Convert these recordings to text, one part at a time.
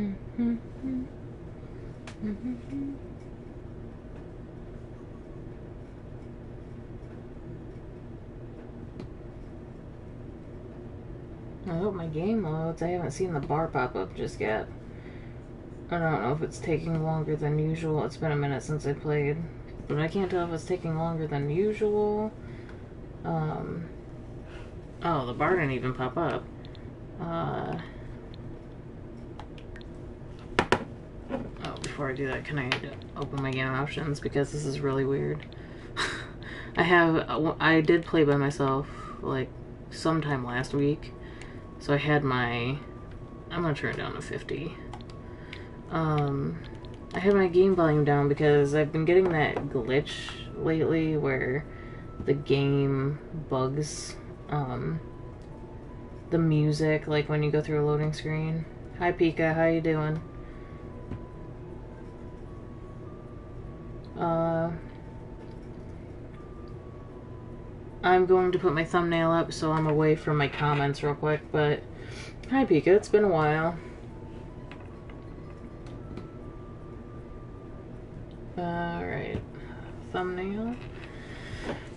I hope my game loads. I haven't seen the bar pop up just yet. I don't know if it's taking longer than usual. It's been a minute since I played, but I can't tell if it's taking longer than usual. Oh, the bar didn't even pop up. Oh, before I do that, can I open my game options? Because this is really weird. I did play by myself, like, sometime last week. So I had my... I'm gonna turn it down to 50. I had my game volume down because I've been getting that glitch lately where the game bugs, the music, like when you go through a loading screen. Hi Pika, how you doing? I'm going to put my thumbnail up so I'm away from my comments real quick, but hi Pika, it's been a while. Alright, thumbnail.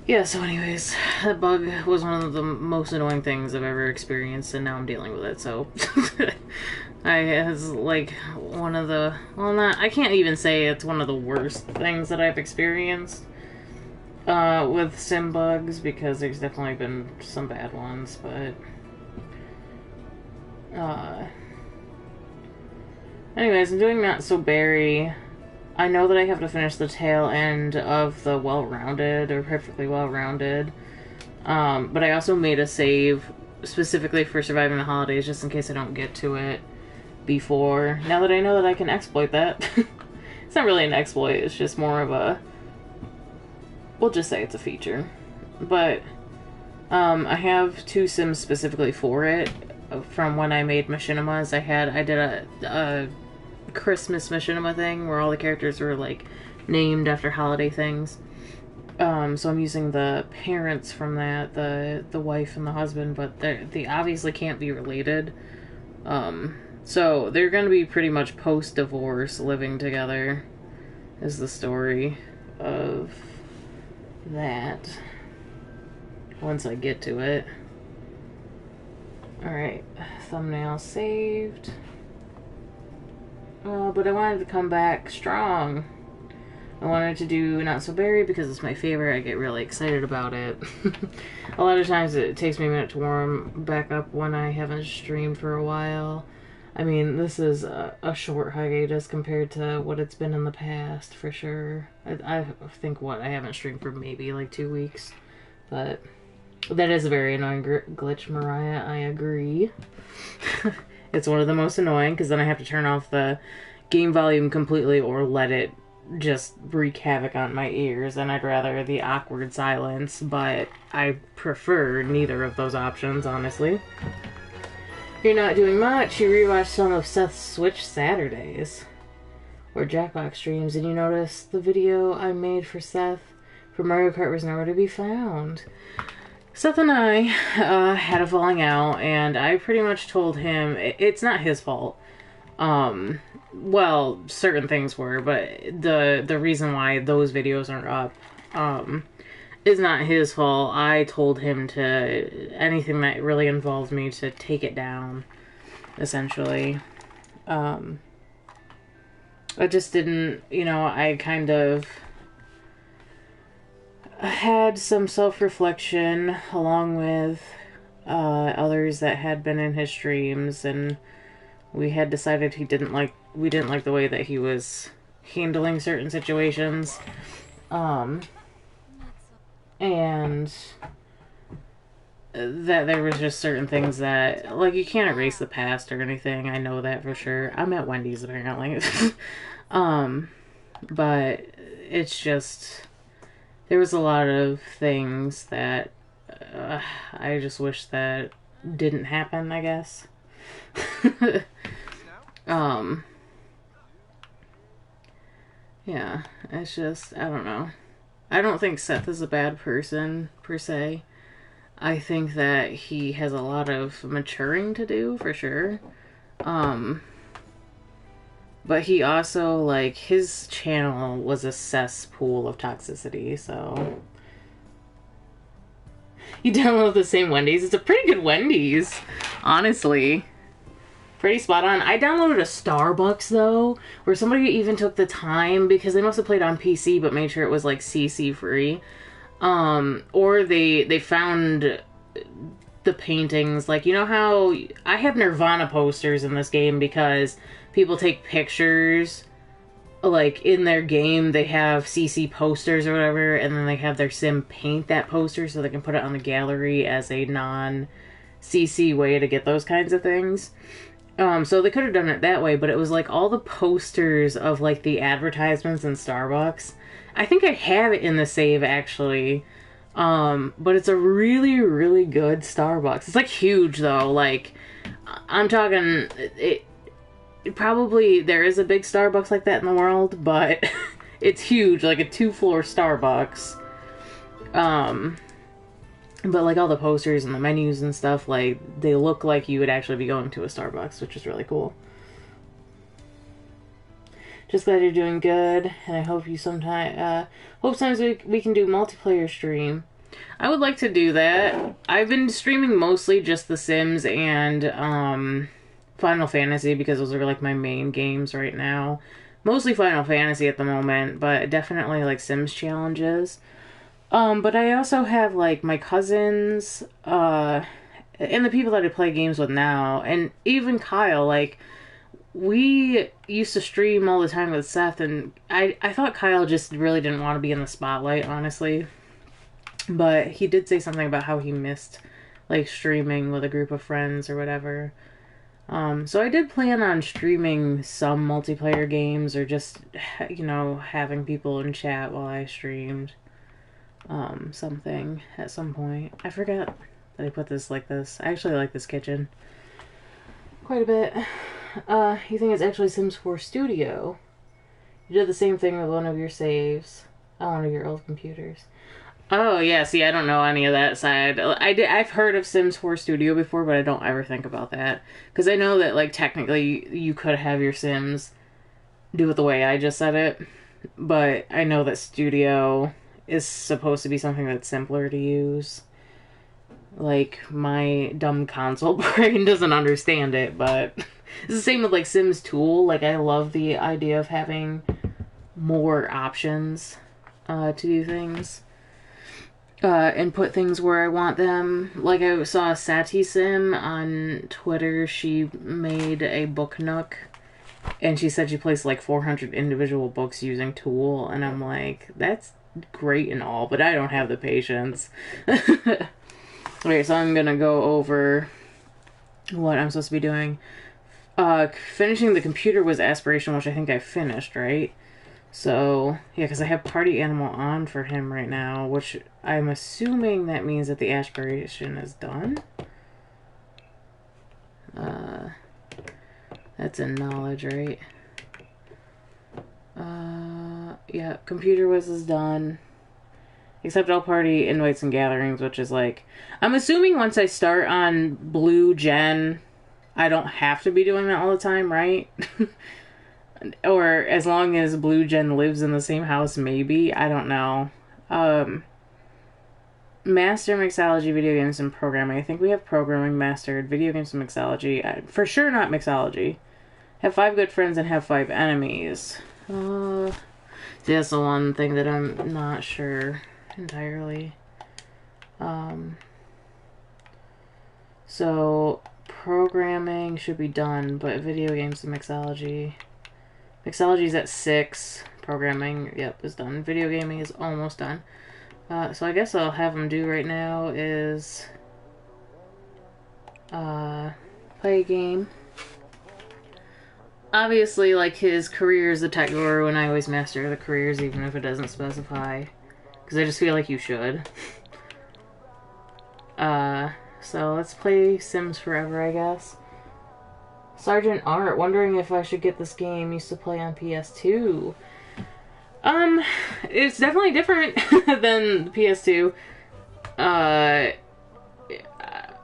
Yeah, so anyways, that bug was one of the most annoying things I've ever experienced, and now I'm dealing with it, so... It's like one of the... Well, I can't even say it's one of the worst things that I've experienced with sim bugs, because there's definitely been some bad ones, but... Anyways, I'm doing Not So Berry. I know that I have to finish the tail end of the Well-Rounded, or Perfectly Well-Rounded. But I also made a save specifically for Surviving the Holidays, just in case I don't get to it before. Now that I know that I can exploit that. It's not really an exploit, it's just more of a... We'll just say it's a feature. But, I have 2 sims specifically for it. From when I made machinimas, I did a Christmas machinima thing where all the characters were like named after holiday things. So I'm using the parents from that, the wife and the husband, but they obviously can't be related. So they're going to be pretty much post-divorce living together is the story of that once I get to it. Alright, thumbnail saved. But I wanted to come back strong. I wanted to do Not So Berry because it's my favorite. I get really excited about it. A lot of times it takes me a minute to warm back up when I haven't streamed for a while. I mean, this is a short hiatus compared to what it's been in the past, for sure. I think, I haven't streamed for maybe like 2 weeks. But that is a very annoying glitch, Mariah. I agree. It's one of the most annoying, because then I have to turn off the game volume completely or let it just wreak havoc on my ears, and I'd rather the awkward silence, but I prefer neither of those options, honestly. You're not doing much. You rewatched some of Seth's Switch Saturdays, or Jackbox streams, and you noticed the video I made for Seth for Mario Kart was nowhere to be found. Seth and I had a falling out, and I pretty much told him it's not his fault. Well, certain things were, but the reason why those videos aren't up is not his fault. I told him to, anything that really involved me, to take it down, essentially. I just didn't, I kind of had some self-reflection along with others that had been in his streams, and we had decided we didn't like the way that he was handling certain situations, and that there was just certain things that, like, you can't erase the past or anything. I know that for sure. I'm at Wendy's apparently. But it's just, there was a lot of things that I just wish that didn't happen, I guess. Yeah, it's just, I don't know. I don't think Seth is a bad person, per se. I think that he has a lot of maturing to do, for sure. But he also, like, his channel was a cesspool of toxicity, so... You download the same Wendy's? It's a pretty good Wendy's, honestly. Pretty spot on. I downloaded a Starbucks, though, where somebody even took the time, because they must have played on PC, but made sure it was, like, CC free. Or they found the paintings. Like, you know how... I have Nirvana posters in this game because people take pictures, like, in their game. They have CC posters or whatever, and then they have their sim paint that poster so they can put it on the gallery as a non-CC way to get those kinds of things. So they could have done it that way, but it was, like, all the posters of, like, the advertisements in Starbucks. I think I have it in the save, actually. But it's a really, really good Starbucks. It's, like, huge, though. Like, I'm talking... Probably there is a big Starbucks like that in the world, but it's huge, like a 2-floor Starbucks. But like all the posters and the menus and stuff, like they look like you would actually be going to a Starbucks, which is really cool. Just glad you're doing good, and I hope you sometimes we can do multiplayer stream. I would like to do that. I've been streaming mostly just The Sims and Final Fantasy, because those are like my main games right now. Mostly Final Fantasy at the moment, but definitely like Sims challenges. But I also have like my cousins, and the people that I play games with now, and even Kyle. Like, we used to stream all the time with Seth, and I thought Kyle just really didn't want to be in the spotlight, honestly. But he did say something about how he missed like streaming with a group of friends or whatever. So I did plan on streaming some multiplayer games, or just, you know, having people in chat while I streamed, something at some point. I forgot that I put this like this. I actually like this kitchen quite a bit. You think it's actually Sims 4 Studio? You did the same thing with one of your saves on one of your old computers. Oh, yeah, see, I don't know any of that side. I've heard of Sims 4 Studio before, but I don't ever think about that. Because I know that, like, technically you could have your Sims do it the way I just said it. But I know that Studio is supposed to be something that's simpler to use. Like, my dumb console brain doesn't understand it, but... It's the same with, like, Sims Tool. Like, I love the idea of having more options to do things. And put things where I want them. Like, I saw Sati Sim on Twitter. She made a book nook, and she said she placed like 400 individual books using Tool, and I'm like, that's great and all, but I don't have the patience. Okay, so I'm gonna go over what I'm supposed to be doing. Finishing the computer was aspiration, which I think I finished, right? So, yeah, because I have Party Animal on for him right now, which I'm assuming that means that the aspiration is done. That's in knowledge, right? Yeah, computer was is done. Except all party invites and gatherings, which is like... I'm assuming once I start on Blue Gen, I don't have to be doing that all the time, right? Or as long as Blue Gen lives in the same house, maybe. I don't know. Master Mixology, Video Games, and Programming. I think we have Programming mastered. Video Games and Mixology. For sure not Mixology. Have 5 good friends and have 5 enemies. See, that's the one thing that I'm not sure entirely. So, Programming should be done, but Video Games and Mixology... Mixology's at 6. Programming, yep, is done. Video gaming is almost done. So I guess I'll have him do right now is play a game. Obviously, like, his career is the tech guru, and I always master the careers even if it doesn't specify. Because I just feel like you should. So let's play Sims Forever, I guess. Sergeant Art, wondering if I should get this game. Used to play on PS2. It's definitely different than the PS2.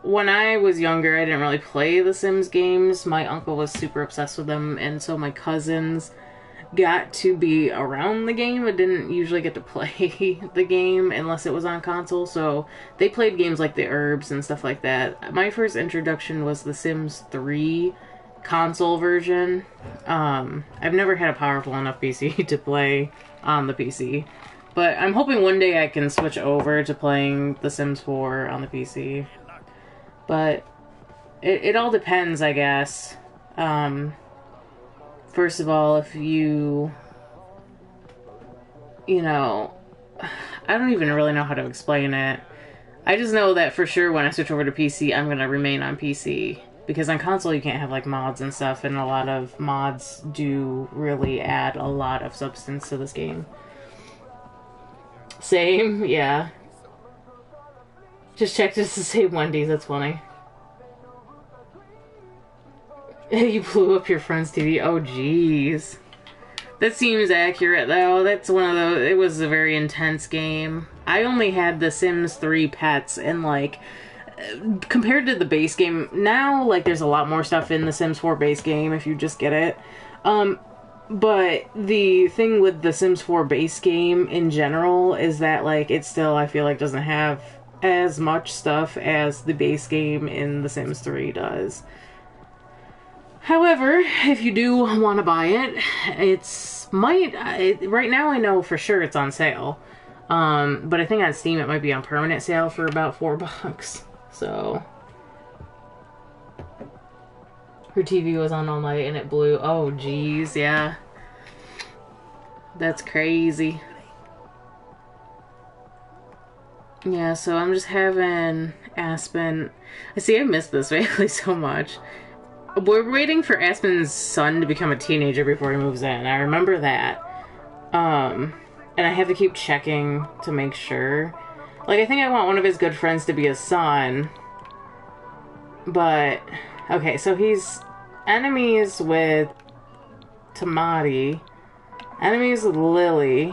when I was younger, I didn't really play the Sims games. My uncle was super obsessed with them, and so my cousins got to be around the game. I didn't usually get to play the game unless it was on console, so they played games like The Herbs and stuff like that. My first introduction was the Sims 3 console version. I've never had a powerful enough PC to play on the PC, but I'm hoping one day I can switch over to playing The Sims 4 on the PC. But it all depends, I guess. First of all, if you know, I don't even really know how to explain it. I just know that for sure when I switch over to PC, I'm going to remain on PC. Because on console, you can't have, like, mods and stuff, and a lot of mods do really add a lot of substance to this game. Same, yeah. Just checked just to say Wendy's, that's funny. You blew up your friend's TV. Oh, jeez. That seems accurate, though. That's one of those... It was a very intense game. I only had the Sims 3 pets, and, like... Compared to the base game, now, like, there's a lot more stuff in the Sims 4 base game, if you just get it. But the thing with the Sims 4 base game, in general, is that, like, it still, I feel like, doesn't have as much stuff as the base game in The Sims 3 does. However, if you do want to buy it, right now I know for sure it's on sale. But I think on Steam it might be on permanent sale for about $4. So, her TV was on all night and it blew. Oh, geez, yeah. That's crazy. Yeah, so I'm just having Aspen. I see, I missed this family so much. We're waiting for Aspen's son to become a teenager before he moves in. I remember that. And I have to keep checking to make sure. Like, I think I want one of his good friends to be his son. But, okay, so he's enemies with Tamati. Enemies with Lily,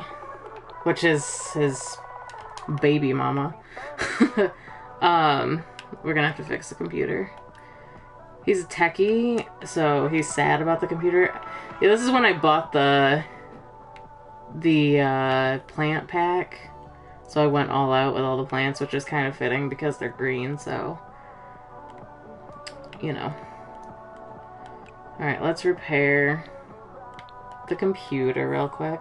which is his baby mama. We're gonna have to fix the computer. He's a techie, so he's sad about the computer. Yeah, this is when I bought the plant pack. So I went all out with all the plants, which is kind of fitting because they're green, so... You know. Alright, let's repair the computer real quick.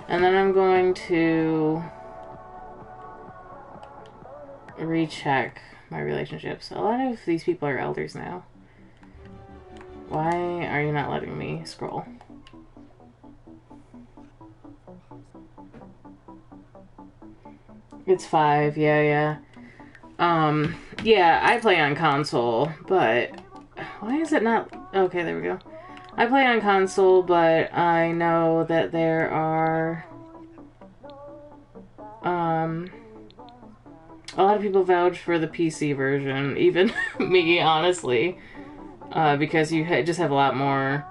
And then I'm going to recheck my relationships. A lot of these people are elders now. Why are you not letting me scroll? It's 5, yeah. Yeah, I play on console, but why is it not... Okay, there we go. I play on console, but I know that there are a lot of people vouch for the PC version, even me, honestly, because you just have a lot more...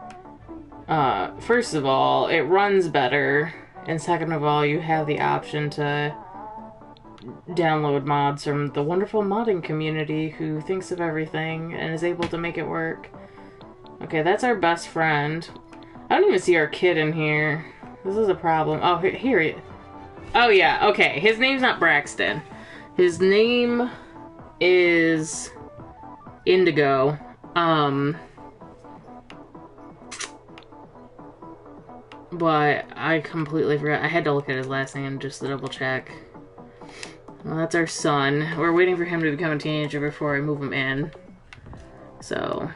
First of all, it runs better, and second of all, you have the option to download mods from the wonderful modding community who thinks of everything and is able to make it work. Okay, that's our best friend. I don't even see our kid in here. This is a problem. Oh, here he is. Oh, yeah, okay. His name's not Braxton. His name is Indigo. But I completely forgot. I had to look at his last name just to double check. Well, that's our son. We're waiting for him to become a teenager before I move him in. So...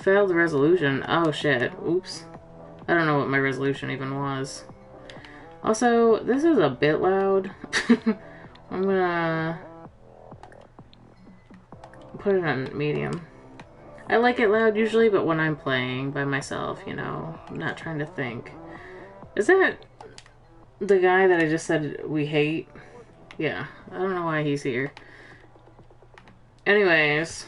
Failed resolution. Oh, shit. Oops. I don't know what my resolution even was. Also, this is a bit loud. I'm gonna... put it on medium. I like it loud usually, but when I'm playing by myself, you know, I'm not trying to think. Is that the guy that I just said we hate? Yeah, I don't know why he's here. Anyways.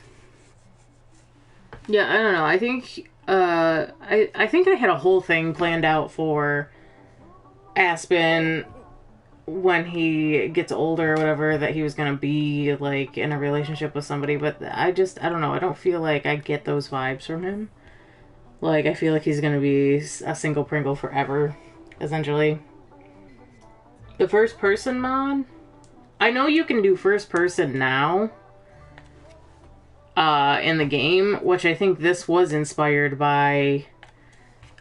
Yeah, I don't know. I think, I think I had a whole thing planned out for Aspen when he gets older or whatever, that he was gonna be like in a relationship with somebody, but I don't know, I don't feel like I get those vibes from him. Like, I feel like he's gonna be a single Pringle forever, essentially. The first person mod, I know you can do first person now in the game, which I think this was inspired by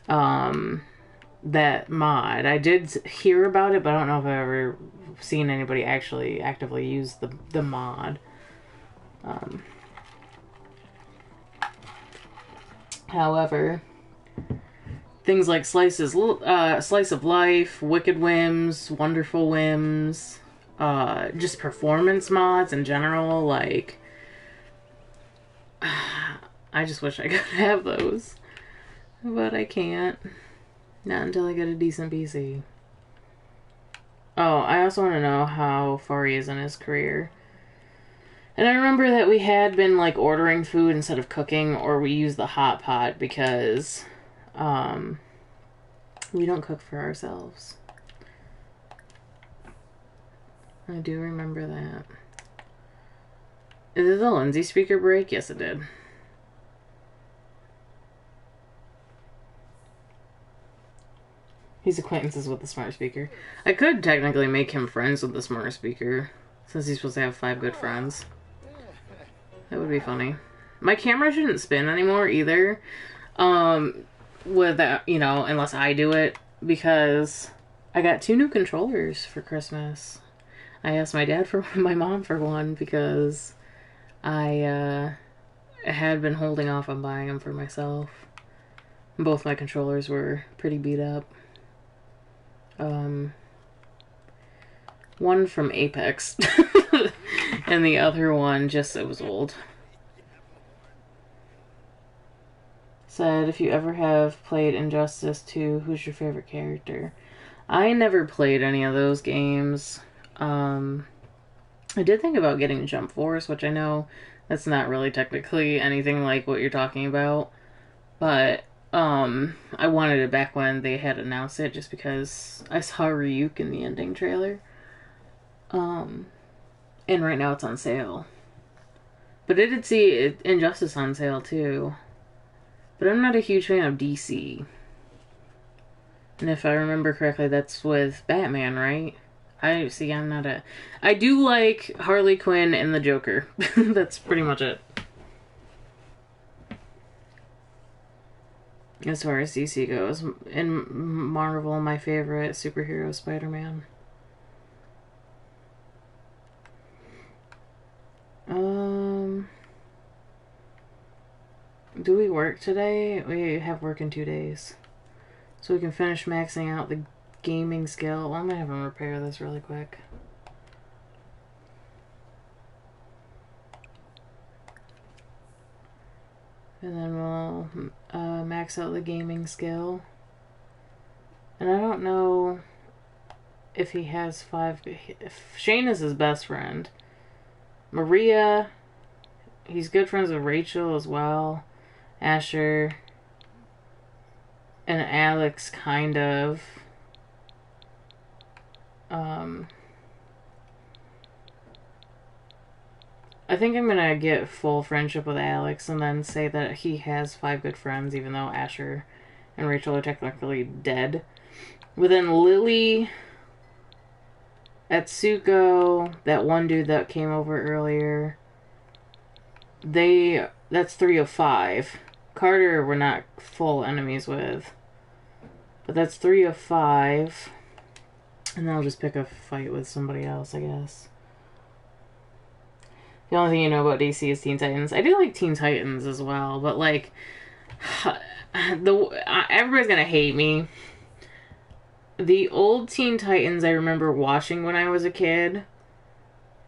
that mod. I did hear about it, but I don't know if I've ever seen anybody actually actively use the mod. However, things like Slice of Life, Wicked Whims, Wonderful Whims, just performance mods in general, like, I just wish I could have those. But I can't. Not until I get a decent PC. Oh, I also want to know how far he is in his career. And I remember that we had been, like, ordering food instead of cooking, or we used the hot pot because, we don't cook for ourselves. I do remember that. Did the Lindsay speaker break? Yes, it did. He's acquaintances with the smart speaker. I could technically make him friends with the smart speaker, since he's supposed to have 5 good friends. That would be funny. My camera shouldn't spin anymore either. Without, you know, unless I do it, because I got 2 new controllers for Christmas. I asked my dad for my mom for one because I had been holding off on buying them for myself. Both my controllers were pretty beat up. One from Apex and the other one just, it was old. Said, if you ever have played Injustice 2, who's your favorite character? I never played any of those games. I did think about getting Jump Force, which I know that's not really technically anything like what you're talking about, but I wanted it back when they had announced it, just because I saw Ryuk in the ending trailer. And right now it's on sale. But I did see Injustice on sale too. But I'm not a huge fan of DC. And if I remember correctly, that's with Batman, right? I'm not a... I do like Harley Quinn and the Joker. That's pretty much it. As far as DC goes. In Marvel, my favorite superhero is Spider-Man. Do we work today? We have work in 2 days. So we can finish maxing out the gaming skill. Well, I'm gonna have him repair this really quick. And then we'll max out the gaming skill. And I don't know if he has 5... If Shane is his best friend. Maria, he's good friends with Rachel as well. Asher. And Alex, kind of. I think I'm gonna get full friendship with Alex and then say that he has 5 good friends, even though Asher and Rachel are technically dead. Within Lily, Atsuko, that one dude that came over earlier, that's 3 of 5. Carter we're not full enemies with. But that's 3 of 5. And then I'll just pick a fight with somebody else, I guess. The only thing you know about DC is Teen Titans. I do like Teen Titans as well, but like, everybody's gonna hate me. The old Teen Titans I remember watching when I was a kid,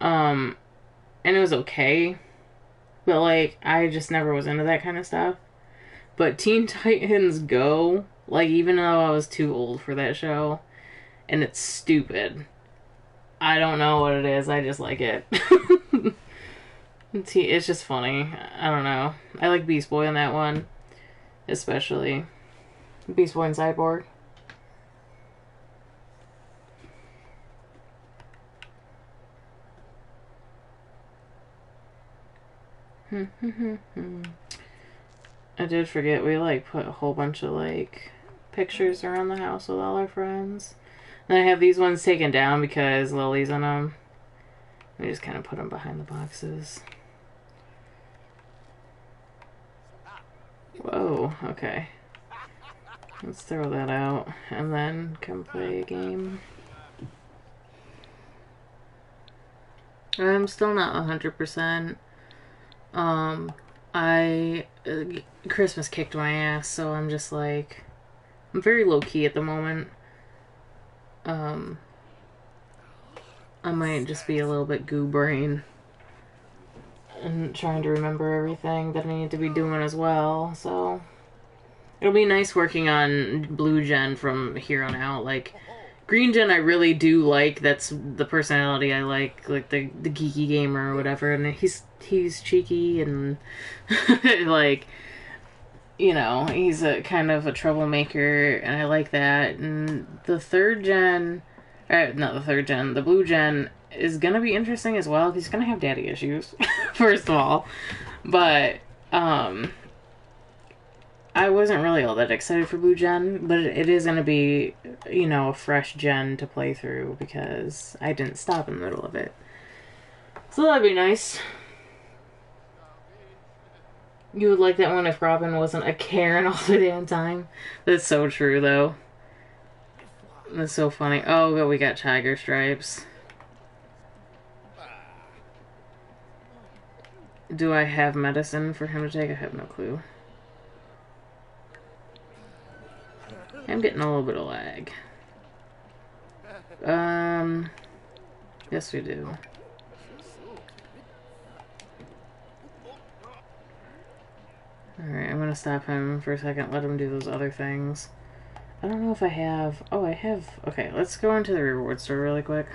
and it was okay, but like, I just never was into that kind of stuff. But Teen Titans Go, like, even though I was too old for that show, and it's stupid, I don't know what it is, I just like it. It's just funny. I don't know. I like Beast Boy in that one, especially. Beast Boy and Cyborg. I did forget we like put a whole bunch of like pictures around the house with all our friends. And I have these ones taken down because Lily's in them. We just kind of put them behind the boxes. Whoa, okay. Let's throw that out and then come play a game. I'm still not 100%. Christmas kicked my ass, so I'm just like, I'm very low-key at the moment. I might just be a little bit goo-brain and trying to remember everything that I need to be doing as well, so it'll be nice working on Blue Gen from here on out. Like, Green Gen I really do like, that's the personality I like the geeky gamer or whatever, and he's cheeky and like, you know, he's a kind of a troublemaker, and I like that. And the third gen, not the third gen, the Blue Gen is gonna be interesting as well. He's gonna have daddy issues, first of all, but I wasn't really all that excited for Blue Gen, but it is gonna be, you know, a fresh gen to play through because I didn't stop in the middle of it, so that'd be nice. You would like that one if Robin wasn't a Karen all the damn time. That's so true, though. That's so funny. Oh, but we got tiger stripes. Do I have medicine for him to take? I have no clue. I'm getting a little bit of lag. Yes we do. Alright, I'm gonna stop him for a second, let him do those other things. I don't know if I have... Oh, I have... Okay, let's go into the reward store really quick.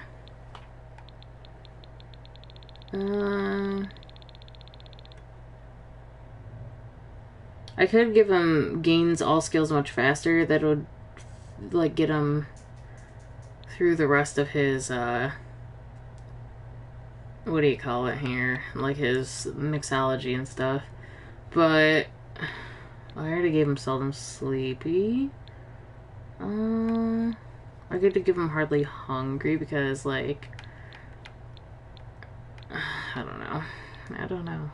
I could give him gains all skills much faster. That would, like, get him through the rest of his, what do you call it here? Like, his mixology and stuff. But I already gave him Seldom Sleepy. I get to give him Hardly Hungry because, like, I don't know. I don't know.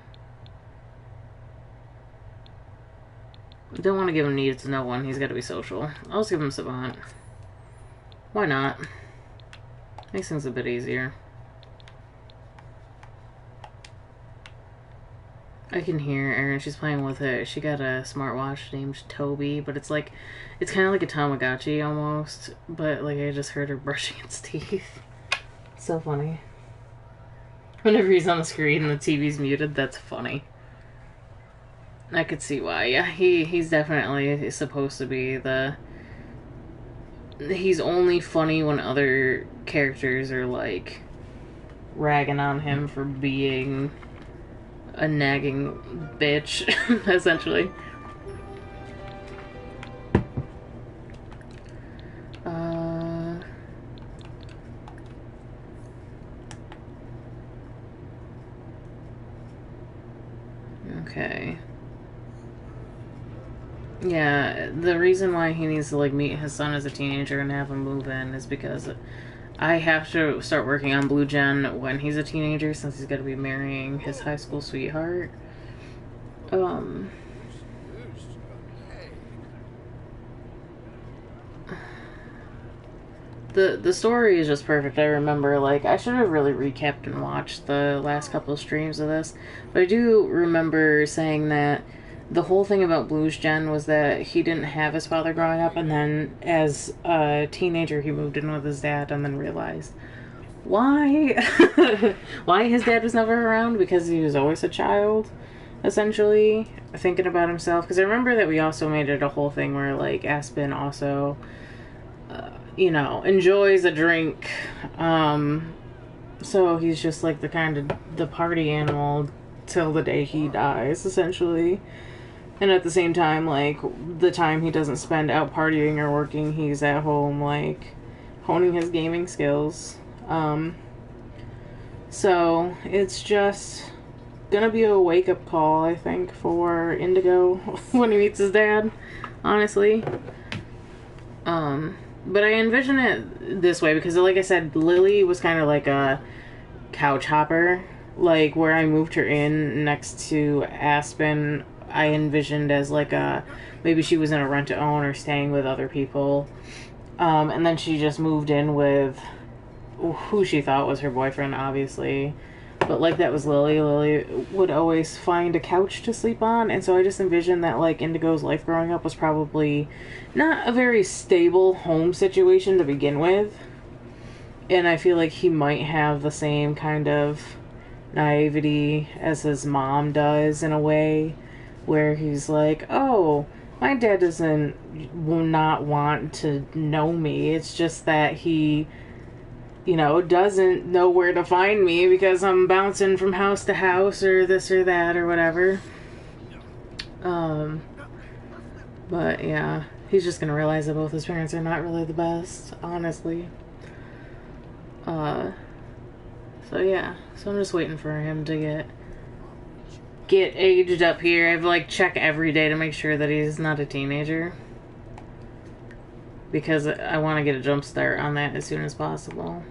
I don't want to give him Needs to No One. He's got to be social. I'll just give him Savant. Why not? Makes things a bit easier. I can hear Erin. She's playing with it. She got a smartwatch named Toby, but it's like, it's kind of like a Tamagotchi almost. But like, I just heard her brushing its teeth. So funny. Whenever he's on the screen and the TV's muted, that's funny. I could see why. Yeah, he's definitely supposed to be the... He's only funny when other characters are like ragging on him for being a nagging bitch, essentially. Okay. Yeah, the reason why he needs to like meet his son as a teenager and have him move in is because I have to start working on Blue Gen when he's a teenager, since he's going to be marrying his high school sweetheart. The story is just perfect. I remember, like, I should have really recapped and watched the last couple of streams of this, but I do remember saying that the whole thing about Blues Gen was that he didn't have his father growing up, and then as a teenager he moved in with his dad and then realized why why his dad was never around, because he was always a child, essentially, thinking about himself. Because I remember that we also made it a whole thing where, like, Aspen also, you know, enjoys a drink, so he's just like the kind of the party animal till the day he dies, essentially. And at the same time, like, the time he doesn't spend out partying or working, he's at home, like, honing his gaming skills. So, it's just gonna be a wake-up call, I think, for Indigo when he meets his dad, honestly. But I envision it this way because, like I said, Lily was kind of like a couch hopper. Like, where I moved her in next to Aspen, I envisioned as like a, maybe she was in a rent-to-own or staying with other people. And then she just moved in with who she thought was her boyfriend, obviously. But, like, that was Lily. Lily would always find a couch to sleep on. And so I just envisioned that, like, Indigo's life growing up was probably not a very stable home situation to begin with. And I feel like he might have the same kind of naivety as his mom does, in a way. Where he's like, oh, my dad will not want to know me. It's just that he, you know, doesn't know where to find me because I'm bouncing from house to house or this or that or whatever. But yeah, he's just gonna realize that both his parents are not really the best, honestly. So yeah, so I'm just waiting for him to get aged up here. I have like check every day to make sure that he's not a teenager. Because I want to get a jump start on that as soon as possible.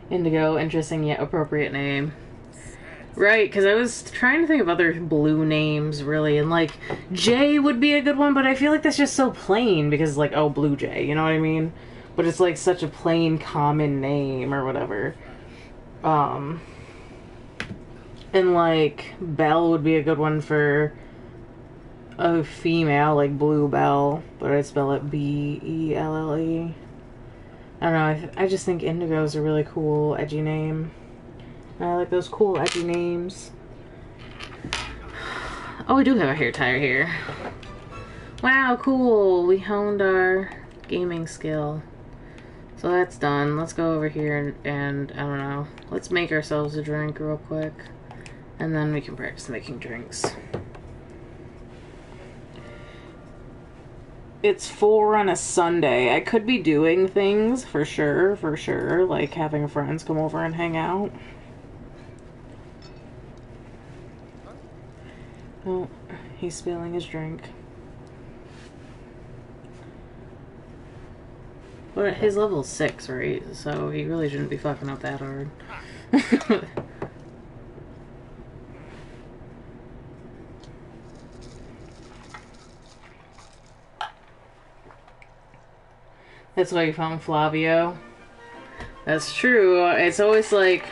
Indigo, interesting yet appropriate name. Right, because I was trying to think of other blue names, really, and like, Jay would be a good one, but I feel like that's just so plain, because like, oh, Blue Jay, you know what I mean? But it's like such a plain, common name, or whatever. And like, Belle would be a good one for a female, like Blue Belle, but I'd spell it Belle. I don't know, I just think Indigo's a really cool, edgy name. I like those cool, edgy names. Oh, we do have a hair tire here. Wow, cool. We honed our gaming skill. So that's done. Let's go over here and I don't know. Let's make ourselves a drink real quick. And then we can practice making drinks. It's 4 on a Sunday. I could be doing things for sure, like having friends come over and hang out. Oh, he's spilling his drink. But his level's 6, right? So he really shouldn't be fucking up that hard. That's why you found Flavio. That's true. It's always like,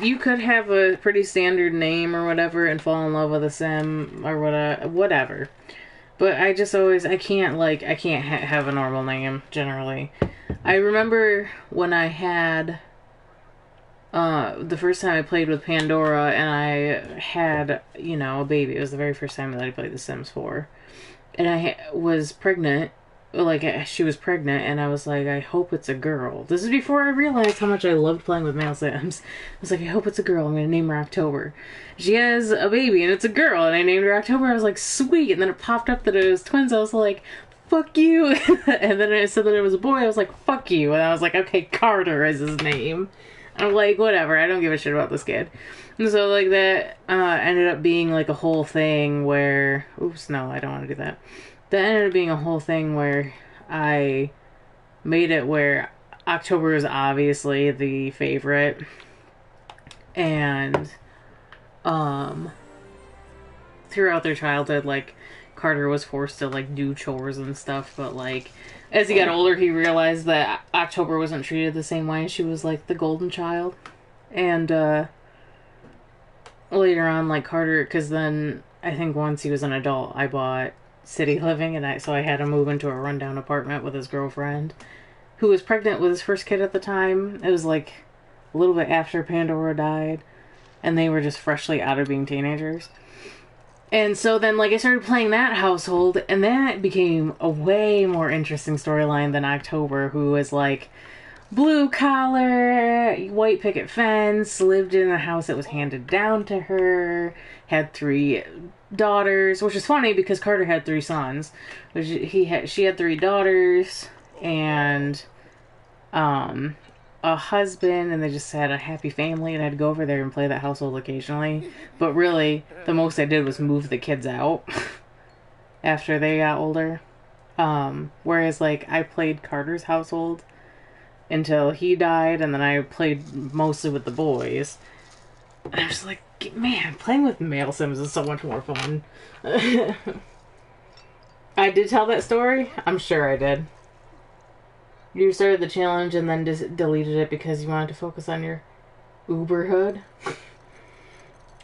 you could have a pretty standard name or whatever and fall in love with a sim or whatever. But I just always, I can't have a normal name, generally. I remember when I had, the first time I played with Pandora and I had, you know, a baby. It was the very first time that I played The Sims 4. And I was pregnant. Like, she was pregnant, and I was like, I hope it's a girl. This is before I realized how much I loved playing with male Sims. I was like, I hope it's a girl. I'm going to name her October. She has a baby, and it's a girl, and I named her October. I was like, sweet. And then it popped up that it was twins. I was like, fuck you. And then it said that it was a boy. I was like, fuck you. And I was like, okay, Carter is his name. I'm like, whatever. I don't give a shit about this kid. And so, like, that ended up being, like, a whole thing where... Oops, no, I don't want to do that. That ended up being a whole thing where I made it where October is obviously the favorite. And, throughout their childhood, like, Carter was forced to, like, do chores and stuff, but, like, as he got older, he realized that October wasn't treated the same way. She was, like, the golden child. And, later on, like, Carter, because then, I think once he was an adult, I bought City Living, and so I had to move into a rundown apartment with his girlfriend, who was pregnant with his first kid at the time. It was, like, a little bit after Pandora died, and they were just freshly out of being teenagers. And so then, like, I started playing that household, and that became a way more interesting storyline than October, who was, like, blue collar, white picket fence, lived in a house that was handed down to her, had 3 daughters, which is funny because Carter had 3 sons, which she had 3 daughters, and a husband, and they just had a happy family, and I'd go over there and play that household occasionally. But really, the most I did was move the kids out after they got older. Whereas, like, I played Carter's household until he died, and then I played mostly with the boys. And I was like, man, playing with male Sims is so much more fun. I did tell that story? I'm sure I did. You started the challenge and then just deleted it because you wanted to focus on your Uberhood.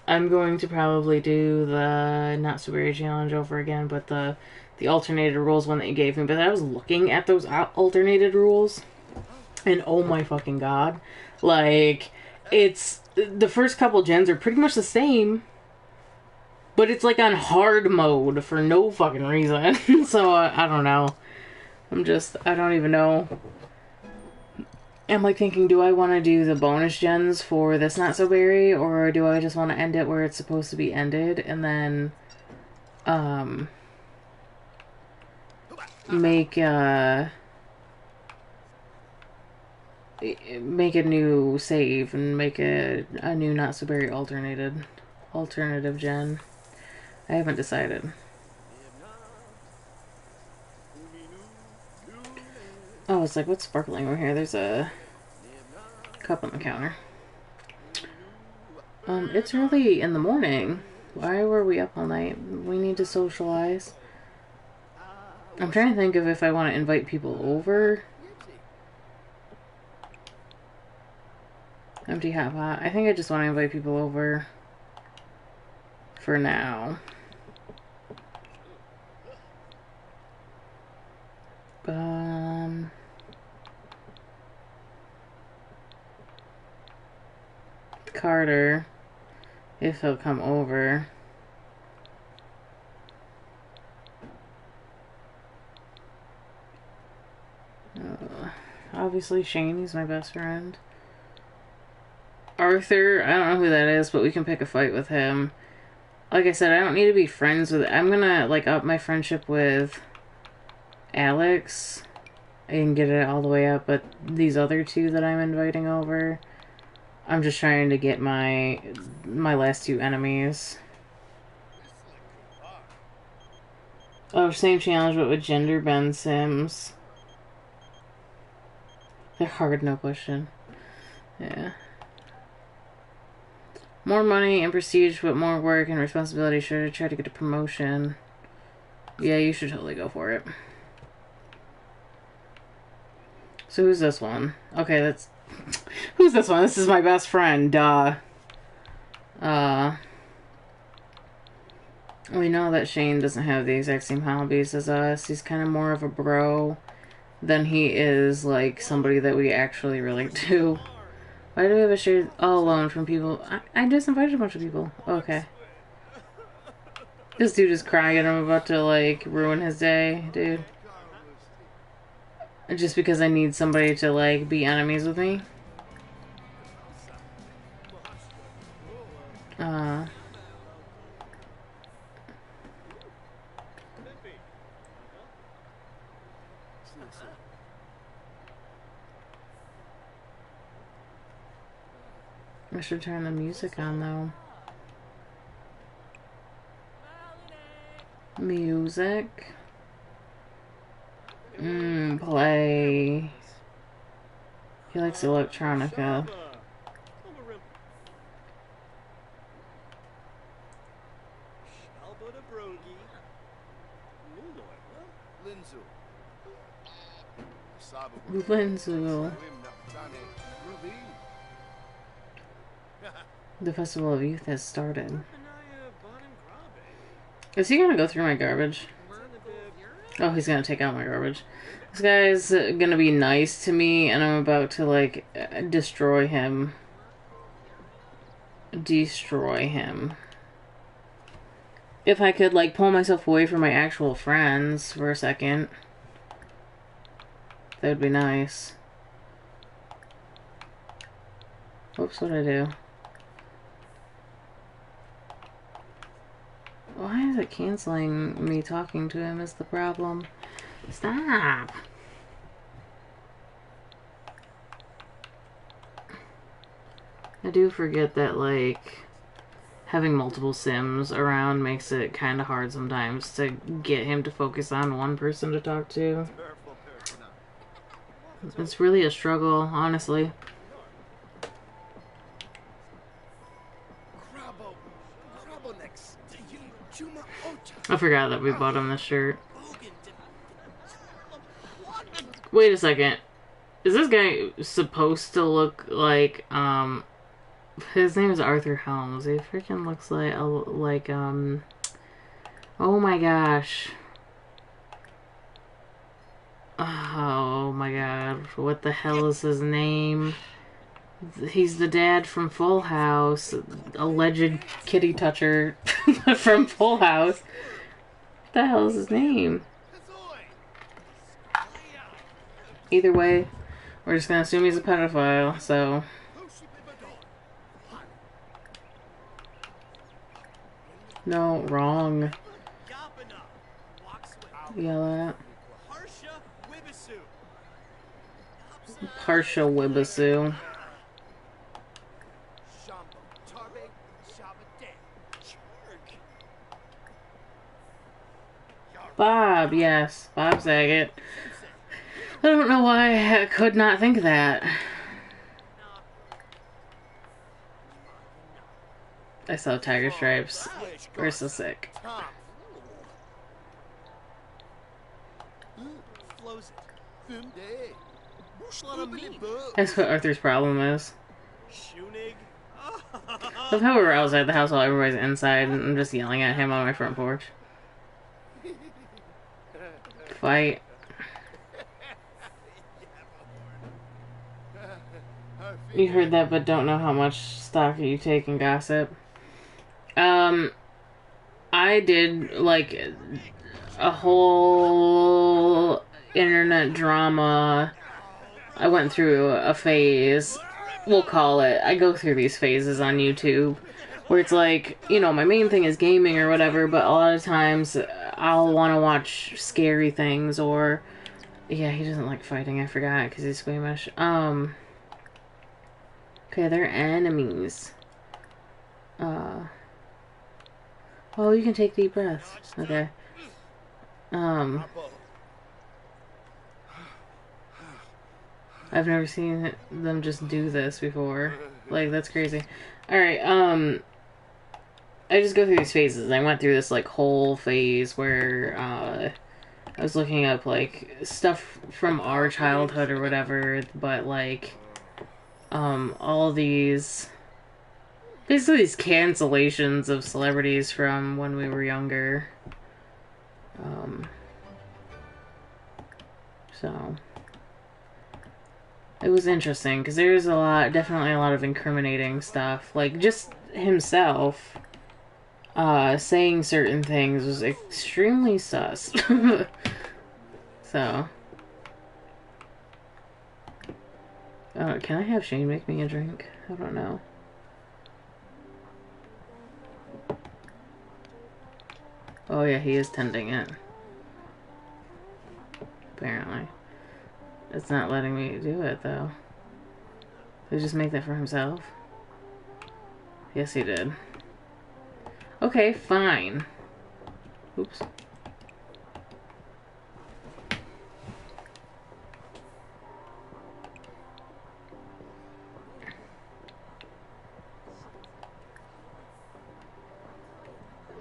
I'm going to probably do the Not So Very challenge over again, but the alternated rules one that you gave me. But I was looking at those alternated rules, and oh my fucking god. Like, it's... The first couple gens are pretty much the same, but it's like on hard mode for no fucking reason. So, I don't know. I don't even know. I'm like thinking, do I want to do the bonus gens for this Not So Berry, or do I just want to end it where it's supposed to be ended, and then, make a new save and make a new Not So Berry alternative gen. I haven't decided. Oh, it's like, what's sparkling over here? There's a cup on the counter. It's early in the morning. Why were we up all night? We need to socialize. I'm trying to think of if I want to invite people over. Empty hot pot. I think I just want to invite people over for now. Carter, if he'll come over. Obviously Shane, he's my best friend. Arthur, I don't know who that is, but we can pick a fight with him. Like I said, I don't need to be friends with... I'm gonna, like, up my friendship with Alex and get it all the way up, but these other two that I'm inviting over, I'm just trying to get my last two enemies. Oh, same challenge, but with gender bend Sims. They're hard, no question. Yeah. More money and prestige, but more work and responsibility. Should I try to get a promotion? Yeah, you should totally go for it. So who's this one? Okay, that's... Who's this one? This is my best friend, duh. We know that Shane doesn't have the exact same hobbies as us. He's kind of more of a bro than he is, like, somebody that we actually relate to. Why do we have a shared all alone from people? I just invited a bunch of people. Okay. This dude is crying and I'm about to, like, ruin his day, dude. Just because I need somebody to, like, be enemies with me. I should turn the music on, though. Music. Play. He likes electronica. Linzu. The Festival of Youth has started. Is he gonna go through my garbage? Oh, he's gonna take out my garbage. This guy's gonna be nice to me, and I'm about to, like, destroy him. Destroy him. If I could, like, pull myself away from my actual friends for a second, that would be nice. Oops, what'd I do? Why is it canceling me talking to him is the problem? Stop! I do forget that, like, having multiple Sims around makes it kind of hard sometimes to get him to focus on one person to talk to. It's really a struggle, honestly. I forgot that we bought him this shirt. Wait a second. Is this guy supposed to look like, his name is Arthur Helms. He freaking looks like, oh my gosh. Oh my god. What the hell is his name? He's the dad from Full House. Alleged kitty toucher from Full House. What the hell is his name? Either way, we're just gonna assume he's a pedophile, so... No, wrong. Yell at. Harsha Wibasu. Bob, yes. Bob Saget. I don't know why I could not think of that. I saw Tiger Stripes. We're so sick. That's what Arthur's problem is. Love how we're outside the house while everybody's inside and I'm just yelling at him on my front porch. Fight. You heard that but don't know how much stock you take in gossip. I did like a whole internet drama. I went through a phase, we'll call it. I go through these phases on YouTube where it's like, you know, my main thing is gaming or whatever, but a lot of times I'll want to watch scary things or... Yeah, he doesn't like fighting, I forgot, because he's squeamish. Okay, they're enemies. Oh, you can take deep breaths. Okay. I've never seen them just do this before. Like, that's crazy. Alright, I just go through these phases. I went through this, like, whole phase where, I was looking up, like, stuff from our childhood or whatever, but, like, all these... Basically these cancellations of celebrities from when we were younger. So... It was interesting, because there's a lot, definitely a lot of incriminating stuff. Like, just himself, saying certain things was extremely sus. So. Can I have Shane make me a drink? I don't know. Oh yeah, he is tending it. Apparently. It's not letting me do it, though. Did he just make that for himself? Yes, he did. Okay, fine. Oops.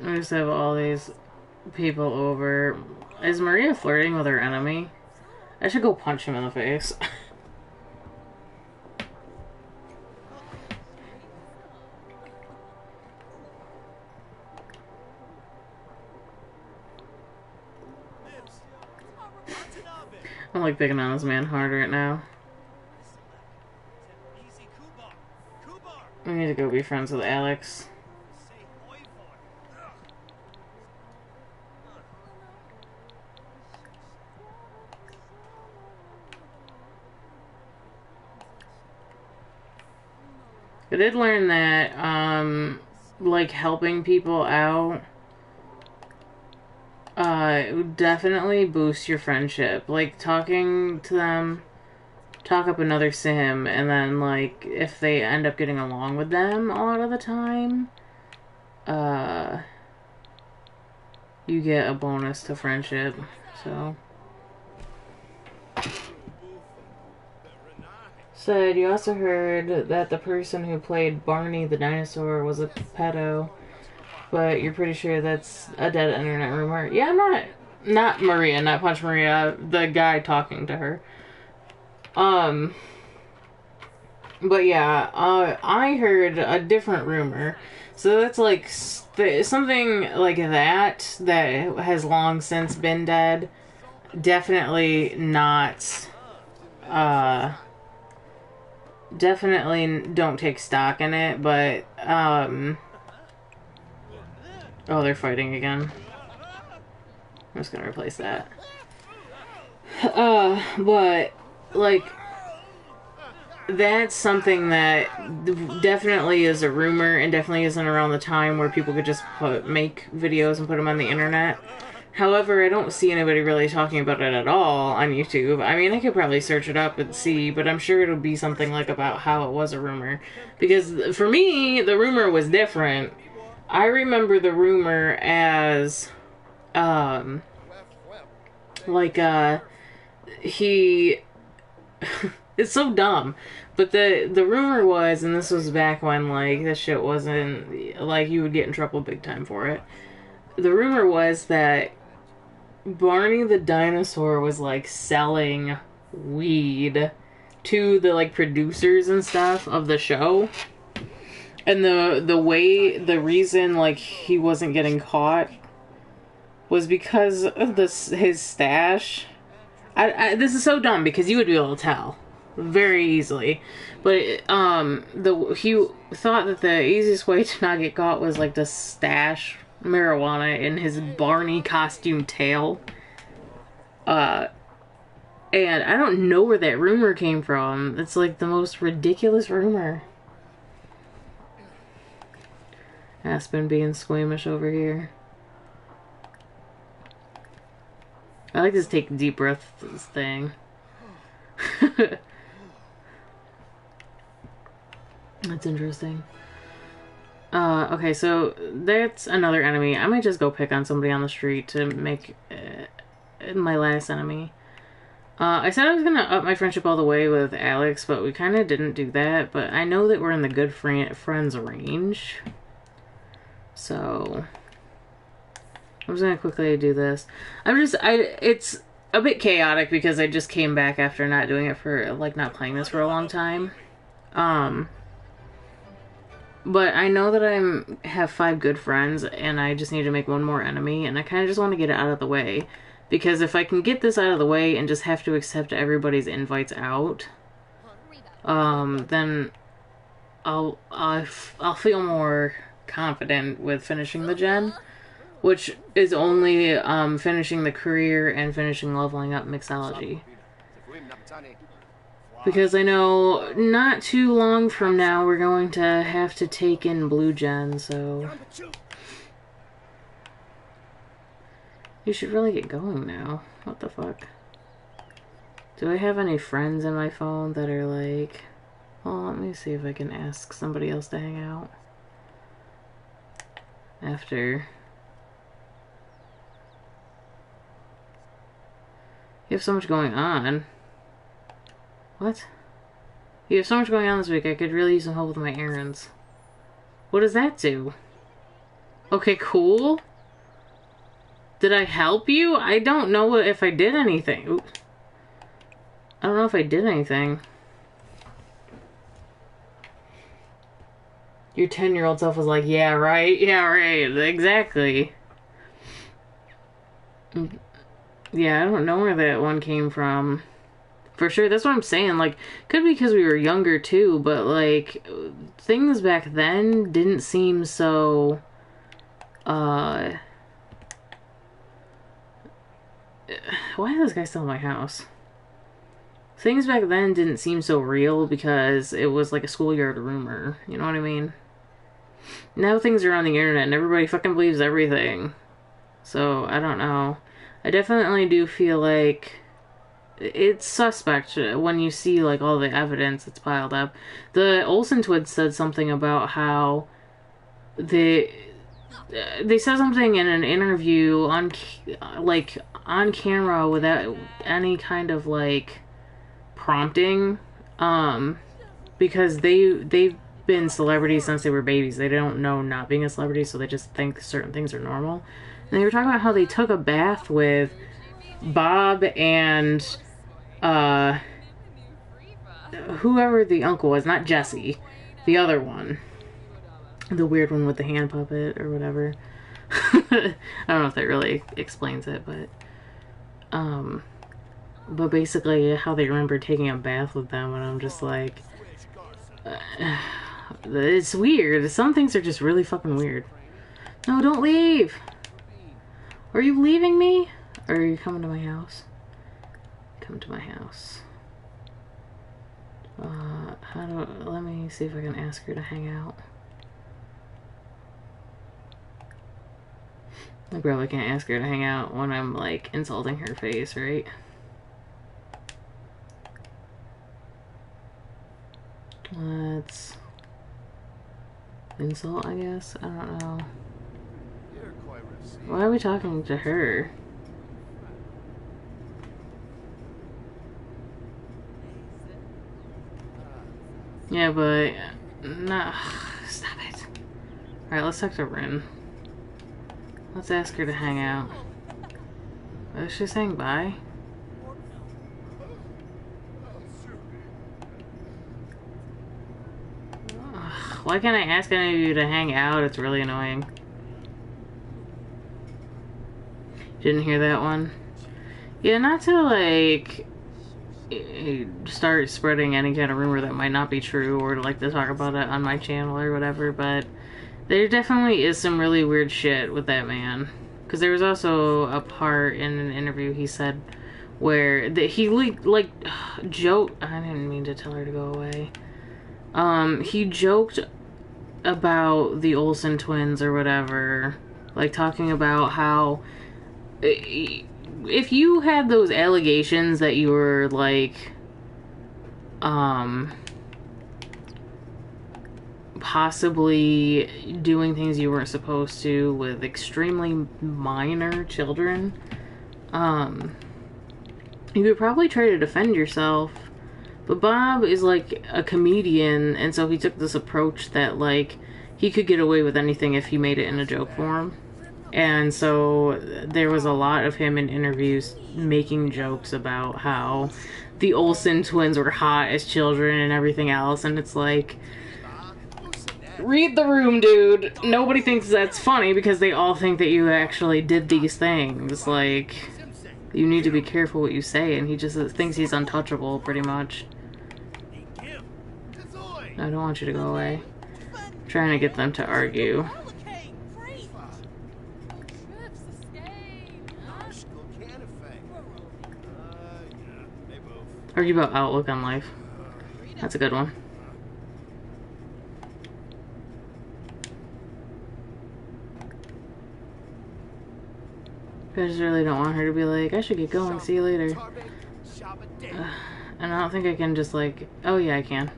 I just have all these people over. Is Maria flirting with her enemy? I should go punch him in the face. I'm like picking on this man hard right now. I need to go be friends with Alex. I did learn that, like, helping people out, it would definitely boost your friendship. Like, talking to them talk up another sim, and then, like, if they end up getting along with them a lot of the time, you get a bonus to friendship, so. Said, you also heard that the person who played Barney the dinosaur was a pedo, but you're pretty sure that's a dead internet rumor. Yeah, I'm not Maria, not Punch Maria, the guy talking to her. But yeah, I heard a different rumor. So that's like something like that has long since been dead. Definitely not, definitely don't take stock in it, but, oh, they're fighting again. I'm just gonna replace that. But, like, that's something that definitely is a rumor and definitely isn't around the time where people could just make videos and put them on the internet. However, I don't see anybody really talking about it at all on YouTube. I mean, I could probably search it up and see, but I'm sure it'll be something like about how it was a rumor. Because for me, the rumor was different. I remember the rumor as, he... It's so dumb. But the rumor was, and this was back when, like, this shit wasn't, like, you would get in trouble big time for it. The rumor was that Barney the dinosaur was, like, selling weed to the, like, producers and stuff of the show. And the reason, like, he wasn't getting caught was because of his stash. This is so dumb because you would be able to tell very easily, but he thought that the easiest way to not get caught was like to stash marijuana in his Barney costume tail. And I don't know where that rumor came from. It's like the most ridiculous rumor. Aspen being squeamish over here. I like this take deep breaths thing. That's interesting. Okay, so that's another enemy. I might just go pick on somebody on the street to make my last enemy. I said I was gonna up my friendship all the way with Alex, but we kind of didn't do that. But I know that we're in the good friends range. So I'm just gonna quickly do this. It's a bit chaotic because I just came back after not doing it for, like, not playing this for a long time. But I know that I have 5 good friends, and I just need to make one more enemy, and I kind of just want to get it out of the way. Because if I can get this out of the way and just have to accept everybody's invites out, then I'll feel more confident with finishing the gen. Which is only finishing the career and finishing leveling up mixology. Because I know not too long from now we're going to have to take in blue gen, so... You should really get going now. What the fuck? Do I have any friends in my phone that are like... Well, let me see if I can ask somebody else to hang out. After... You have so much going on. What? You have so much going on this week, I could really use some help with my errands. What does that do? Okay, cool. Did I help you? I don't know if I did anything. Ooh. I don't know if I did anything. Your 10-year-old self was like, yeah, right, exactly. Yeah, I don't know where that one came from. For sure, that's what I'm saying. Like, could be because we were younger too, but like, things back then didn't seem so, why is this guy still in my house? Things back then didn't seem so real because it was like a schoolyard rumor. You know what I mean? Now things are on the internet and everybody fucking believes everything. So, I don't know. I definitely do feel like it's suspect when you see like all the evidence that's piled up. The Olsen twins said something about how they said something in an interview on on camera without any kind of like prompting, because they've been celebrities since they were babies. They don't know not being a celebrity, so they just think certain things are normal. And they were talking about how they took a bath with Bob and whoever the uncle was, not Jesse, the other one, the weird one with the hand puppet or whatever. I don't know if that really explains it, but basically how they remember taking a bath with them, and I'm just like, it's weird. Some things are just really fucking weird. No, don't leave. Are you leaving me? Or are you coming to my house? Come to my house. Let me see if I can ask her to hang out. I probably can't ask her to hang out when I'm like insulting her face, right? Let's insult, I guess. I don't know. Why are we talking to her? Yeah, but no, stop it. Alright, let's talk to Rin. Let's ask her to hang out. Is she saying bye? Ugh, why can't I ask any of you to hang out? It's really annoying. Didn't hear that one? Yeah, not to like start spreading any kind of rumor that might not be true, or like to talk about it on my channel or whatever, but there definitely is some really weird shit with that man. Because there was also a part in an interview he said where he like joked. I didn't mean to tell her to go away. He joked about the Olsen twins or whatever, like talking about how if you had those allegations that you were like possibly doing things you weren't supposed to with extremely minor children, you could probably try to defend yourself. But Bob is like a comedian, and so he took this approach that like he could get away with anything if he made it in a joke form. And so there was a lot of him in interviews making jokes about how the Olsen twins were hot as children and everything else, and it's like, read the room, dude. Nobody thinks that's funny because they all think that you actually did these things. Like, you need to be careful what you say, and he just thinks he's untouchable, pretty much. I don't want you to go away. I'm trying to get them to argue. Argue about outlook on life. That's a good one. I just really don't want her to be like, I should get going, see you later. And I don't think I can just like, oh yeah, I can.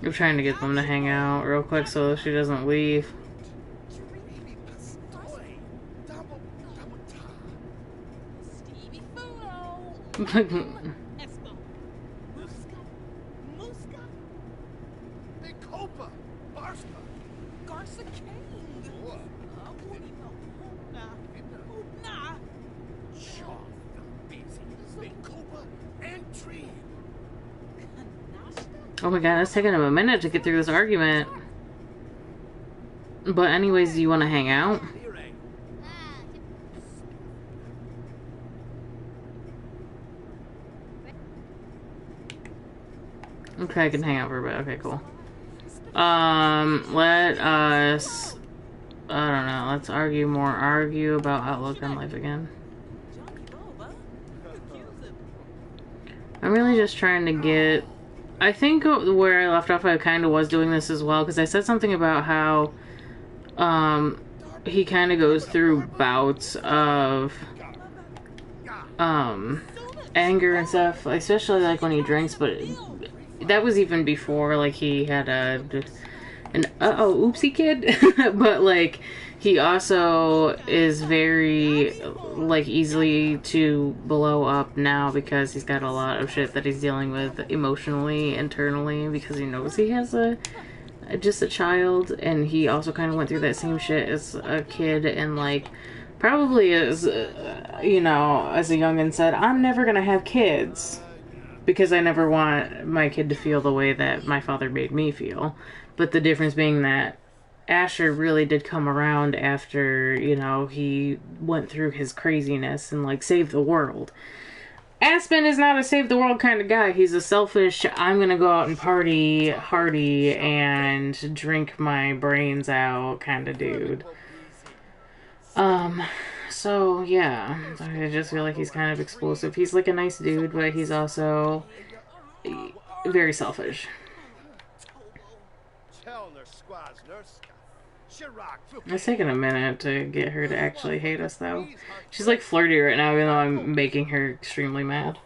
I'm trying to get them to hang out real quick so she doesn't leave. Oh my god, it's taking him a minute to get through this argument. But anyways, do you want to hang out? Okay, I can hang out for a bit. Okay, cool. Let us I don't know. Let's argue about outlook on life again. I'm really just trying to get... I think where I left off, I kind of was doing this as well, because I said something about how he kind of goes through bouts of anger and stuff, especially like when he drinks, but that was even before like he had an oopsie kid. But like he also is very like easily to blow up now because he's got a lot of shit that he's dealing with emotionally, internally, because he knows he has just a child, and he also kind of went through that same shit as a kid, and like probably as you know, as a youngin said, I'm never gonna have kids because I never want my kid to feel the way that my father made me feel. But the difference being that Asher really did come around after, you know, he went through his craziness and like saved the world. Aspen is not a save the world kind of guy. He's a selfish, I'm gonna go out and party hardy and drink my brains out kind of dude. So yeah, I just feel like he's kind of explosive. He's like a nice dude, but he's also very selfish. It's taken a minute to get her to actually hate us, though. She's like flirty right now, even though I'm making her extremely mad.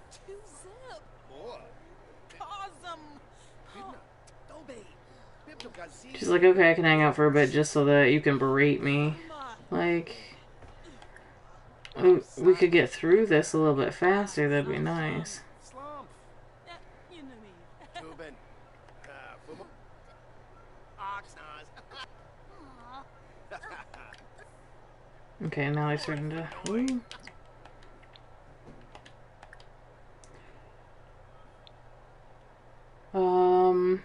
She's like, okay, I can hang out for a bit just so that you can berate me. Like, we could get through this a little bit faster, that'd be nice. Okay, now they're starting to... Ooh. Oh,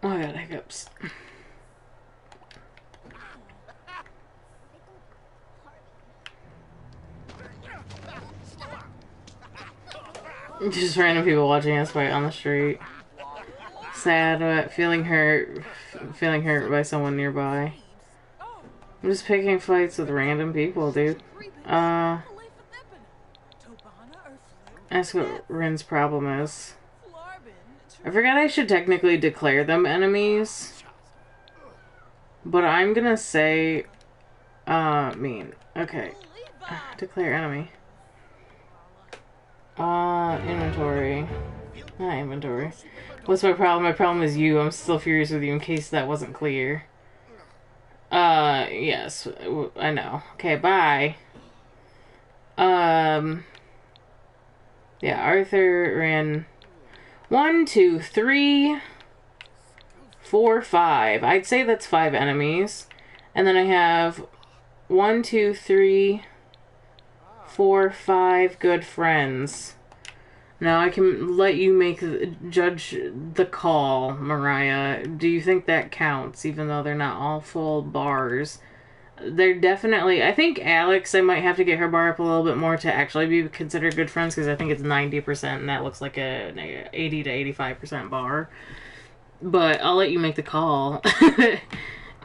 I got hiccups. Just random people watching us fight on the street. Sad, but feeling hurt by someone nearby. I'm just picking fights with random people, dude. Ask what Rin's problem is. I forgot I should technically declare them enemies. But I'm gonna say... Okay. Declare enemy. Inventory. Not inventory. What's my problem? My problem is you. I'm still furious with you in case that wasn't clear. Yes. I know. Okay, bye. Yeah, Arthur ran 1, 2, 3, 4, 5. I'd say that's 5 enemies. And then I have 1, 2, 3, 4, 5 good friends. Now I can let you judge the call, Mariah. Do you think that counts, even though they're not all full bars? They're definitely... I think Alex, I might have to get her bar up a little bit more to actually be considered good friends, because I think it's 90%, and that looks like an 80 to 85% bar. But I'll let you make the call.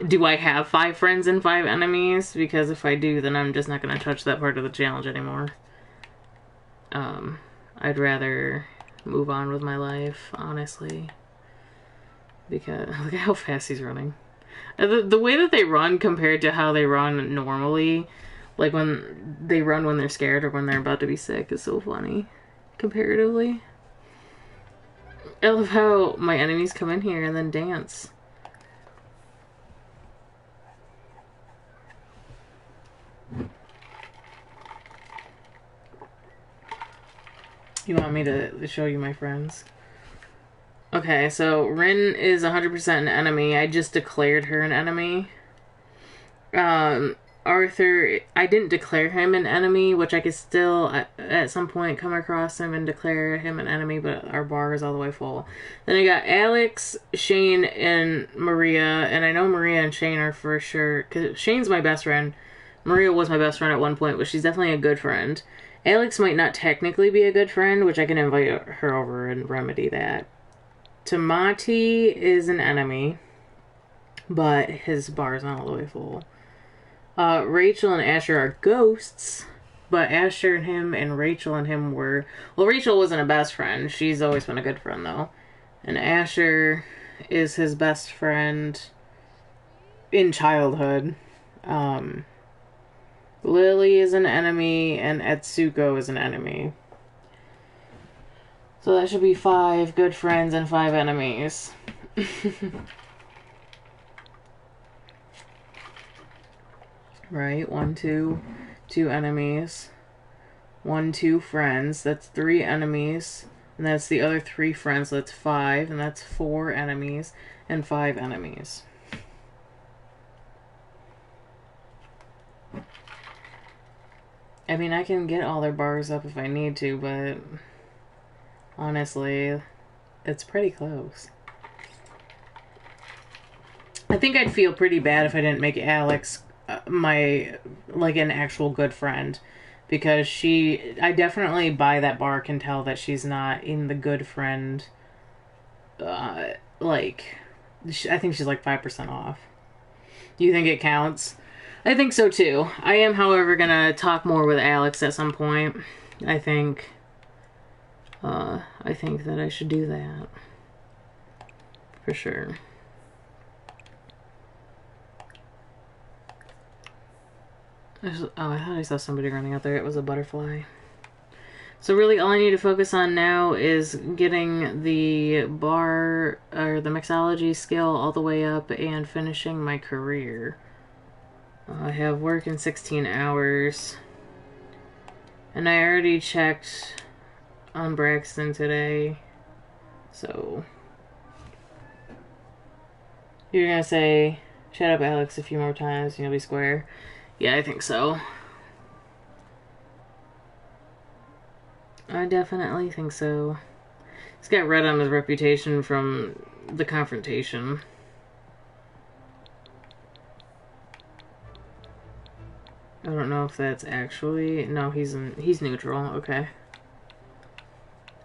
Do I have 5 friends and 5 enemies? Because if I do, then I'm just not going to touch that part of the challenge anymore. I'd rather move on with my life, honestly. Because look at how fast he's running. The way that they run compared to how they run normally, like when they run when they're scared or when they're about to be sick, is so funny, comparatively. I love how my enemies come in here and then dance. You want me to show you my friends? Okay, so Rin is 100% an enemy. I just declared her an enemy. Arthur, I didn't declare him an enemy, which I could still at some point come across him and declare him an enemy, but our bar is all the way full. Then I got Alex, Shane, and Maria, and I know Maria and Shane are for sure, because Shane's my best friend. Maria was my best friend at one point, but she's definitely a good friend. Alex might not technically be a good friend, which I can invite her over and remedy that. Tamati is an enemy. but his bar is not all the way full. Rachel and Asher are ghosts, but Asher and him and Rachel and him were... Well, Rachel wasn't a best friend. She's always been a good friend, though. And Asher is his best friend in childhood. Lily is an enemy, and Etsuko is an enemy. So that should be 5 good friends and 5 enemies. Right? 1, 2, 2 enemies. 1, 2 friends. That's 3 enemies. And that's the other 3 friends. So that's 5. And that's 4 enemies. And 5 enemies. I mean, I can get all their bars up if I need to, but... honestly, it's pretty close. I think I'd feel pretty bad if I didn't make Alex an actual good friend. Because I definitely by that bar can tell that she's not in the good friend, I think she's like 5% off. Do you think it counts? I think so too. I am, however, gonna talk more with Alex at some point. I think that I should do that. For sure. Oh, I thought I saw somebody running out there. It was a butterfly. So really all I need to focus on now is getting the bar, or the mixology skill all the way up and finishing my career. I have work in 16 hours. And I already checked on Braxton today. So... you're gonna say, shut up Alex a few more times and you'll be square. Yeah, I think so. I definitely think so. He's got red on his reputation from the confrontation. I don't know if that's actually... no, he's neutral. Okay.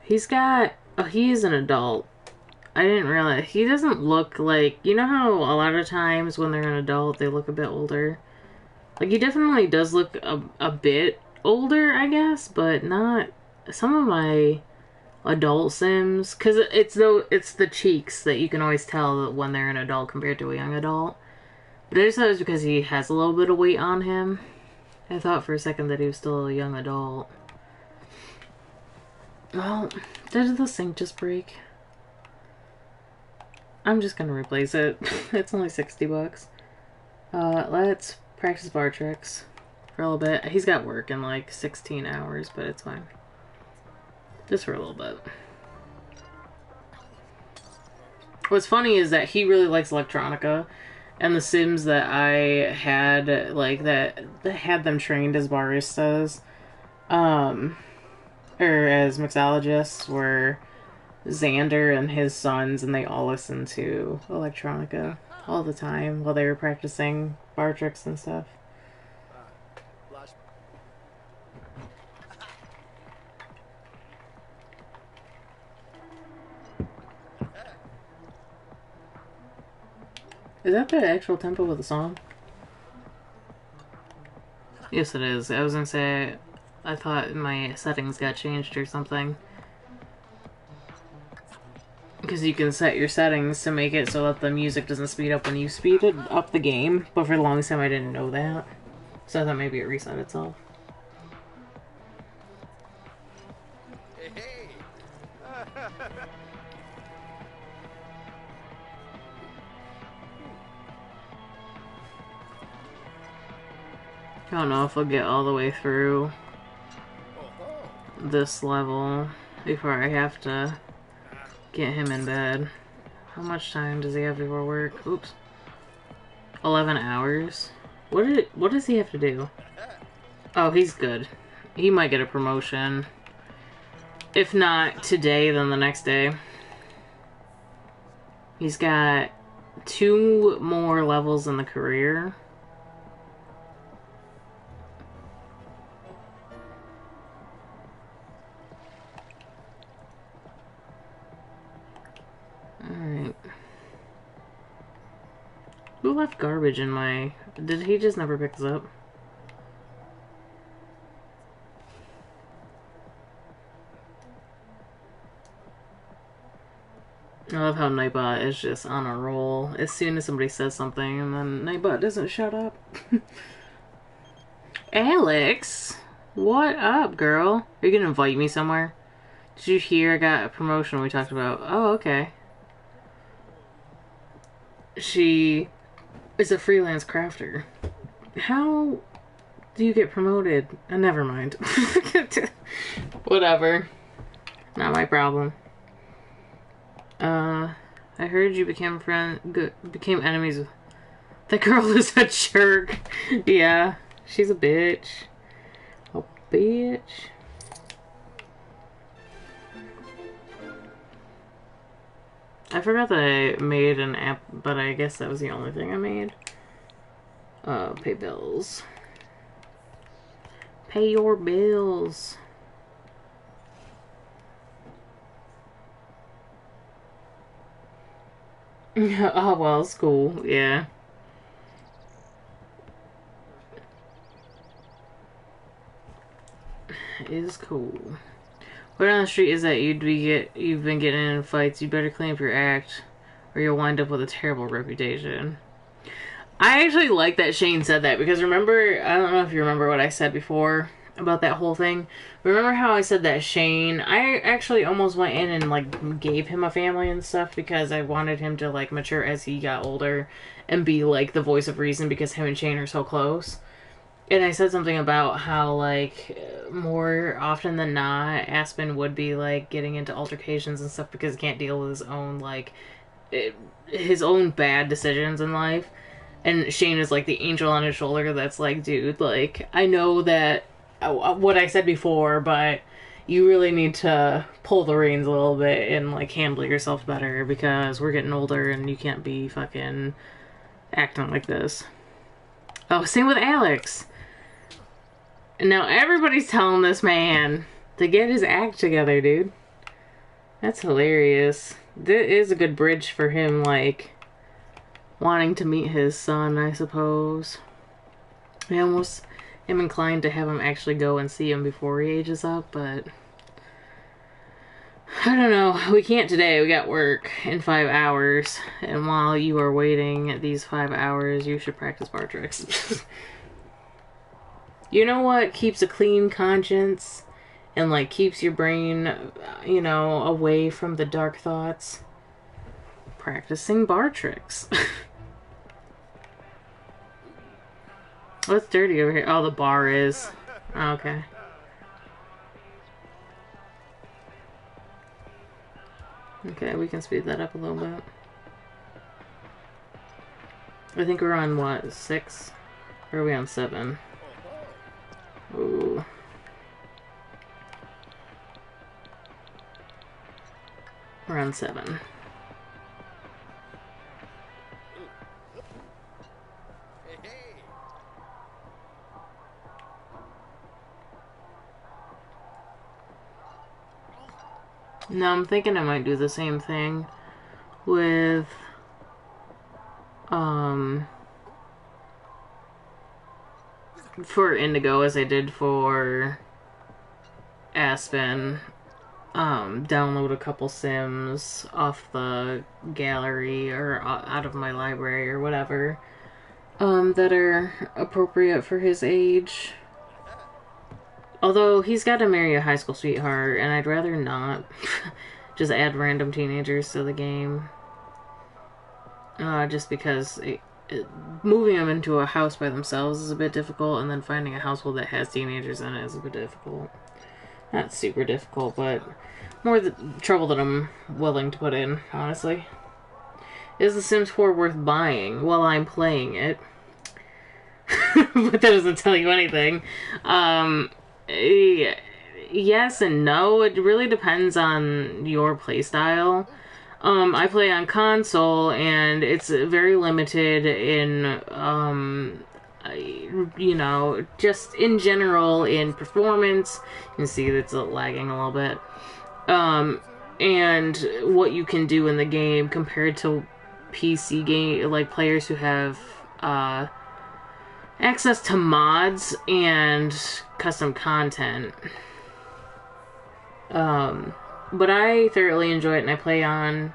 He's got... oh, he is an adult. I didn't realize. He doesn't look like... you know how a lot of times when they're an adult, they look a bit older? Like, he definitely does look a bit older, I guess, but not... some of my adult Sims... because it's the cheeks that you can always tell when they're an adult compared to a young adult. But I just thought it was because he has a little bit of weight on him. I thought for a second that he was still a young adult. Well, did the sink just break? I'm just gonna replace it. It's only $60. Let's practice bar tricks for a little bit. He's got work in like 16 hours, but it's fine. Just for a little bit. What's funny is that he really likes electronica, and the Sims that I had, like, that had them trained as baristas, or as mixologists, were Xander and his sons, and they all listened to electronica all the time while they were practicing bar tricks and stuff. Is that the actual tempo of the song? Yes, it is. I was gonna say, I thought my settings got changed or something. Because you can set your settings to make it so that the music doesn't speed up when you speed it up the game. But for the longest time I didn't know that. So I thought maybe it reset itself. I don't know if I'll get all the way through this level before I have to get him in bed. How much time does he have before work? Oops. 11 hours? What does he have to do? Oh, he's good. He might get a promotion. If not today, then the next day. He's got 2 more levels in the career. Alright. Who left garbage in my... Did he just never pick this up? I love how Nightbot is just on a roll as soon as somebody says something, and then Nightbot doesn't shut up. Alex! What up, girl? Are you gonna invite me somewhere? Did you hear I got a promotion we talked about? Oh, okay. She is a freelance crafter. How do you get promoted? Never mind. Whatever. Not my problem. I heard you became enemies with... That girl is a jerk. Yeah, she's a bitch. A bitch. I forgot that I made an app, but I guess that was the only thing I made. Pay bills. Pay your bills. Oh, well, school, yeah. It is cool. Word on the street is that you've been getting in fights. You better clean up your act, or you'll wind up with a terrible reputation. I actually like that Shane said that, because remember, I don't know if you remember what I said before about that whole thing. Remember how I said that Shane, I actually almost went in and like gave him a family and stuff because I wanted him to like mature as he got older and be like the voice of reason, because him and Shane are so close. And I said something about how like more often than not Aspen would be like getting into altercations and stuff because he can't deal with his own like his own bad decisions in life. And Shane is like the angel on his shoulder that's like, dude, like, I know that what I said before, but you really need to pull the reins a little bit and like handle yourself better because we're getting older and you can't be fucking acting like this. Oh, same with Alex. And now everybody's telling this man to get his act together, dude. That's hilarious. That is a good bridge for him, like, wanting to meet his son, I suppose. I almost am inclined to have him actually go and see him before he ages up, but I don't know. We can't today. We got work in 5 hours, and while you are waiting these 5 hours, you should practice bar tricks. You know what keeps a clean conscience and like keeps your brain, you know, away from the dark thoughts? Practicing bar tricks. What's dirty over here? Oh, the bar is. Oh, okay. Okay, we can speed that up a little bit. I think we're on, what, 6? Or are we on 7? Ooh. We're on 7. Now I'm thinking I might do the same thing with for Indigo as I did for Aspen. Download a couple Sims off the gallery or out of my library or whatever that are appropriate for his age. Although he's got to marry a high school sweetheart, and I'd rather not just add random teenagers to the game. Just because moving them into a house by themselves is a bit difficult, and then finding a household that has teenagers in it is a bit difficult. Not super difficult, but more the trouble than I'm willing to put in, honestly. Is The Sims 4 worth buying while I'm playing it? But that doesn't tell you anything. Yes and no. It really depends on your playstyle. I play on console, and it's very limited in, you know, just in general in performance. You can see that's lagging a little bit. And what you can do in the game compared to PC game, like players who have access to mods and custom content. But I thoroughly enjoy it, and I play on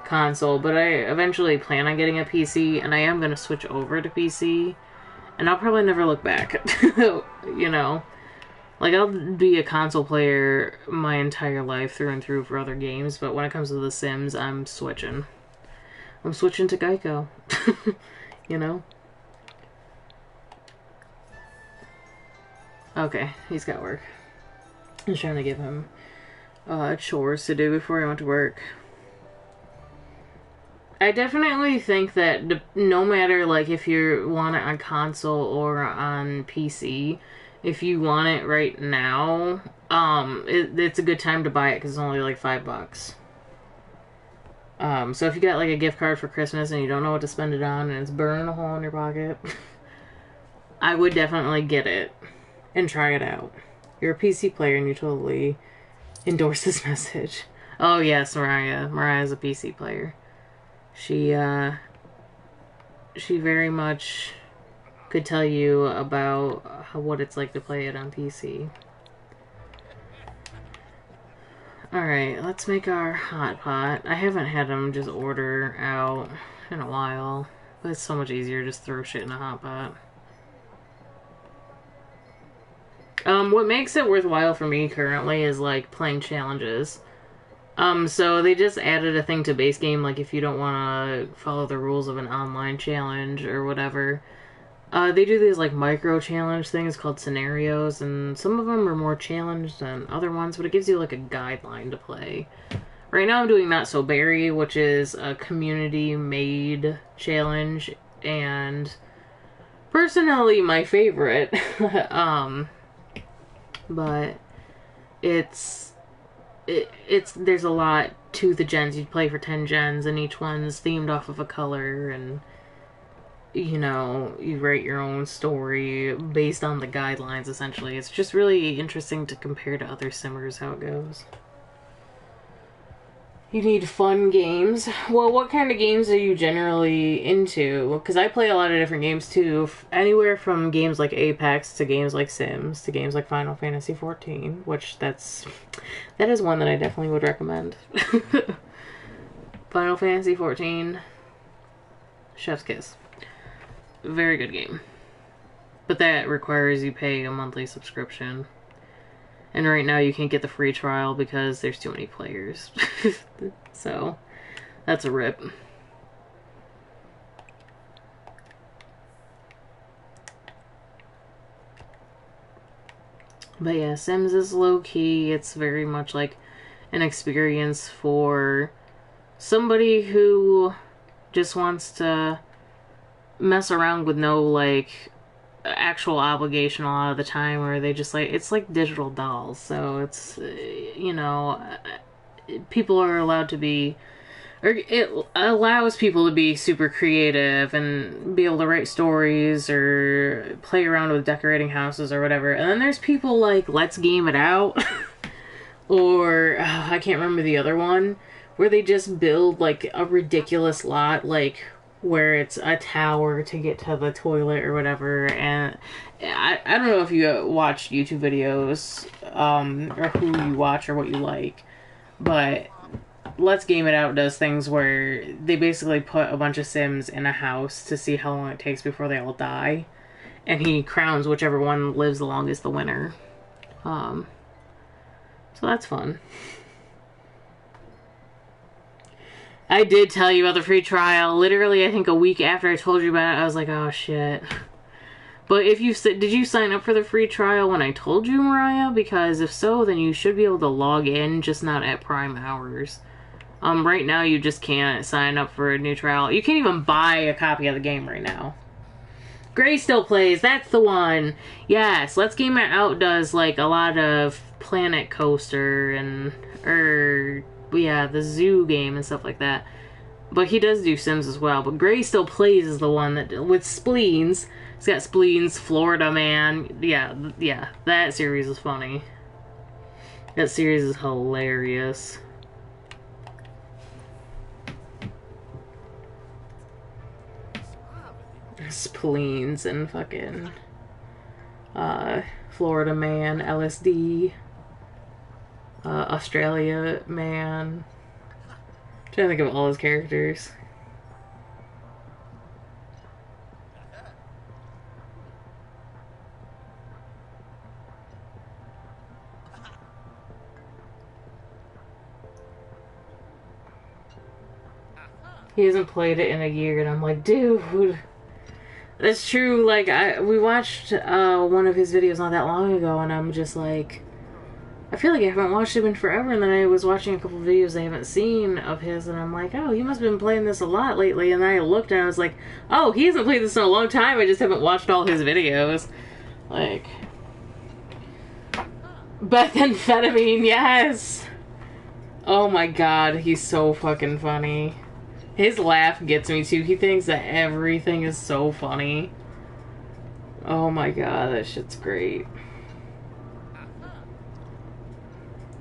console, but I eventually plan on getting a PC, and I am going to switch over to PC, and I'll probably never look back. You know? Like, I'll be a console player my entire life through and through for other games, but when it comes to The Sims, I'm switching. I'm switching to Geico. You know? Okay, he's got work. I was trying to give him chores to do before he went to work. I definitely think that no matter, like, if you want it on console or on PC, if you want it right now, it's a good time to buy it because it's only like $5. So if you got like a gift card for Christmas and you don't know what to spend it on and it's burning a hole in your pocket, I would definitely get it and try it out. You're a PC player and you totally endorse this message. Oh yes, Mariah. Mariah's a PC player. She very much could tell you about what it's like to play it on PC. Alright, let's make our hot pot. I haven't had them just order out in a while, but it's so much easier to just throw shit in a hot pot. What makes it worthwhile for me currently is like playing challenges. So they just added a thing to base game, like if you don't want to follow the rules of an online challenge or whatever. They do these like micro challenge things called scenarios, and some of them are more challenged than other ones, but it gives you like a guideline to play. Right now I'm doing Not So Berry, which is a community made challenge, and personally my favorite. But there's a lot to the gens. You play for 10 gens, and each one's themed off of a color, and you know, you write your own story based on the guidelines, essentially. It's just really interesting to compare to other simmers how it goes. You need fun games. Well, what kind of games are you generally into? Because I play a lot of different games too. Anywhere from games like Apex to games like Sims to games like Final Fantasy XIV, which that is one that I definitely would recommend. Final Fantasy XIV, chef's kiss. Very good game. But that requires you pay a monthly subscription. And right now you can't get the free trial because there's too many players. So, that's a rip. But yeah, Sims is low-key. It's very much like an experience for somebody who just wants to mess around with no, like, actual obligation a lot of the time, where they just like, it's like digital dolls, so it's, you know, people are allowed to be, or it allows people to be super creative and be able to write stories or play around with decorating houses or whatever. And then there's people like Let's Game It Out or I can't remember the other one, where they just build like a ridiculous lot, like where it's a tower to get to the toilet or whatever. And I don't know if you watch YouTube videos, or who you watch or what you like, but Let's Game It Out does things where they basically put a bunch of Sims in a house to see how long it takes before they all die, and he crowns whichever one lives the longest the winner. So that's fun. I did tell you about the free trial. Literally, I think a week after I told you about it, I was like, oh shit. But if you did you sign up for the free trial when I told you, Mariah? Because if so, then you should be able to log in, just not at prime hours. Right now you just can't sign up for a new trial. You can't even buy a copy of the game right now. Gray still plays, that's the one. Yes, Let's Game It Out does like a lot of Planet Coaster and yeah, the zoo game and stuff like that. But he does do Sims as well. But Gray Still Plays is the one that, with Spleens. He's got Spleens, Florida Man. Yeah, that series is funny. That series is hilarious. spleens and fucking Florida man, LSD, Australia man. I'm trying to think of all his characters. He hasn't played it in a year, and I'm like, dude, that's true. Like, we watched one of his videos not that long ago, and I'm just like, I feel like I haven't watched him in forever. And then I was watching a couple of videos I haven't seen of his, and I'm like, oh, he must have been playing this a lot lately. And then I looked, and I was like, oh, he hasn't played this in a long time. I just haven't watched all his videos. Like, methamphetamine, yes. Oh my god, he's so fucking funny. His laugh gets me too. He thinks that everything is so funny. Oh my god, that shit's great.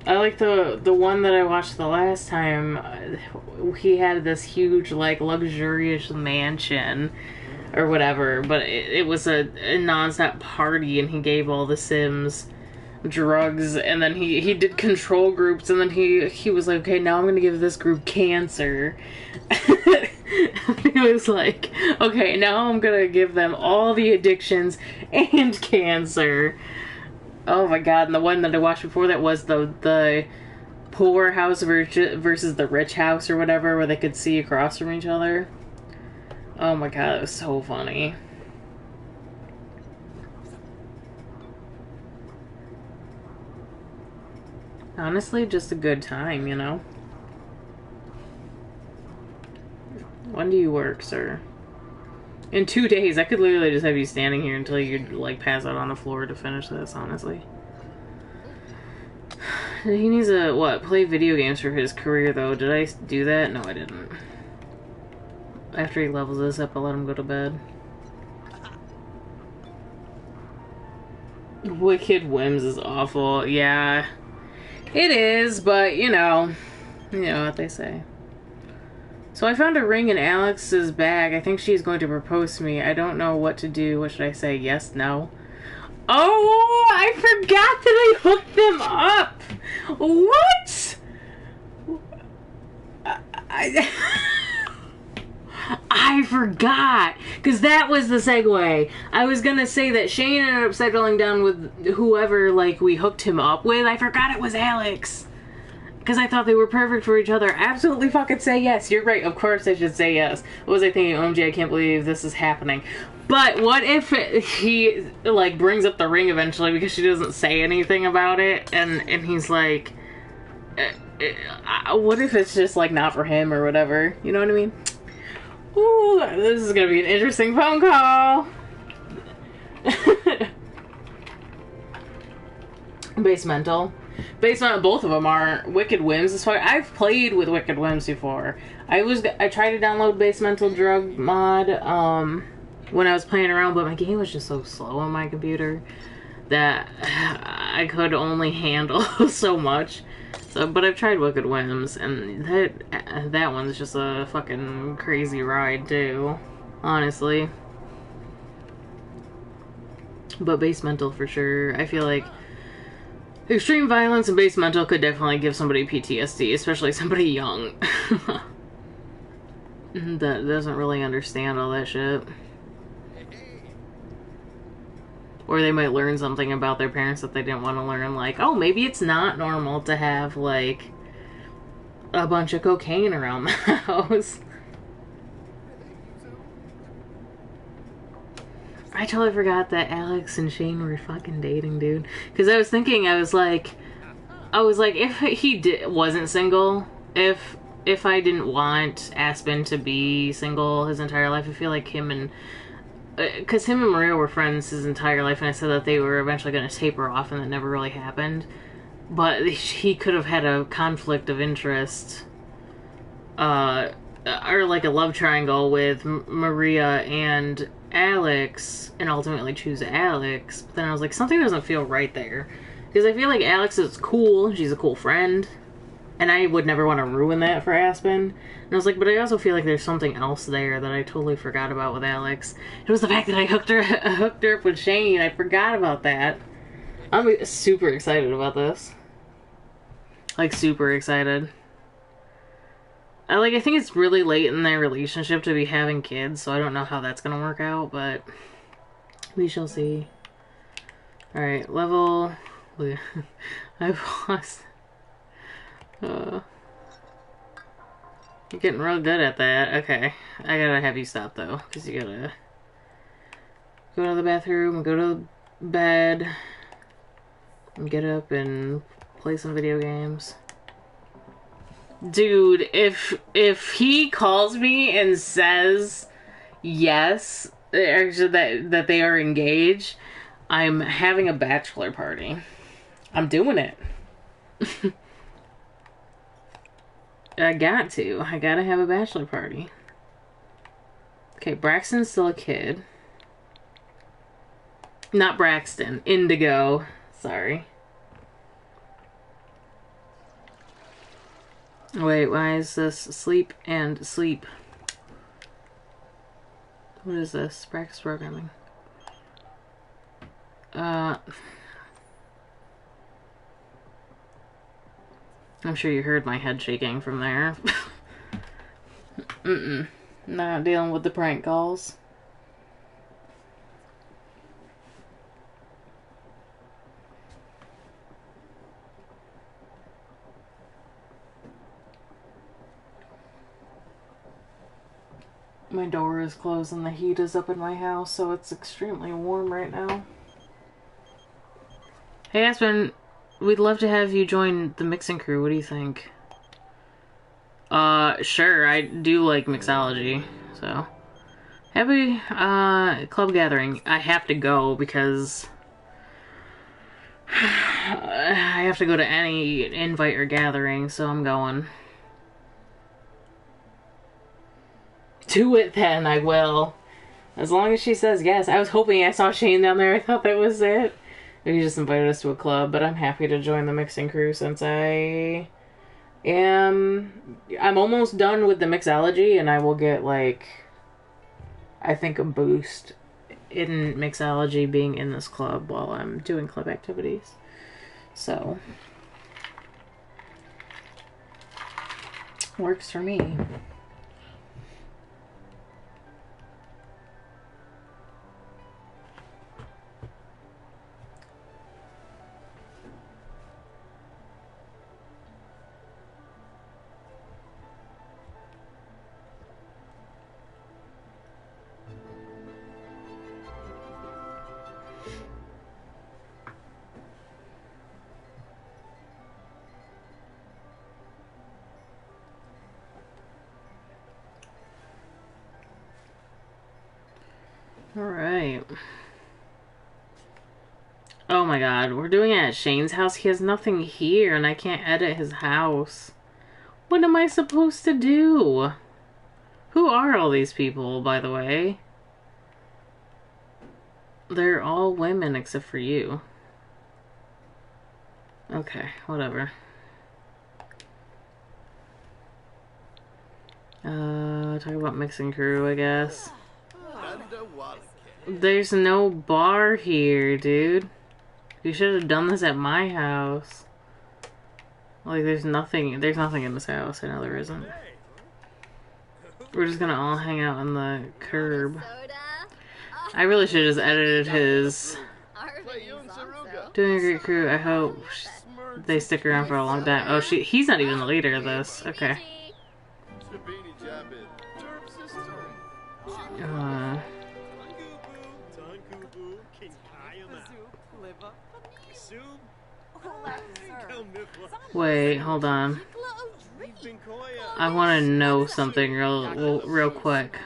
I like the one that I watched the last time. He had this huge, like, luxurious mansion or whatever, but it was a non-stop party, and he gave all the Sims drugs, and then he did control groups, and then he was like, okay, now I'm gonna give this group cancer. He was like, okay, now I'm gonna give them all the addictions and cancer. Oh my god, and the one that I watched before that was the poor house versus the rich house or whatever, where they could see across from each other. Oh my god, it was so funny. Honestly, just a good time, you know? When do you work, sir? In 2 days, I could literally just have you standing here until you, like, pass out on the floor to finish this, honestly. He needs to, what, play video games for his career, though. Did I do that? No, I didn't. After he levels this up, I'll let him go to bed. Wicked Whims is awful. Yeah. It is, but, you know what they say. So I found a ring in Alex's bag. I think she's going to propose to me. I don't know what to do. What should I say? Yes, no? Oh, I forgot that I hooked them up. What? I forgot. Because that was the segue. I was going to say that Shane ended up settling down with whoever, like, we hooked him up with. I forgot it was Alex. Because I thought they were perfect for each other. Absolutely fucking say yes. You're right. Of course I should say yes. What was I thinking? OMG, I can't believe this is happening. But what if he, like, brings up the ring eventually because she doesn't say anything about it? And he's like, what if it's just, like, not for him or whatever? You know what I mean? Ooh, this is going to be an interesting phone call. Basemental. Based on both of them are Wicked Whims. As far I've played with Wicked Whims before. I tried to download Basemental Drug mod when I was playing around, but my game was just so slow on my computer that I could only handle so much. So, but I've tried Wicked Whims, and that one's just a fucking crazy ride too, honestly. But Basemental for sure. I feel like extreme violence and Basemental could definitely give somebody PTSD, especially somebody young that doesn't really understand all that shit. Or they might learn something about their parents that they didn't want to learn, like, oh, maybe it's not normal to have, like, a bunch of cocaine around the house. I totally forgot that Alex and Shane were fucking dating, dude. Because I was thinking, I was like, if he wasn't single, if I didn't want Aspen to be single his entire life, I feel like him and Maria were friends his entire life, and I said that they were eventually going to taper off, and that never really happened. But he could have had a conflict of interest, or like a love triangle with Maria and Alex, and ultimately choose Alex. But then I was like, something doesn't feel right there. Because I feel like Alex is cool, she's a cool friend, And I would never want to ruin that for Aspen. And I was like, but I also feel like there's something else there that I totally forgot about with Alex. It was the fact that I hooked her up with Shane. I forgot about that. I'm super excited about this. Like, super excited. I think it's really late in their relationship to be having kids, so I don't know how that's gonna work out, but we shall see. Alright, level... I've lost... You're getting real good at that. Okay, I gotta have you stop, though, because you gotta go to the bathroom, go to bed, and get up and play some video games. Dude, if he calls me and says yes, or that they are engaged, I'm having a bachelor party. I'm doing it. I gotta have a bachelor party. Okay, Braxton's still a kid. Not Braxton, Indigo. Sorry. Wait, why is this sleep and sleep? What is this? Practice programming. I'm sure you heard my head shaking from there. Not dealing with the prank calls. My door is closed and the heat is up in my house, so it's extremely warm right now. Hey Aspen, we'd love to have you join the mixing crew. What do you think? Sure, I do like mixology, so. Happy, club gathering. I have to go because I have to go to any invite or gathering, so I'm going. Do it then, I will. As long as she says yes. I was hoping I saw Shane down there. I thought that was it. He just invited us to a club, but I'm happy to join the mixing crew since I'm almost done with the mixology, and I will get, like, I think a boost in mixology being in this club while I'm doing club activities. So, works for me. Alright. Oh my god, we're doing it at Shane's house. He has nothing here and I can't edit his house. What am I supposed to do? Who are all these people, by the way? They're all women except for you. Okay, whatever. Talk about mixing crew, I guess. There's no bar here, dude. You should have done this at my house. Like, there's nothing in this house. I know there isn't. We're just gonna all hang out on the curb. I really should have just edited his... Doing a great crew. I hope they stick around for a long time. Oh, he's not even the leader of this. Okay. Wait, hold on. I want to know something real quick.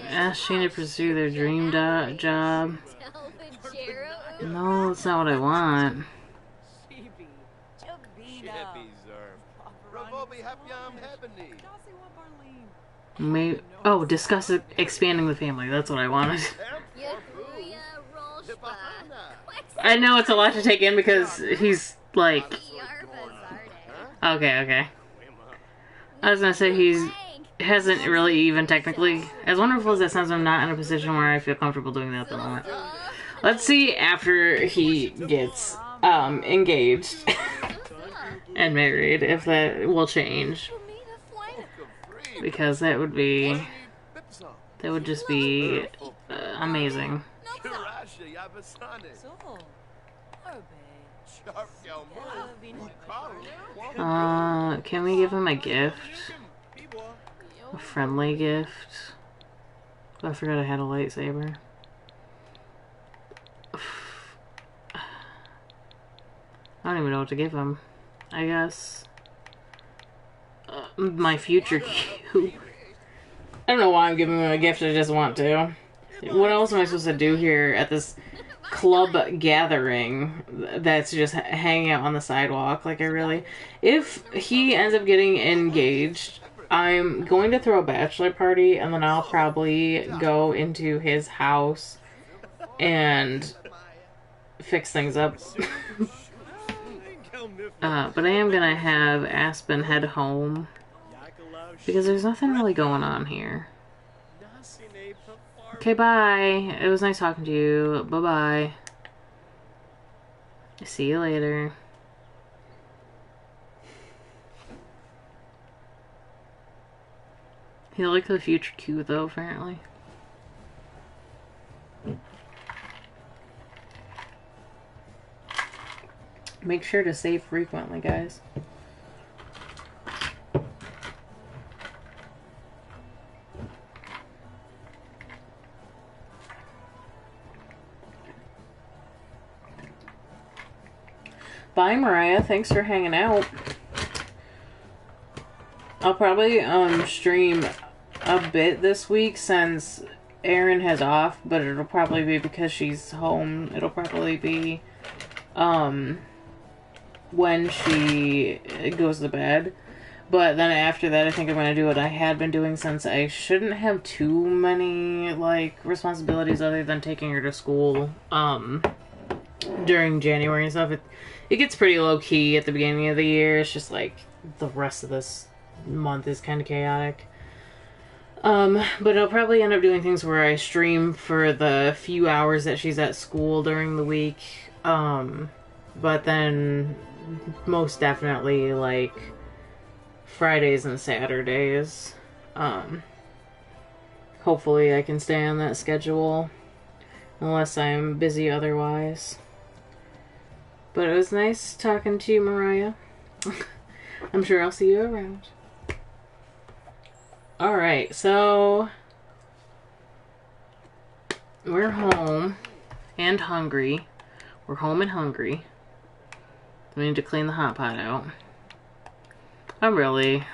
Ask Shane to pursue their dream job. No, that's not what I want. Maybe. Oh, discuss expanding the family. That's what I wanted. I know it's a lot to take in because he's like. Okay, okay. I was gonna say he hasn't really even technically. As wonderful as that sounds, I'm not in a position where I feel comfortable doing that at the moment. Let's see after he gets engaged and married if that will change. Because that would just be amazing. Can we give him a gift? A friendly gift? Oh, I forgot I had a lightsaber. I don't even know what to give him. I guess my future cube. I don't know why I'm giving him a gift, I just want to. What else am I supposed to do here at this club gathering that's just hanging out on the sidewalk? Like, if he ends up getting engaged, I'm going to throw a bachelor party, and then I'll probably go into his house and fix things up. But I am gonna have Aspen head home because there's nothing really going on here. Okay, bye. It was nice talking to you. Bye-bye. See you later. He liked the future Q though, apparently. Make sure to save frequently, guys. Bye, Mariah. Thanks for hanging out. I'll probably stream a bit this week since Erin has off, but it'll probably be because she's home. It'll probably be when she goes to bed. But then after that, I think I'm going to do what I had been doing since I shouldn't have too many, like, responsibilities other than taking her to school during January and stuff. It gets pretty low-key at the beginning of the year. It's just, like, the rest of this month is kind of chaotic. But I'll probably end up doing things where I stream for the few hours that she's at school during the week. But then most definitely, like, Fridays and Saturdays. Hopefully I can stay on that schedule unless I'm busy otherwise. But it was nice talking to you, Mariah. I'm sure I'll see you around. Alright, so we're home and hungry. We're home and hungry. We need to clean the hot pot out. I'm really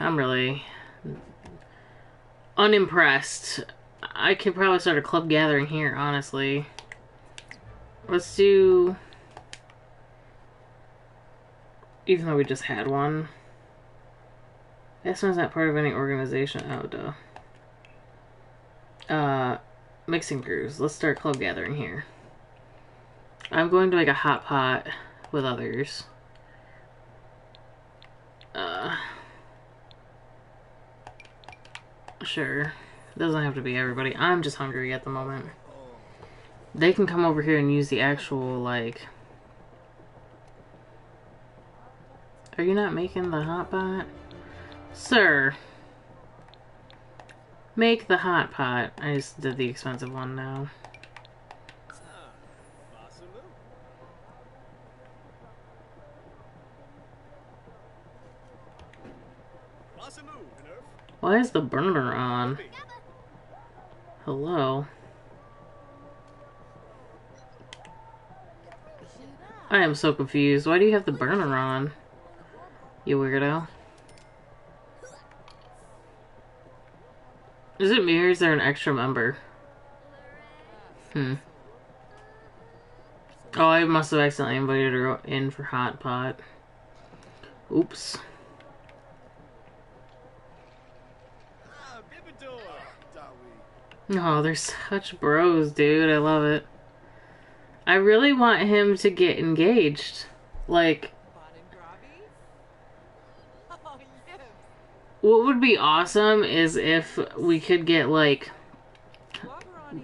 unimpressed. I could probably start a club gathering here, honestly. Let's do... Even though we just had one. This one's not part of any organization. Oh, duh. Mixing brews. Let's start club gathering here. I'm going to make a hot pot with others. Sure. Doesn't have to be everybody. I'm just hungry at the moment. They can come over here and use the actual, like... Are you not making the hot pot? Sir. Make the hot pot. I just did the expensive one now. Why is the burner on? Hello? I am so confused. Why do you have the burner on? You weirdo. Is it me or is there an extra member? Oh, I must have accidentally invited her in for hot pot. Oops. Oh, they're such bros, dude. I love it. I really want him to get engaged. Like, what would be awesome is if we could get, like,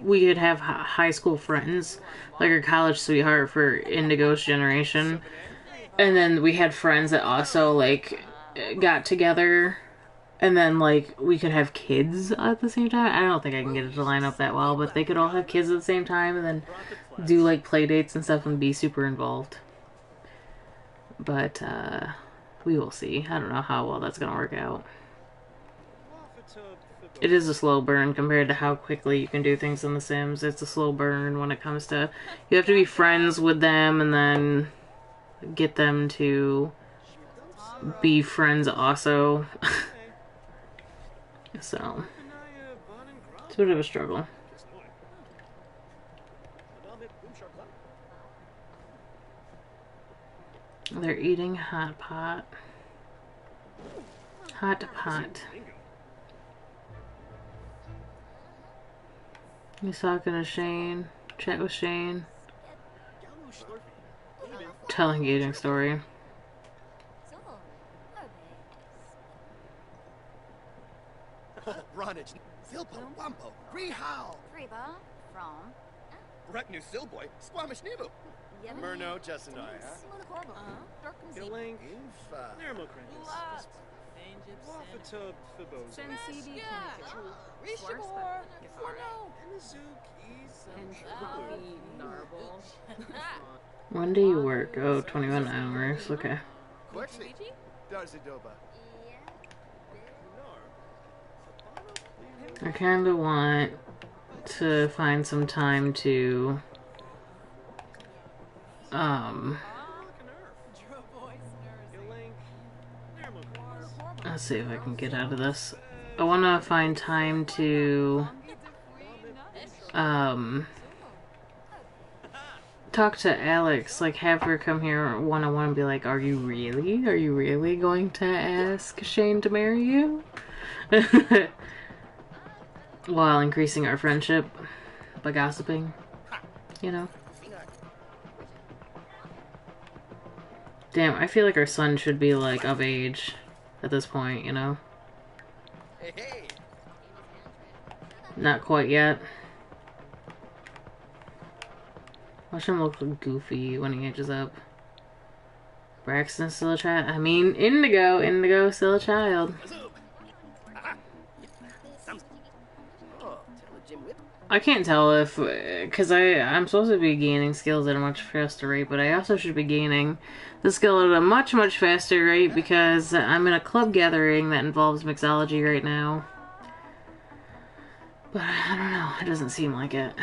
we could have high school friends, like our college sweetheart for Indigo's generation. And then we had friends that also, like, got together. And then, like, we could have kids at the same time. I don't think I can get it to line up that well, but they could all have kids at the same time and then do, like, play dates and stuff and be super involved. But, we will see. I don't know how well that's gonna work out. It is a slow burn compared to how quickly you can do things in The Sims. It's a slow burn when it comes to... You have to be friends with them and then get them to be friends also. So, it's a bit of a struggle. They're eating hot pot. Hot pot. He's talking to Shane. Chat with Shane. Tell engaging story. Ronich, Silpo, Wampo, Grehal, Reba from Reknu Silboy, Squamish Nibu, Murno, Jessenai, Ilink, Infa, Nermokranus, Wafatub, Fibos, Rishibor, When do you work? Oh, 21 hours. Okay. Quexi, Darzidoba, I kind of want to find some time to, let's see if I can get out of this. I want to find time to, talk to Alex, like have her come here one-on-one and be like, are you really going to ask Shane to marry you? While increasing our friendship by gossiping, you know? Damn, I feel like our son should be, like, of age at this point, you know? hey, Not quite yet. Watch him look goofy when he ages up. Braxton's still a child. I mean, Indigo's still a child. I can't tell if, because I'm supposed to be gaining skills at a much faster rate, but I also should be gaining the skill at a much faster rate because I'm in a club gathering that involves mixology right now. But I don't know, it doesn't seem like it.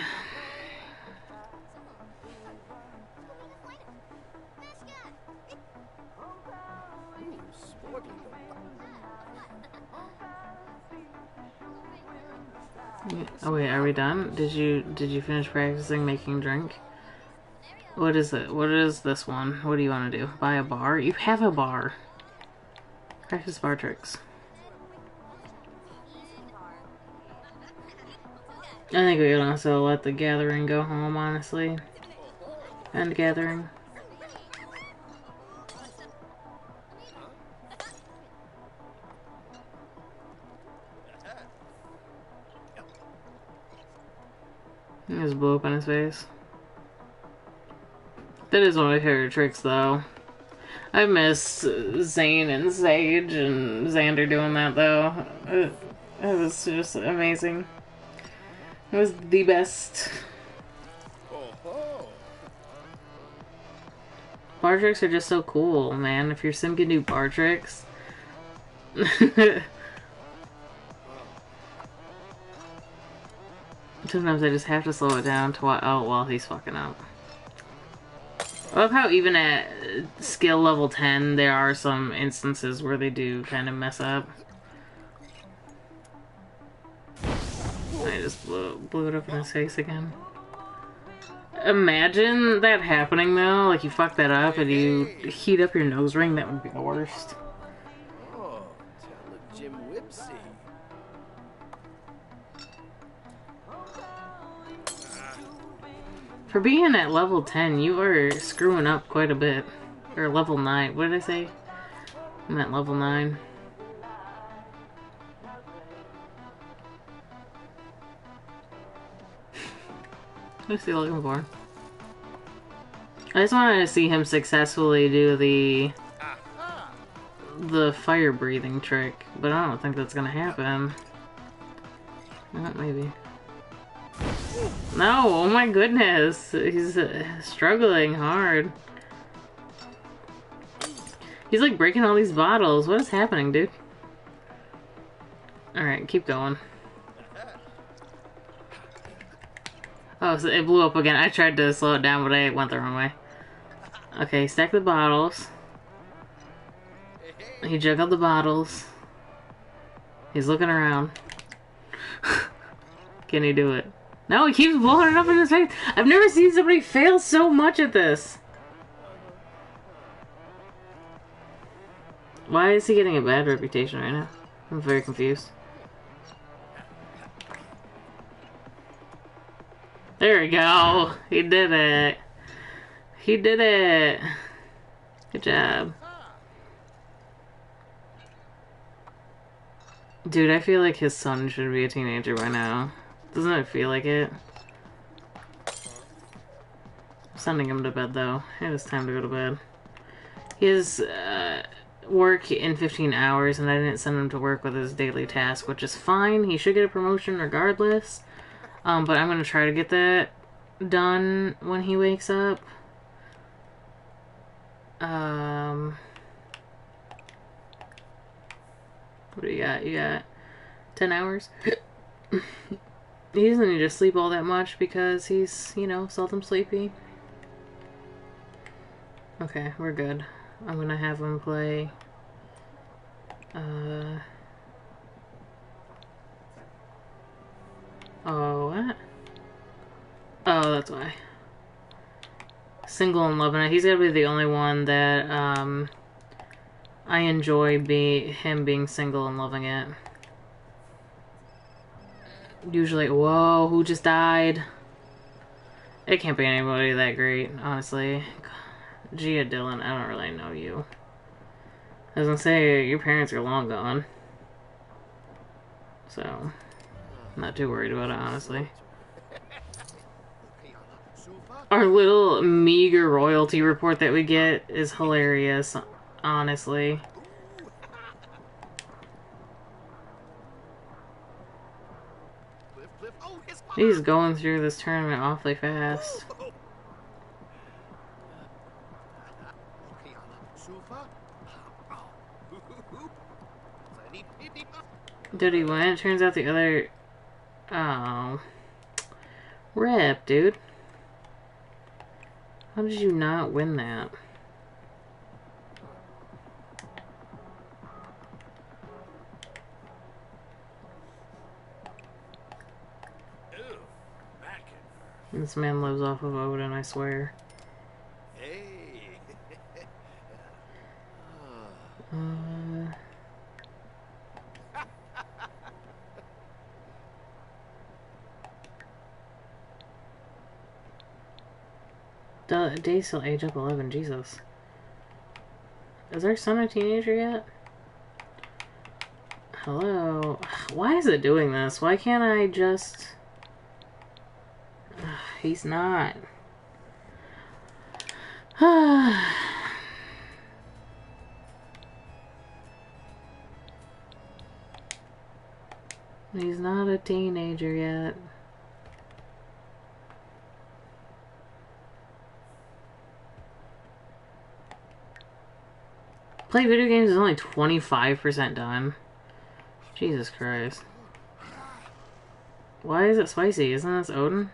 Oh wait, are we done? Did you finish practicing making drink? What is it? What is this one? What do you want to do? Buy a bar? You have a bar. Practice bar tricks. I think we could also let the gathering go home, honestly. End gathering. He just blew up in his face. That is one of my favorite tricks, though. I miss Zane and Sage and Xander doing that, though. It was just amazing. It was the best. Bar tricks are just so cool, man. If your sim can do bar tricks. Sometimes I just have to slow it down to watch out while he's fucking up. I love how even at skill level 10, there are some instances where they do kind of mess up. I just blew it up in his face again. Imagine that happening though, like you fuck that up and you heat up your nose ring, that would be the worst. oh, tell Jim Whipsy. For being at level 10, you are screwing up quite a bit. Or level 9. What did I say? I'm at level 9. What's he looking for? I just wanted to see him successfully do the fire breathing trick, but I don't think that's gonna happen. Maybe. No, oh my goodness, he's struggling hard. He's like breaking all these bottles. What is happening, dude? Alright, keep going. Oh, so it blew up again. I tried to slow it down, but I went the wrong way. Okay, stack the bottles. He juggled the bottles. He's looking around. Can he do it? No, he keeps blowing it up in his face. I've never seen somebody fail so much at this. Why is he getting a bad reputation right now? I'm very confused. There we go. He did it. He did it. Good job. Dude, I feel like his son should be a teenager by now. Doesn't it feel like it? I'm sending him to bed though. It is time to go to bed. He has work in 15 hours and I didn't send him to work with his daily task, which is fine. He should get a promotion regardless. But I'm gonna try to get that done when he wakes up. What do you got? You got 10 hours? He doesn't need to sleep all that much because he's, you know, seldom sleepy. Okay, we're good. I'm gonna have him play. Oh, what? Oh, that's why. Single and loving it. He's gotta be the only one that, I enjoy him being single and loving it. Usually, whoa, who just died? It can't be anybody that great, honestly. Gia Dillon, I don't really know you. I was gonna say, your parents are long gone. So, I'm not too worried about it, honestly. Our little meager royalty report that we get is hilarious, honestly. He's going through this tournament awfully fast. Did he win? It turns out the other... Oh. Rip, dude. How did you not win that? This man lives off of Odin, I swear. Hey. Days till age up 11, Jesus. Is our son a teenager yet? Hello? Why is it doing this? Why can't I just... He's not. He's not a teenager yet. Play video games is only 25% done. Jesus Christ. Why is it spicy? Isn't this Odin?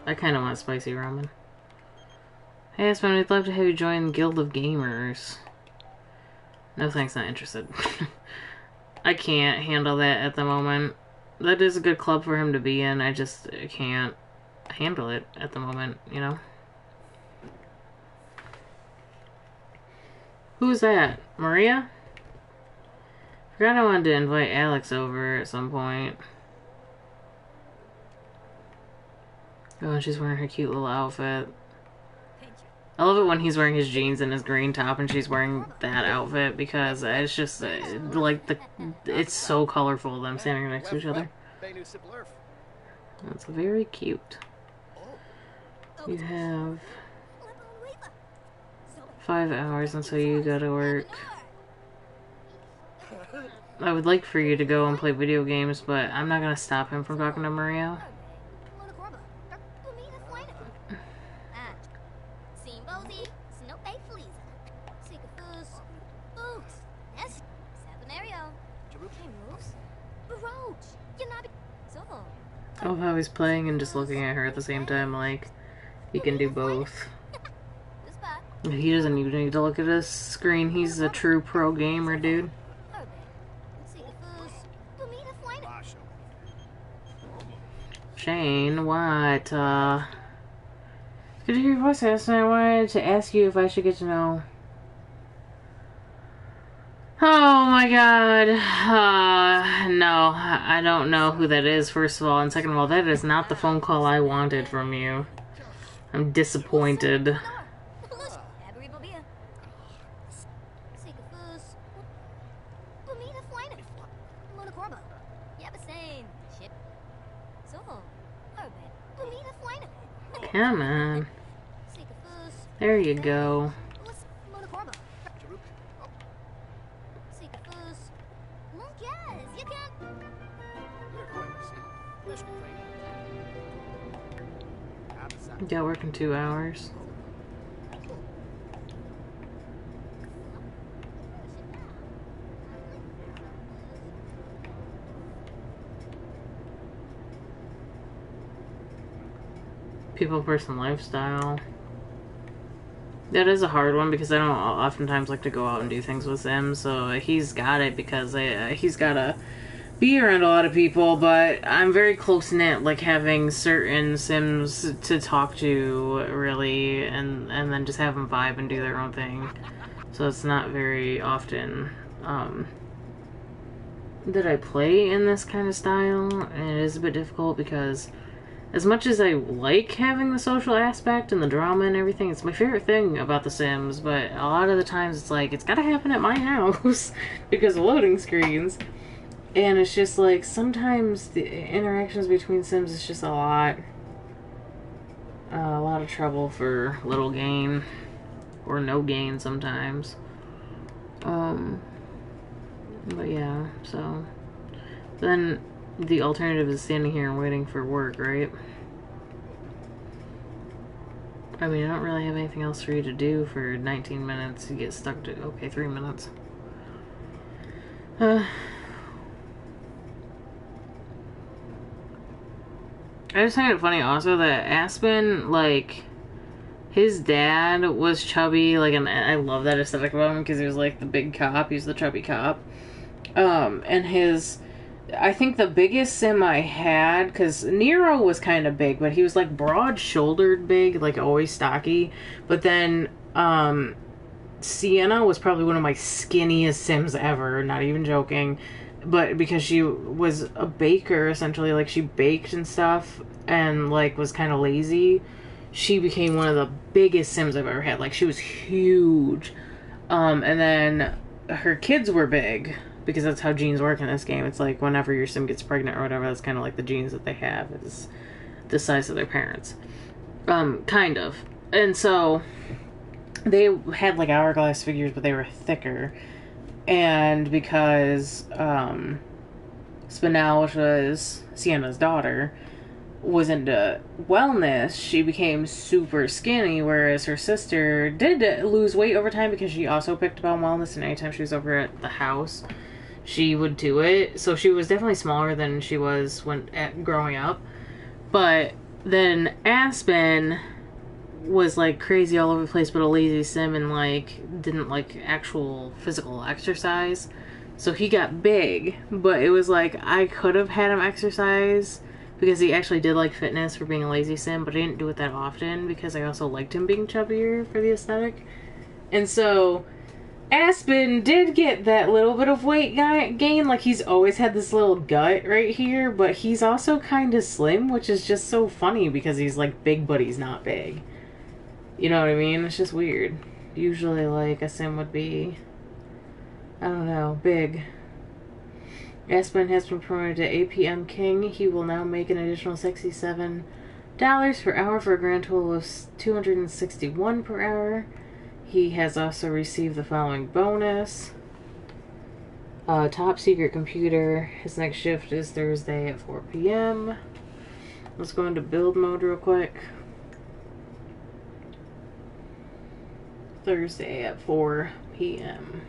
I kind of want spicy ramen. Hey, Aspen, we'd love to have you join Guild of Gamers. No thanks, not interested. I can't handle that at the moment. That is a good club for him to be in. I just can't handle it at the moment, you know? Who's that? Maria? Forgot I wanted to invite Alex over at some point. Oh, she's wearing her cute little outfit. I love it when he's wearing his jeans and his green top and she's wearing that outfit because it's just like it's so colorful them standing next to each other. That's very cute. You have 5 hours until you go to work. I would like for you to go and play video games, but I'm not gonna stop him from talking to Maria. I love how he's playing and just looking at her at the same time, like, he can do both. He doesn't even need to look at his screen, he's a true pro gamer, dude. Shane, what? Good to hear your voice last night. I wanted to ask you if I should get to know... Oh my god. No, I don't know who that is, first of all. And second of all, that is not the phone call I wanted from you. I'm disappointed. Come on. There you go. Yeah, working 2 hours. People, person, lifestyle. That is a hard one because I don't oftentimes like to go out and do things with Sims, so he's got it because he's got to be around a lot of people, but I'm very close-knit, like having certain Sims to talk to, really, and then just have them vibe and do their own thing. So it's not very often that I play in this kind of style, and it is a bit difficult because as much as I like having the social aspect and the drama and everything, it's my favorite thing about The Sims, but a lot of the times it's like, it's gotta happen at my house because of loading screens. And it's just like, sometimes the interactions between Sims is just a lot of trouble for little gain, or no gain sometimes. But yeah, so then the alternative is standing here and waiting for work, right? I mean, I don't really have anything else for you to do for 19 minutes. You get stuck to, okay, 3 minutes. I just find it funny also that Aspen, like, his dad was chubby, like, and I love that aesthetic about him because he was like the big cop, he's the chubby cop. And his, I think the biggest Sim I had, because Nero was kind of big, but he was like broad-shouldered big, like always stocky. But then, Sienna was probably one of my skinniest Sims ever, not even joking. But because she was a baker, essentially, like she baked and stuff, and like was kind of lazy, she became one of the biggest Sims I've ever had. Like she was huge. And then her kids were big, because that's how genes work in this game. It's like whenever your Sim gets pregnant or whatever, that's kind of like the genes that they have, is the size of their parents. Kind of. And so they had like hourglass figures, but they were thicker. And because Spinel, which was Sienna's daughter, was into wellness, she became super skinny, whereas her sister did lose weight over time because she also picked up on wellness, and anytime she was over at the house, she would do it. So she was definitely smaller than she was growing up. But then Aspen was like crazy all over the place, but a lazy Sim, and like didn't like actual physical exercise, so he got big. But it was like I could have had him exercise because he actually did like fitness for being a lazy Sim, but I didn't do it that often because I also liked him being chubbier for the aesthetic. And so Aspen did get that little bit of weight gain. Like, he's always had this little gut right here, but he's also kind of slim, which is just so funny because he's, like, big, but he's not big. You know what I mean? It's just weird. Usually, like, a sim would be, I don't know, big. Aspen has been promoted to APM King. He will now make an additional $67 per hour for a grand total of $261 per hour. He has also received the following bonus. Top secret computer. His next shift is Thursday at 4 p.m. Let's go into build mode real quick. Thursday at 4 p.m.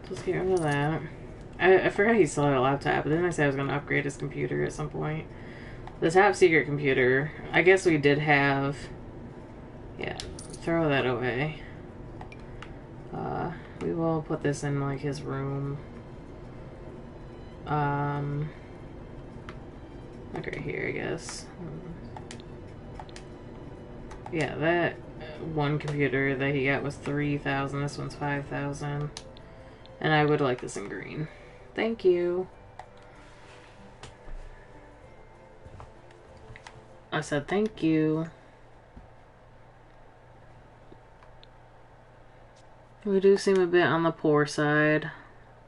Let's get rid of that. I forgot he still had a laptop, but didn't I say I was going to upgrade his computer at some point? The top secret computer, I guess we did have... Yeah, throw that away. We will put this in, like, his room. Like right here, I guess. Yeah, that one computer that he got was $3,000. This one's $5,000. And I would like this in green. Thank you. I said thank you. We do seem a bit on the poor side.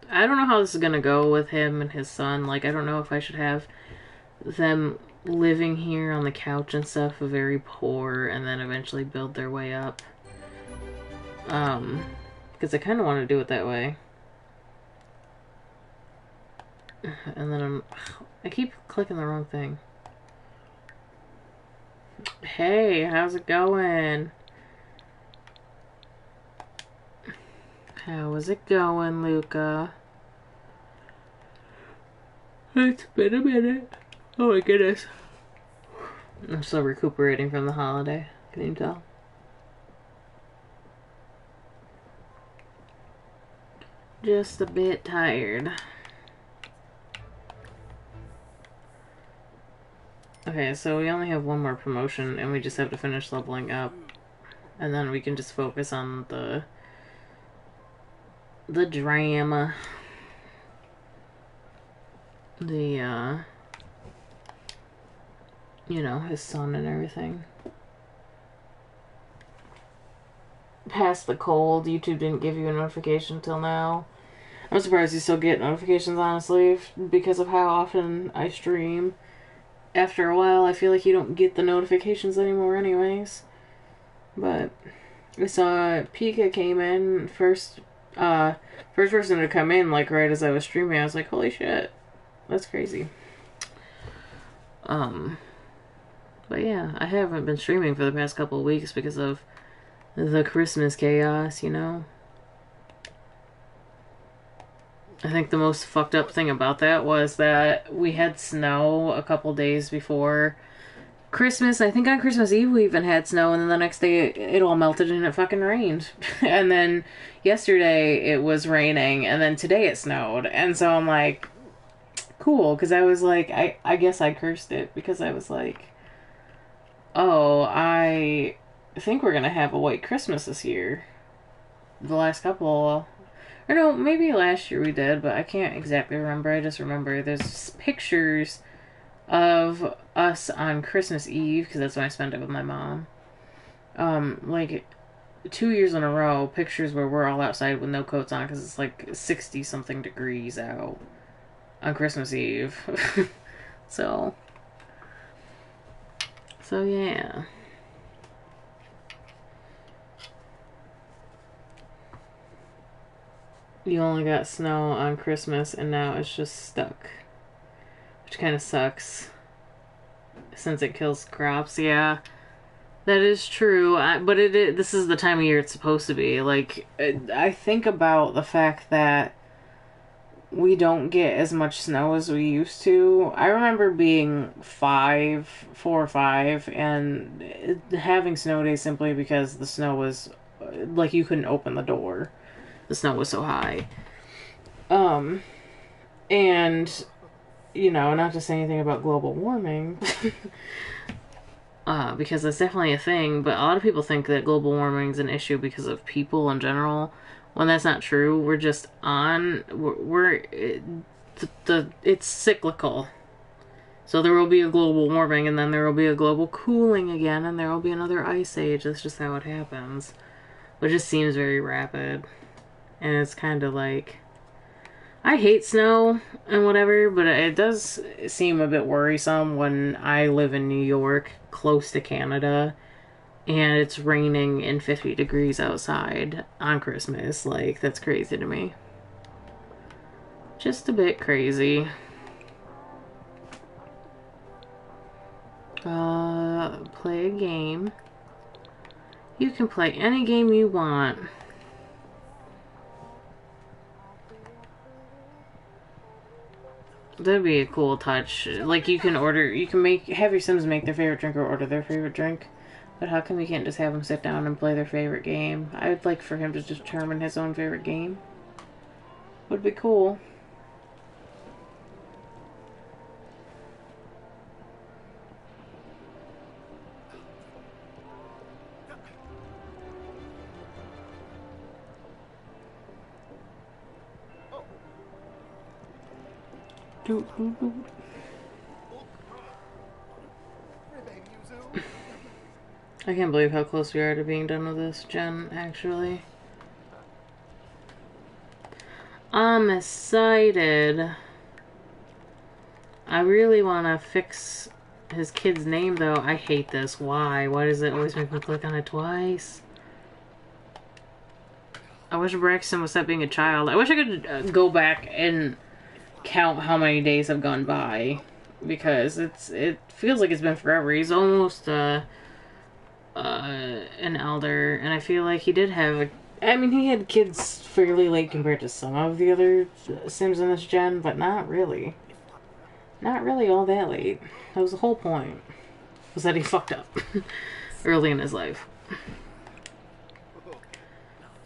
I don't know how this is gonna go with him and his son. Like, I don't know if I should have them living here on the couch and stuff, very poor, and then eventually build their way up. Because I kind of want to do it that way. And then I keep clicking the wrong thing. Hey, how's it going? How is it going, Luca? It's been a minute. Oh my goodness. I'm still recuperating from the holiday. Can you tell? Just a bit tired. Okay, so we only have one more promotion, and we just have to finish leveling up. And then we can just focus on the drama. The, you know, his son and everything. Past the cold, YouTube didn't give you a notification till now. I'm surprised you still get notifications, honestly, because of how often I stream. After a while, I feel like you don't get the notifications anymore anyways. But I saw Pika came in, first person to come in, like, right as I was streaming. I was like, holy shit. That's crazy. But yeah, I haven't been streaming for the past couple of weeks because of the Christmas chaos, you know? I think the most fucked up thing about that was that we had snow a couple days before Christmas. I think on Christmas Eve we even had snow, and then the next day it all melted and it fucking rained. And then yesterday it was raining, and then today it snowed. And so I'm like, cool, because I was like, I guess I cursed it, because I was like, oh, I think we're gonna have a white Christmas this year. The last couple... Or no, maybe last year we did, but I can't exactly remember. I just remember there's pictures of us on Christmas Eve, because that's when I spent it with my mom. Like, 2 years in a row, pictures where we're all outside with no coats on, because it's like 60-something degrees out on Christmas Eve. So yeah. You only got snow on Christmas, and now it's just stuck. Which kind of sucks. Since it kills crops, yeah. That is true, but this is the time of year it's supposed to be. Like, I think about the fact that we don't get as much snow as we used to. I remember being 4 or 5, and having snow days simply because the snow was, like, you couldn't open the door. The snow was so high. And you know, not to say anything about global warming, because that's definitely a thing, but a lot of people think that global warming is an issue because of people in general, when that's not true. We're just it's cyclical. So there will be a global warming, and then there will be a global cooling again, and there will be another ice age. That's just how it happens. But it just seems very rapid. And it's kind of like... I hate snow and whatever, but it does seem a bit worrisome when I live in New York, close to Canada, and it's raining and 50 degrees outside on Christmas. Like, that's crazy to me. Just a bit crazy. Play a game. You can play any game you want. That'd be a cool touch. Like, you can have your Sims make their favorite drink or order their favorite drink. But how come you can't just have them sit down and play their favorite game? I would like for him to determine his own favorite game. Would be cool. I can't believe how close we are to being done with this gen, actually. I'm excited. I really want to fix his kid's name, though. I hate this. Why? Why does it always make me click on it twice? I wish Braxton was up being a child. I wish I could go back and count how many days have gone by, because it feels like it's been forever. He's almost an elder, and I feel like he did have he had kids fairly late compared to some of the other Sims in this gen, but not really all that late. That was the whole point, was that he fucked up early in his life.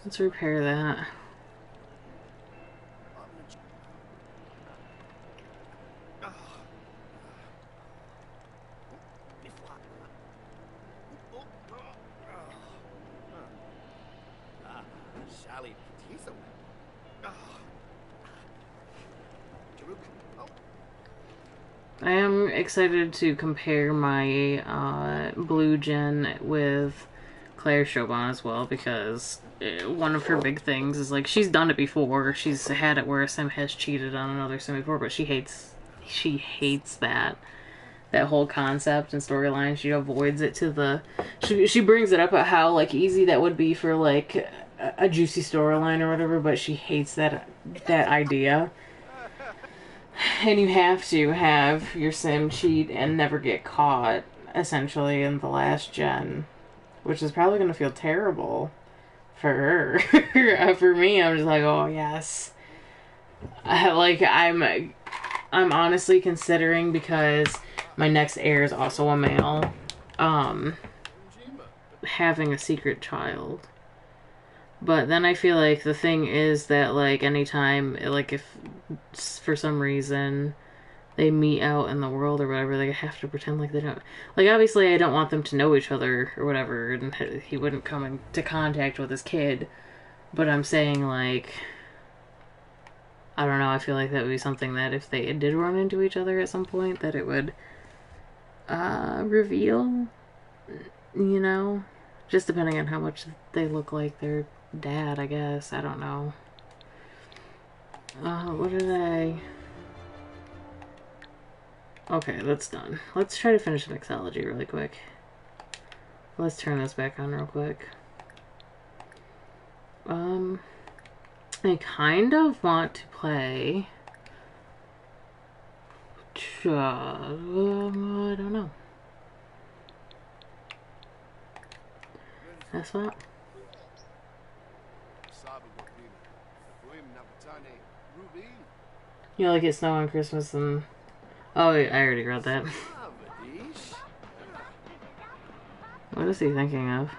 Let's repair that. I am excited to compare my blue gen with Claire Chauvin as well, because one of her big things is, like, she's done it before. She's had it where a sim has cheated on another sim before, but she hates that whole concept and storyline. She avoids it to the... She brings it up at how, like, easy that would be for, like, a juicy storyline or whatever, but she hates that idea. And you have to have your sim cheat and never get caught, essentially, in the last gen. Which is probably going to feel terrible for her. For me, I'm just like, oh, yes. I'm honestly considering, because my next heir is also a male, having a secret child. But then I feel like the thing is that, like, anytime, like, if for some reason they meet out in the world or whatever, they have to pretend like they don't... Like, obviously I don't want them to know each other or whatever, and he wouldn't come into contact with his kid. But I'm saying, like... I don't know, I feel like that would be something that if they did run into each other at some point, that it would reveal, you know? Just depending on how much they look like their dad, I guess. I don't know. What did I... Okay, that's done. Let's try to finish the mixology really quick. Let's turn this back on real quick. I kind of want to play... I don't know. That's what? You like it snow on Christmas and... Oh, I already read that. What is he thinking of?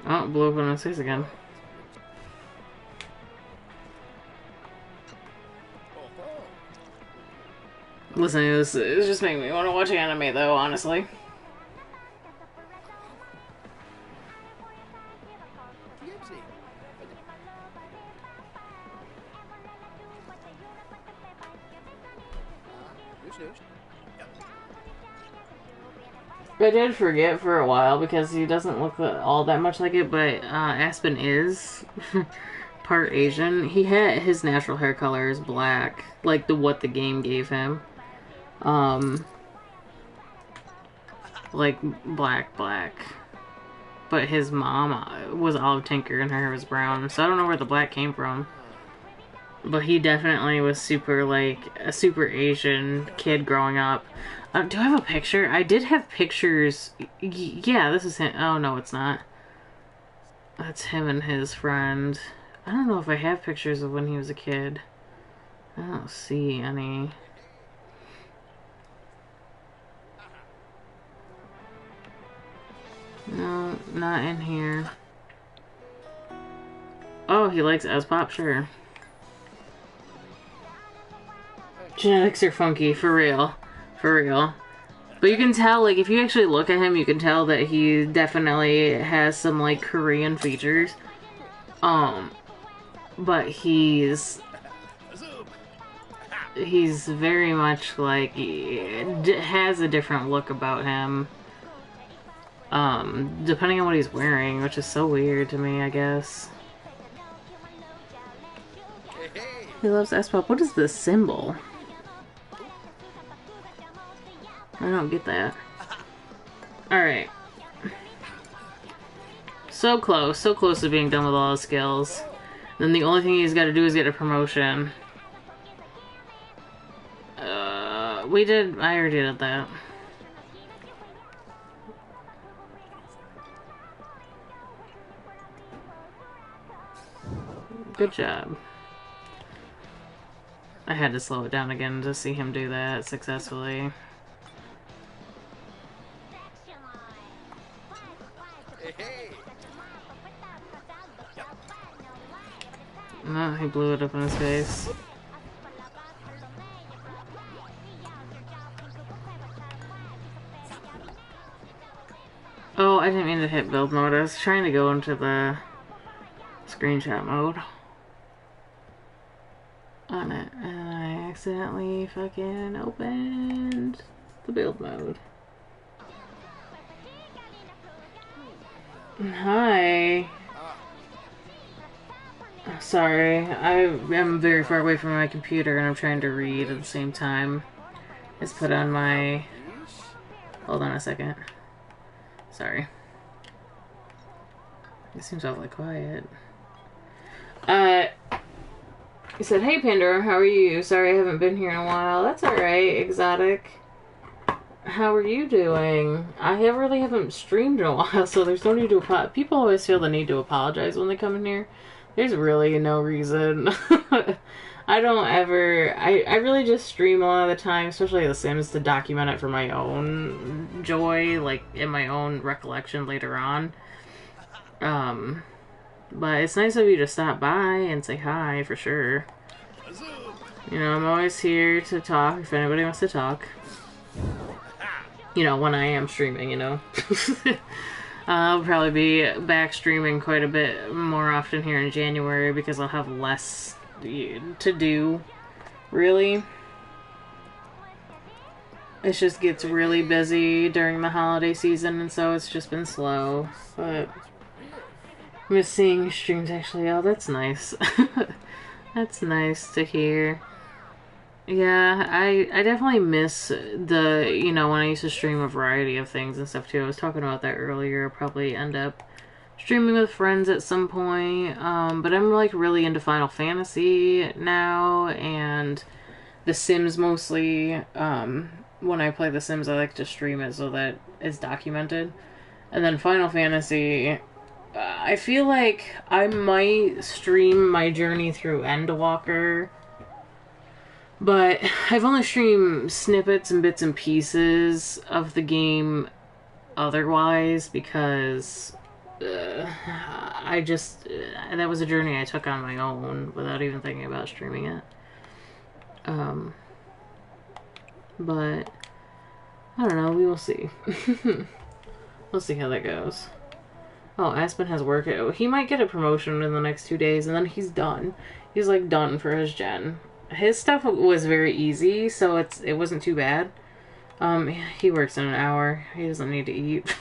Oh, blew up in his face again. Listening to this is just making me want to watch anime, though, honestly. I did forget for a while because he doesn't look all that much like it, but Aspen is part Asian. He had his natural hair color is black, like what the game gave him. Like black. But his mom was olive tinker and her hair was brown, so I don't know where the black came from. But he definitely was super, like, a super Asian kid growing up. Do I have a picture? I did have pictures. Yeah, this is him. Oh, no, it's not. That's him and his friend. I don't know if I have pictures of when he was a kid. I don't see any. No, not in here. Oh, he likes S-pop, sure. Genetics are funky, for real. For real. But you can tell, like, if you actually look at him, you can tell that he definitely has some, like, Korean features. But he's very much, like, has a different look about him. Depending on what he's wearing, which is so weird to me, I guess. He loves S-pop. What is this symbol? I don't get that. Alright. So close to being done with all his skills. Then the only thing he's got to do is get a promotion. I already did that. Good job. I had to slow it down again to see him do that successfully. No, he blew it up in his face. Oh, I didn't mean to hit build mode. I was trying to go into the screenshot mode on it, and I accidentally fucking opened the build mode. Hi. Sorry, I am very far away from my computer and I'm trying to read at the same time. It's put on my... Hold on a second. Sorry. It seems awfully quiet. He said, "Hey Pandora, how are you? Sorry I haven't been here in a while." That's alright, Exotic. How are you doing? I really haven't streamed in a while, so there's no need to apologize. People always feel the need to apologize when they come in here. There's really no reason. I don't ever... I really just stream a lot of the time, especially The Sims, to document it for my own joy, like, in my own recollection later on. But it's nice of you to stop by and say hi, for sure. You know, I'm always here to talk if anybody wants to talk. You know, when I am streaming, you know. I'll probably be back streaming quite a bit more often here in January because I'll have less to do, really. It just gets really busy during the holiday season, and so it's just been slow. But miss seeing streams, actually. Oh, that's nice. That's nice to hear. Yeah, I definitely miss the, you know, when I used to stream a variety of things and stuff too. I was talking about that earlier. I'll probably end up streaming with friends at some point. But I'm like really into Final Fantasy now and The Sims mostly. When I play The Sims, I like to stream it so that it's documented. And then Final Fantasy, I feel like I might stream my journey through Endwalker. But I've only streamed snippets and bits and pieces of the game otherwise because I just... that was a journey I took on my own without even thinking about streaming it. but I don't know, we will see. We'll see how that goes. Oh, Aspen has work. He might get a promotion in the next 2 days, and then he's done. He's like done for his gen. His stuff was very easy, so it wasn't too bad. He works in an hour. He doesn't need to eat.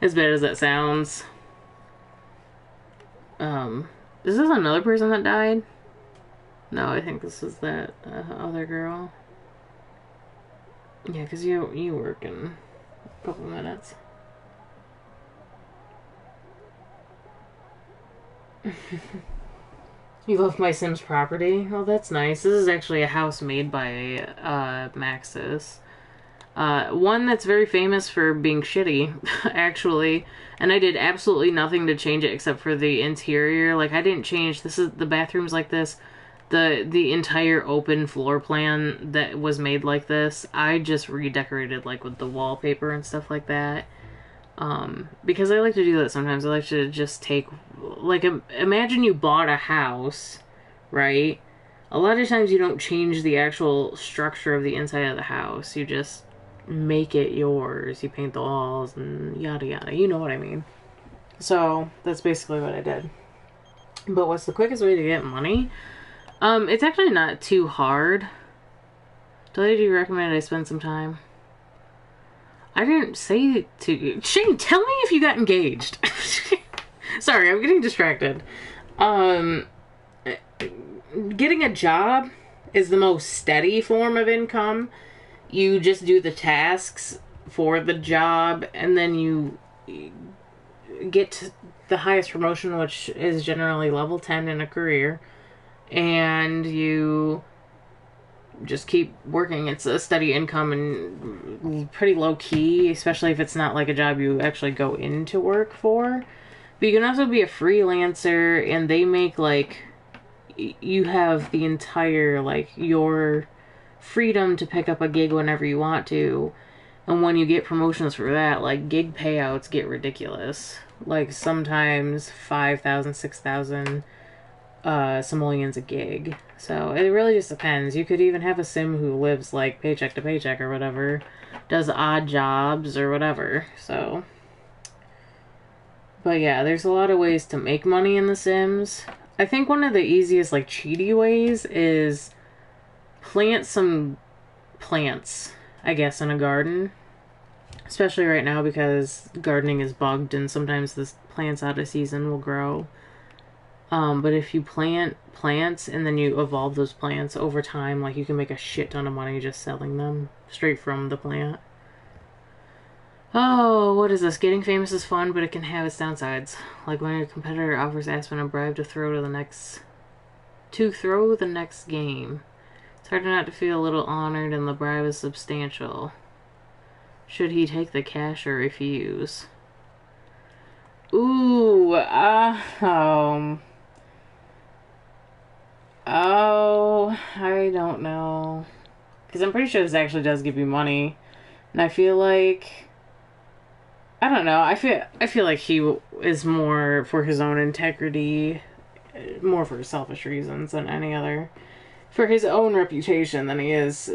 As bad as that sounds. Is this another person that died? No, I think this is that other girl. Yeah, because you work in a couple minutes. You love my Sims property? Oh, that's nice. This is actually a house made by Maxis. One that's very famous for being shitty, actually. And I did absolutely nothing to change it except for the interior. Like, I didn't change... the bathroom's like this. The entire open floor plan that was made like this, I just redecorated, like, with the wallpaper and stuff like that. Because I like to do that sometimes. I like to just take... Like, imagine you bought a house, right? A lot of times you don't change the actual structure of the inside of the house. You just make it yours. You paint the walls and yada yada. You know what I mean. So, that's basically what I did. But what's the quickest way to get money? It's actually not too hard. Do you recommend I spend some time? I didn't say to you. Shane, tell me if you got engaged. Sorry, I'm getting distracted. Getting a job is the most steady form of income. You just do the tasks for the job, and then you get to the highest promotion, which is generally level 10 in a career, and you just keep working. It's a steady income and pretty low key, especially if it's not like a job you actually go into work for. But you can also be a freelancer, and they make, like, you have the entire, like, your freedom to pick up a gig whenever you want to. And when you get promotions for that, like, gig payouts get ridiculous. Like, sometimes 5,000, 6,000 simoleons a gig. So it really just depends. You could even have a sim who lives, like, paycheck to paycheck or whatever, does odd jobs or whatever. So, but yeah, there's a lot of ways to make money in The Sims. I think one of the easiest, like, cheaty ways is plant some plants, I guess, in a garden. Especially right now because gardening is bugged and sometimes the plants out of season will grow. But if you plant plants and then you evolve those plants over time, like, you can make a shit ton of money just selling them straight from the plant. Oh, what is this? Getting famous is fun, but it can have its downsides. Like when a competitor offers Aspen a bribe to throw the next game. It's hard not to feel a little honored, and the bribe is substantial. Should he take the cash or refuse? Ooh, oh, I don't know. Because I'm pretty sure this actually does give you money. And I feel like... I don't know. I feel like he is more for his own integrity, more for selfish reasons than any other. For his own reputation than he is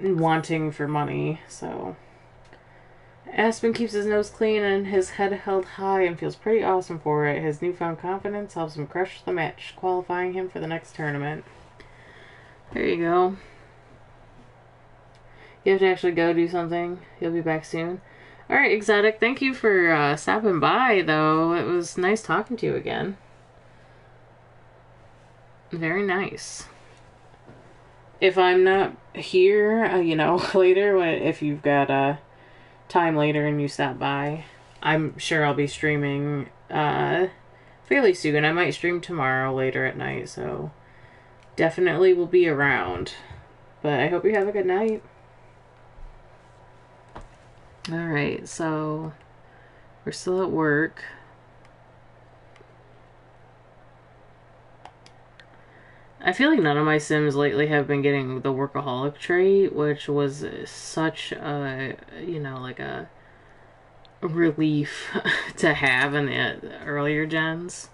wanting for money, so... Aspen keeps his nose clean and his head held high and feels pretty awesome for it. His newfound confidence helps him crush the match, qualifying him for the next tournament. There you go. You have to actually go do something. You'll be back soon. Alright, Exotic, thank you for stopping by, though. It was nice talking to you again. Very nice. If I'm not here, later, if you've got time later and you stop by, I'm sure I'll be streaming fairly soon. I might stream tomorrow later at night, so definitely will be around. But I hope you have a good night. Alright, so we're still at work. I feel like none of my Sims lately have been getting the workaholic trait, which was such a, like a relief to have in the earlier gens.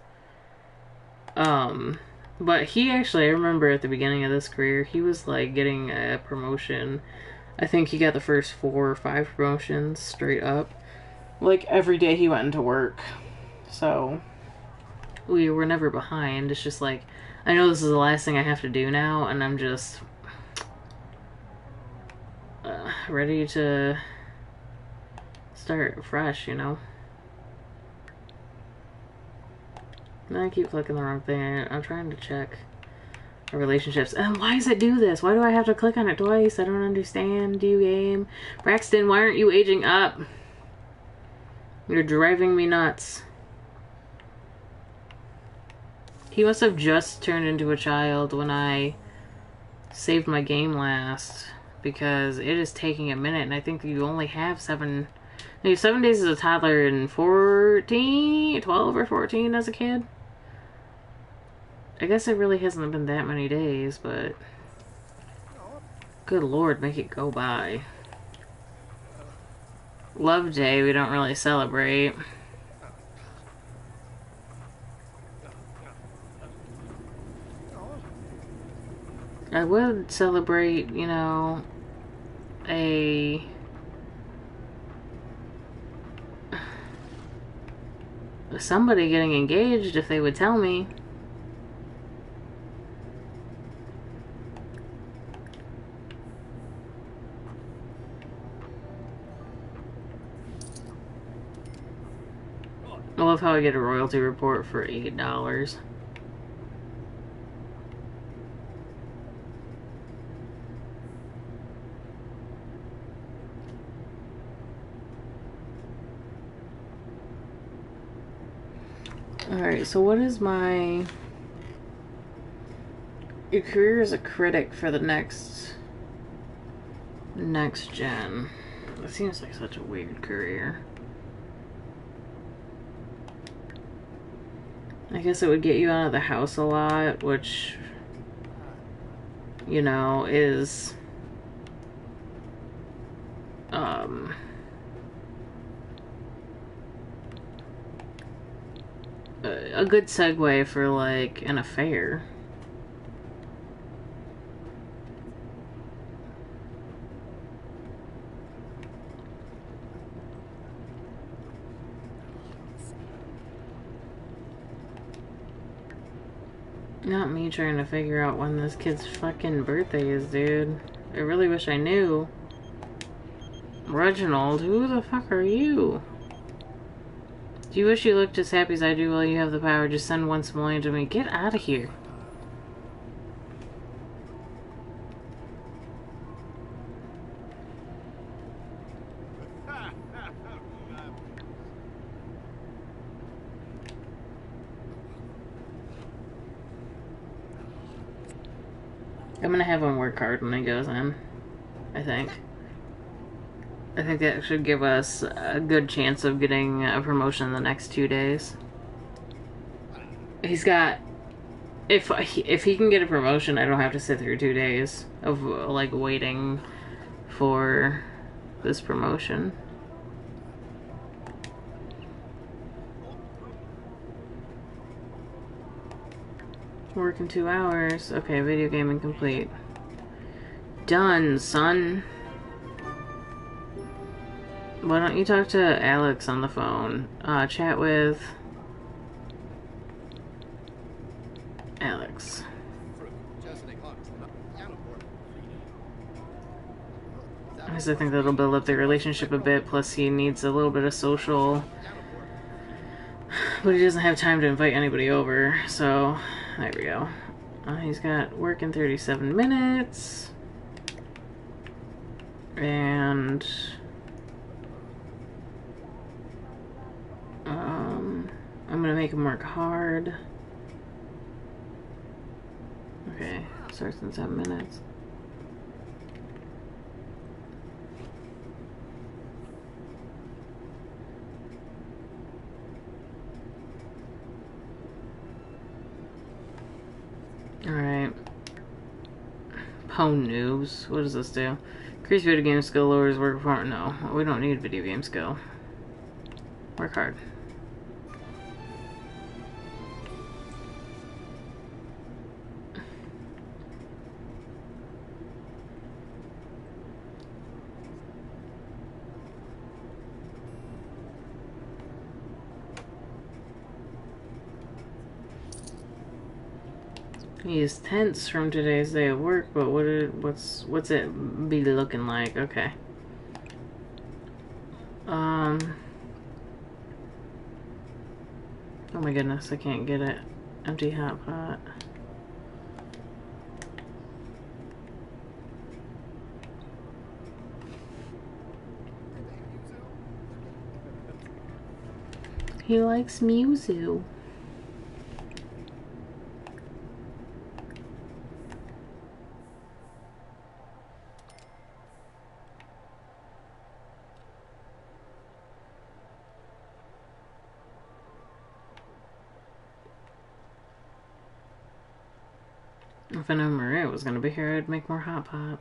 But he actually, I remember at the beginning of this career, he was like getting a promotion. I think he got the first 4 or 5 promotions straight up. Like every day he went into work. So we were never behind. It's just like, I know this is the last thing I have to do now, and I'm just ready to start fresh, you know? And I keep clicking the wrong thing. I'm trying to check our relationships. Why does it do this? Why do I have to click on it twice? I don't understand. Do you game? Braxton, why aren't you aging up? You're driving me nuts. He must have just turned into a child when I saved my game last, because it is taking a minute, and I think you only have 7 days as a toddler and 12 or 14 as a kid. I guess it really hasn't been that many days, but good lord, make it go by. Love Day, we don't really celebrate. I would celebrate, you know, somebody getting engaged if they would tell me. I love how I get a royalty report for $8. Alright, so what is my career as a critic for the next gen? It seems like such a weird career. I guess it would get you out of the house a lot, which, you know, is a good segue for like an affair. Not me trying to figure out when this kid's fucking birthday is, dude. I really wish I knew. Reginald, who the fuck are you? Do you wish you looked as happy as I do while you have the power? Just send one simoleon to me. Get out of here. I'm gonna have him work hard when he goes in, I think. I think that should give us a good chance of getting a promotion in the next 2 days. He's got... If he can get a promotion, I don't have to sit through 2 days of, like, waiting for this promotion. Work in 2 hours. Okay, video gaming complete. Done, son. Why don't you talk to Alex on the phone? Chat with Alex. Because I think that'll build up their relationship a bit, plus he needs a little bit of social, but he doesn't have time to invite anybody over, so there we go. He's got work in 37 minutes, and I'm gonna make him work hard. Okay, starts in 7 minutes. Alright. Pwn noobs. What does this do? Increase video game skill, lowers work performance. No, we don't need video game skill. Work hard. He's tense from today's day of work, but what's it be looking like? Okay. Oh my goodness, I can't get it. Empty hot pot. He likes Mewzoo. If I knew Maria was gonna be here, I'd make more hot pot.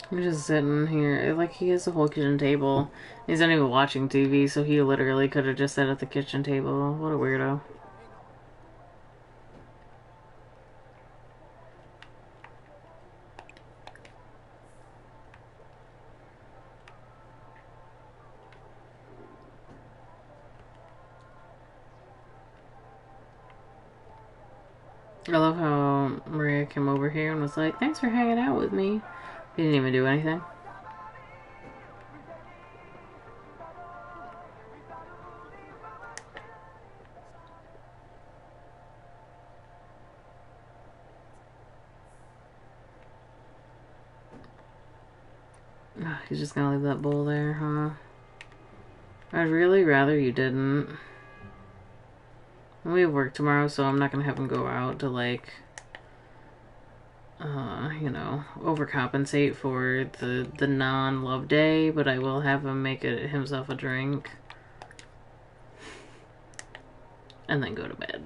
I'm just sitting here. Like, he has a whole kitchen table. He's not even watching TV, so he literally could have just sat at the kitchen table. What a weirdo. I love how Maria came over here and was like, thanks for hanging out with me. He didn't even do anything. Ugh, he's just gonna leave that bowl there, huh? I'd really rather you didn't. We have work tomorrow, so I'm not gonna have him go out to, like, you know, overcompensate for the non-love day, but I will have him make himself a drink and then go to bed.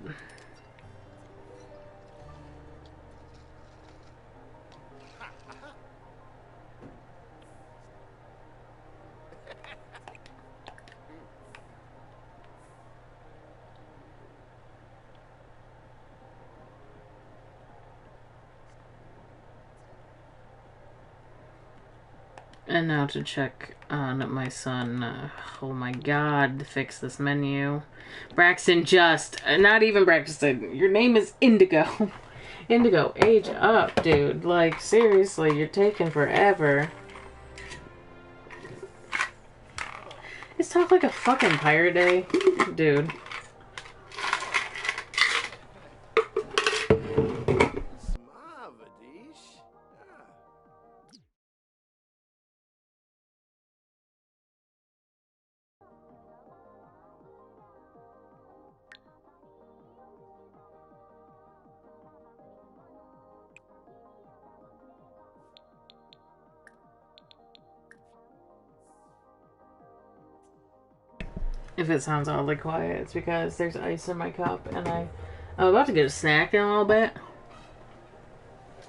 And now to check on my son. Oh my god, fix this menu. Braxton, not even Braxton. Your name is Indigo. Indigo, age up, dude. Like, seriously, you're taking forever. It's talk like a fucking pirate day. Dude. If it sounds oddly quiet, it's because there's ice in my cup, and I'm about to get a snack in a little bit.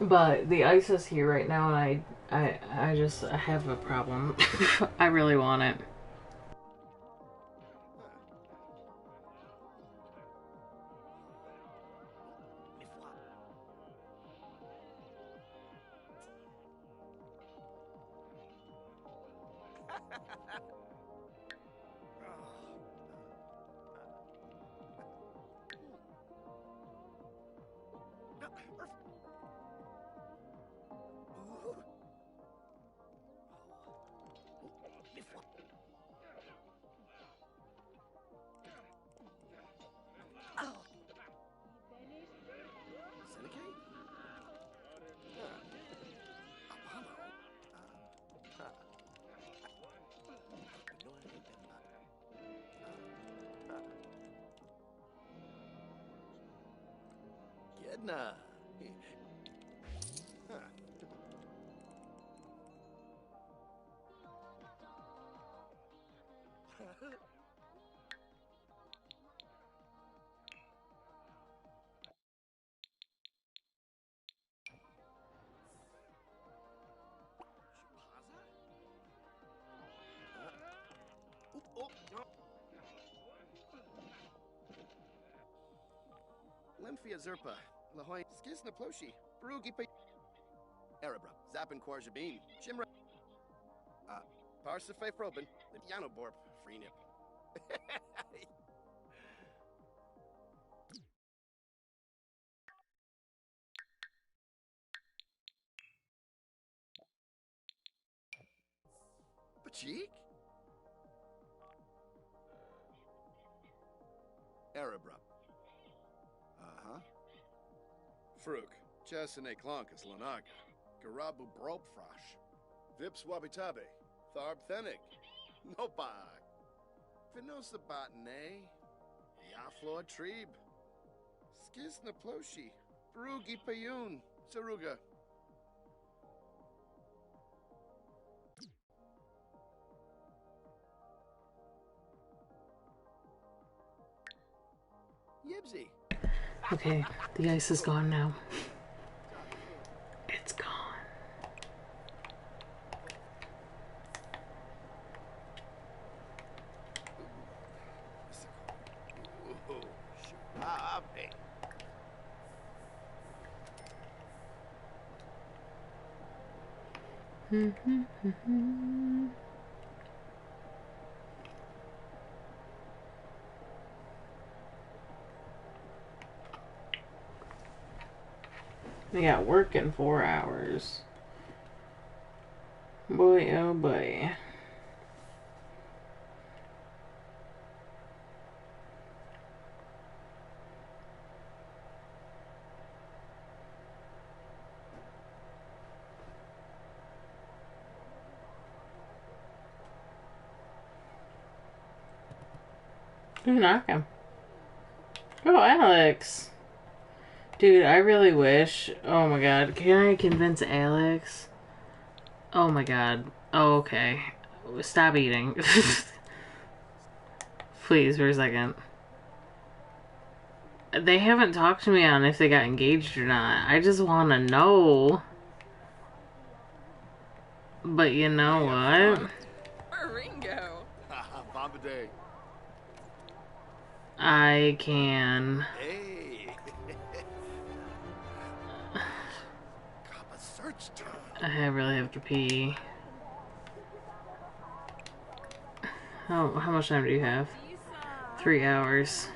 But the ice is here right now, and I just have a problem. I really want it. Nah. Limphia Zerpa, Lahoy, Skisna Ploshi, Barugi Pa. Arabra, Zappin Quarjabin, Shimra. Parsafe Froben, the Yano Borp, Freenip. Pachik? Arabra. Fruk, Chesine Clonkus Lanaga, Garabu Brobfrosh, Vips Wabitabe, Tharb Thenig, Nopa, Vinosa Botane, Yafloa Treeb, Skisna Ploshi, Barugi Payun, Saruga. Yibsy. Okay, the ice is gone now. It's gone. They got work in 4 hours. Boy, oh boy. Who's knocking? Oh, Alex. Dude, I really wish. Oh my god. Can I convince Alex? Oh my god. Oh, okay. Stop eating. Please, for a second. They haven't talked to me on if they got engaged or not. I just want to know. But you know what? Ringo. Bombadil. I can. Hey. Cop a search time. I really have to pee. How much time do you have? 3 hours.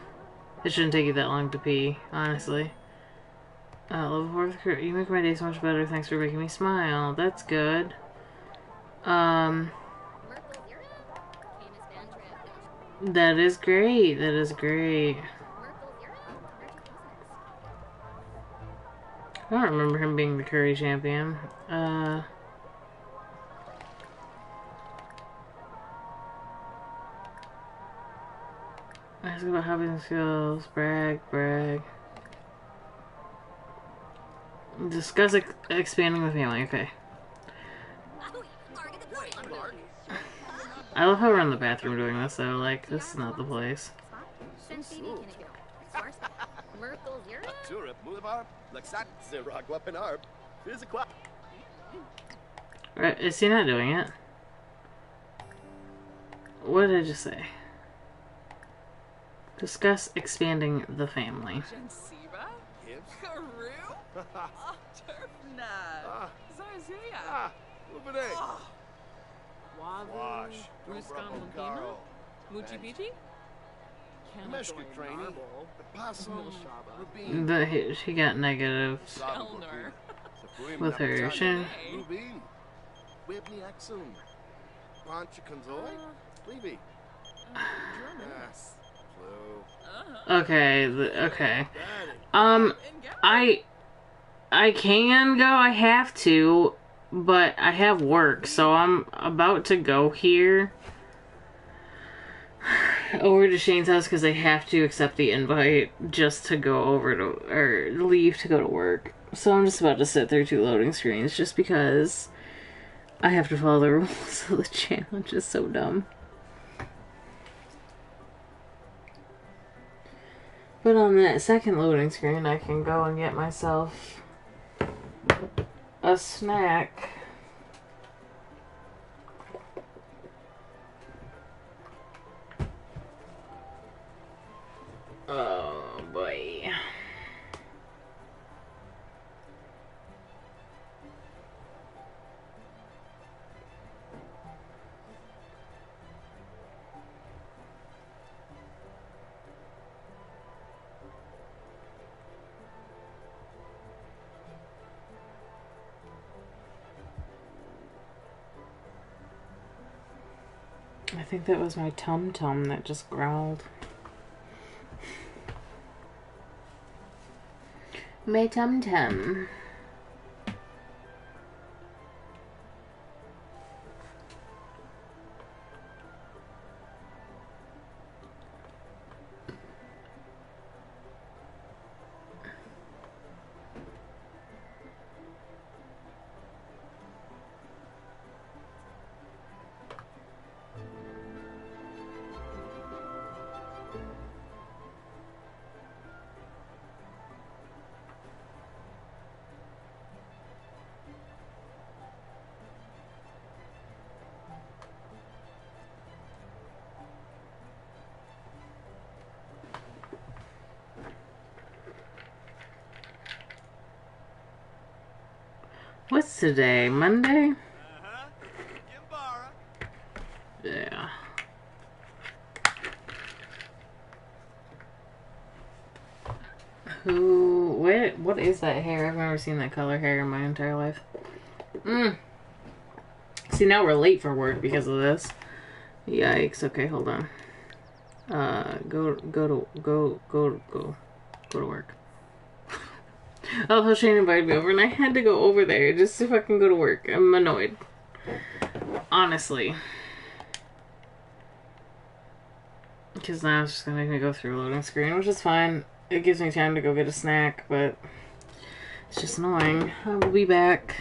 It shouldn't take you that long to pee, honestly. Level 4, you make my day so much better. Thanks for making me smile. That's good. That is great. That is great. I don't remember him being the curry champion. Ask about hobbies and skills. Brag, brag. Discuss expanding the family. Okay. I love how we're in the bathroom doing this, though. Like, this is not the place. Right, is he not doing it? What did I just say? Discuss expanding the family. Wash. Muchi Pichi? He got negative with her. Okay, okay. I can go, I have to, but I have work, so I'm about to go here over to Shane's house because I have to accept the invite just to go over to, or leave to go to work. So I'm just about to sit through 2 loading screens just because I have to follow the rules of the challenge. Is so dumb. But on that second loading screen, I can go and get myself a snack. boy. I think that was my tum-tum that just growled. My tum-tum. What's today? Monday? Yeah. What is that hair? I've never seen that color hair in my entire life. See, now we're late for work because of this. Yikes. Okay, hold on. Go to work. Oh, Shane invited me over and I had to go over there just to fucking go to work. I'm annoyed. Honestly. Because now it's just gonna make me go through a loading screen, which is fine. It gives me time to go get a snack, but it's just annoying. I will be back.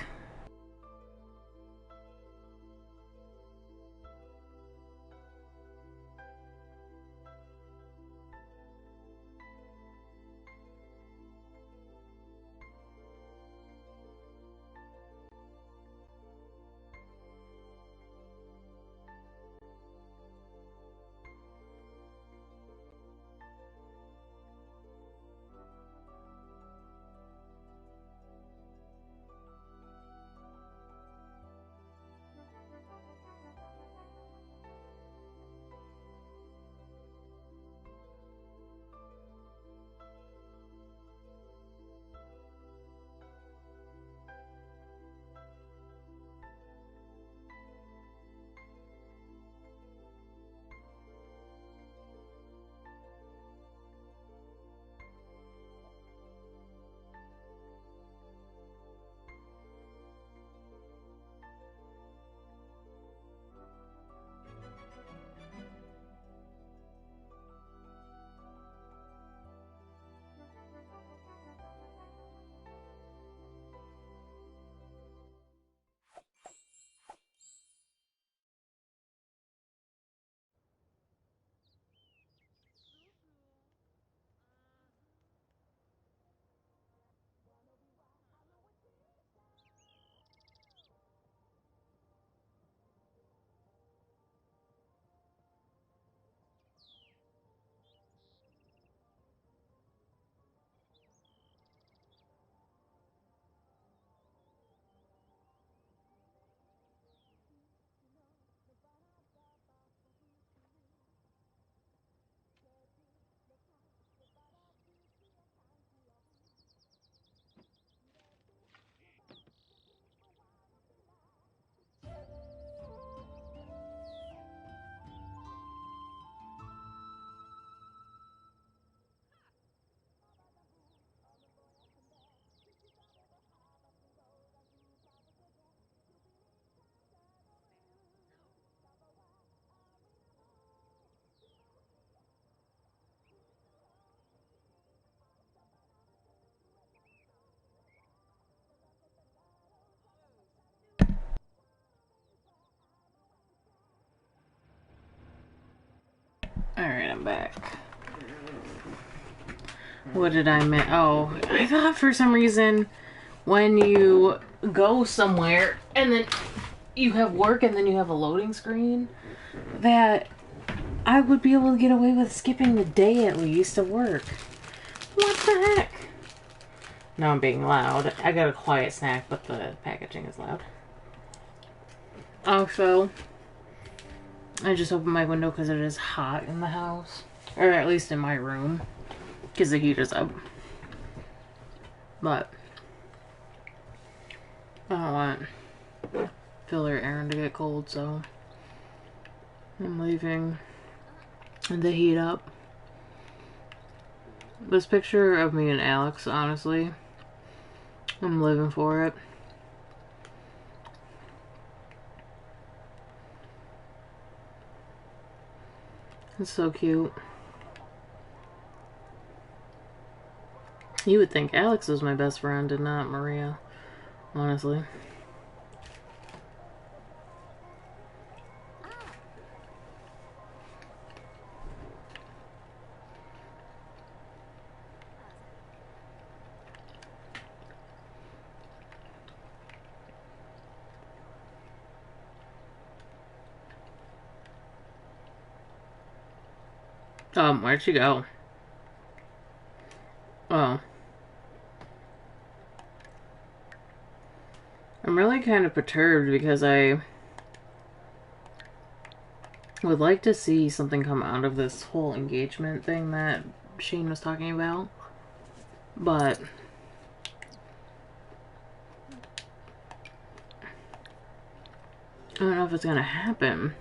Alright, I'm back. What did I miss? Oh, I thought for some reason when you go somewhere and then you have work and then you have a loading screen that I would be able to get away with skipping the day at least of work. What the heck? Now I'm being loud. I got a quiet snack, but the packaging is loud. Also, I just opened my window because it is hot in the house. Or at least in my room. Because the heat is up. But I don't want Phil or Aaron to get cold, so I'm leaving the heat up. This picture of me and Alex, honestly, I'm living for it. It's so cute. You would think Alex was my best friend and not Maria, honestly. Where'd she go? Oh. I'm really kind of perturbed because I would like to see something come out of this whole engagement thing that Shane was talking about. But I don't know if it's gonna happen.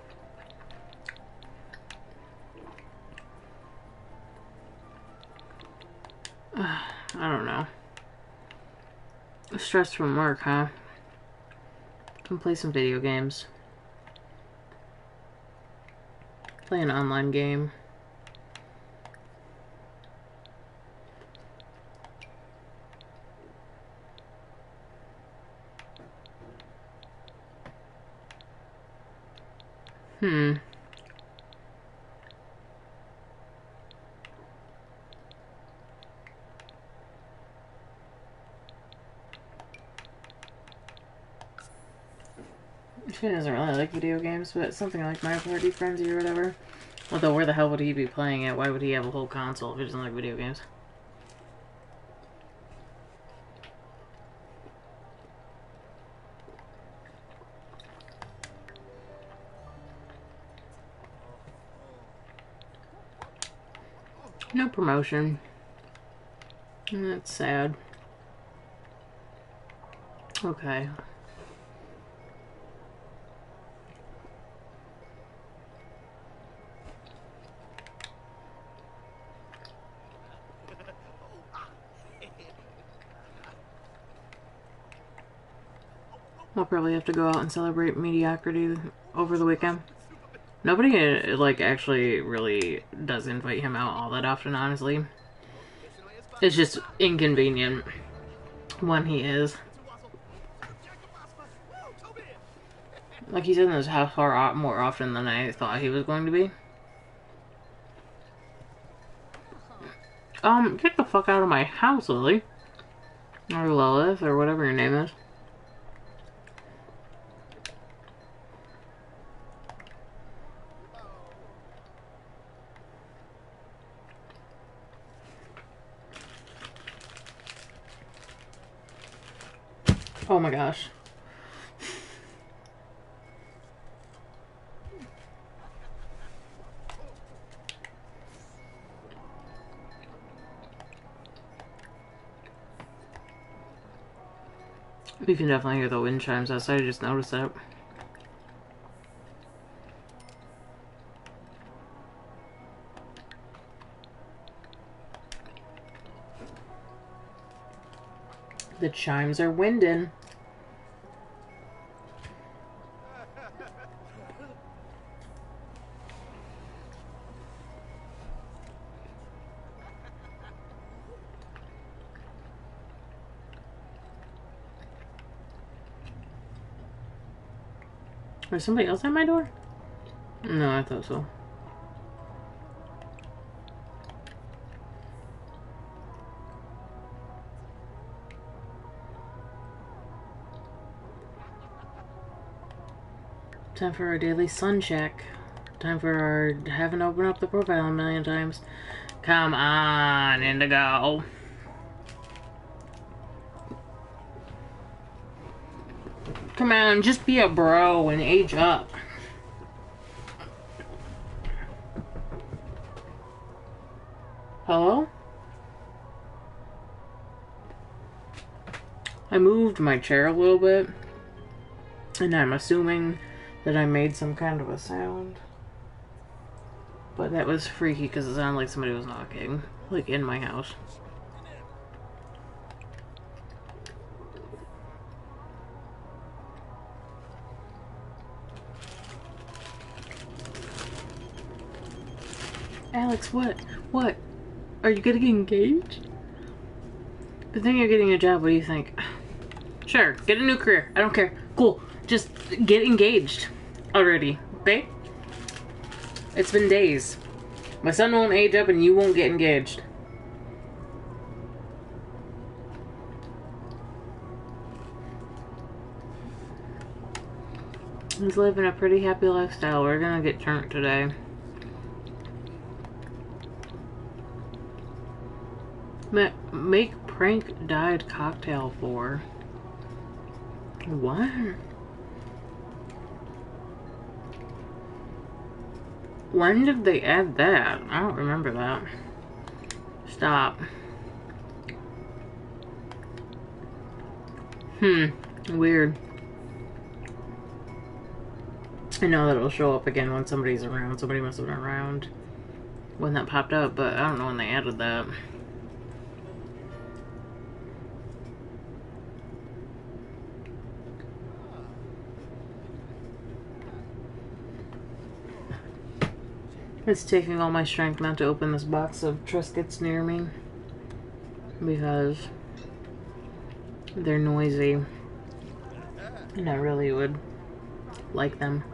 I don't know. Stress from work, huh? Come play some video games. Play an online game. She doesn't really like video games, but something like Mario Party Frenzy or whatever. Although, where the hell would he be playing it? Why would he have a whole console if he doesn't like video games? No promotion. That's sad. Okay. We'll probably have to go out and celebrate mediocrity over the weekend. Nobody, like, actually really does invite him out all that often, honestly. It's just inconvenient when he is. Like, he's in his house far more often than I thought he was going to be. Get the fuck out of my house, Lily. Or Lilith, or whatever your name is. Oh my gosh. You can definitely hear the wind chimes outside, I just noticed that. The chimes are winding. Was somebody else at my door? No, I thought so. Time for our daily sun check. Time for our haven't opened up the profile a million times. Come on, Indigo. Come on, just be a bro and age up. Hello? I moved my chair a little bit, and I'm assuming that I made some kind of a sound. But that was freaky because it sounded like somebody was knocking, like in my house. Alex, what? What? Are you getting engaged? The thing you're getting a job, what do you think? Sure, get a new career. I don't care. Cool. Just get engaged already, okay? It's been days. My son won't age up and you won't get engaged. He's living a pretty happy lifestyle. We're gonna get turned today. Make prank dyed cocktail for. What? When did they add that? I don't remember that. Stop. Weird. I know that it'll show up again when somebody's around. Somebody must have been around when that popped up, but I don't know when they added that. It's taking all my strength not to open this box of Triscuits near me because they're noisy and I really would like them.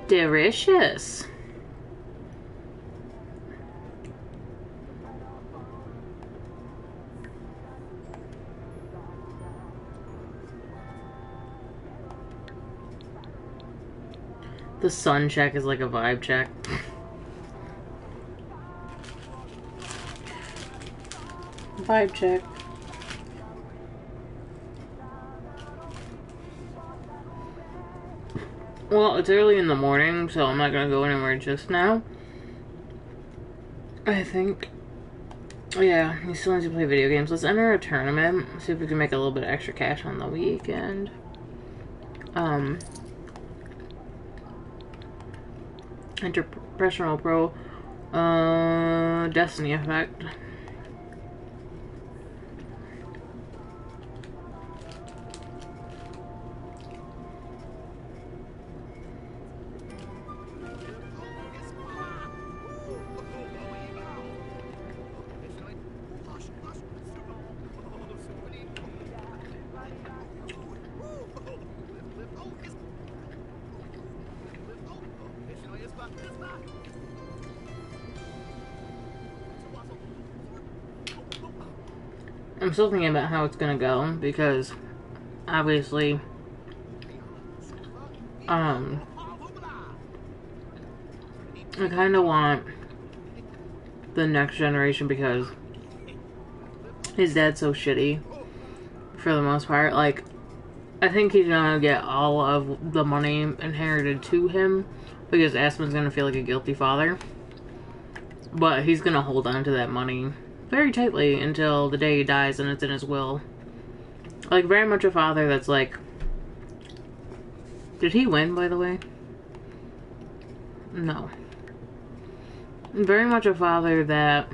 Delicious. The sun check is like a vibe check. Vibe check. Well, it's early in the morning, so I'm not gonna go anywhere just now. I think. Yeah, he still needs to play video games. Let's enter a tournament. See if we can make a little bit of extra cash on the weekend. Enter professional pro. Destiny effect. I'm still thinking about how it's gonna go because obviously I kind of want the next generation because his dad's so shitty for the most part. Like, I think he's gonna get all of the money inherited to him because Aspen's gonna feel like a guilty father, but he's gonna hold on to that money very tightly until the day he dies and it's in his will. Like, very much a father that's like... Did he win, by the way? No. Very much a father that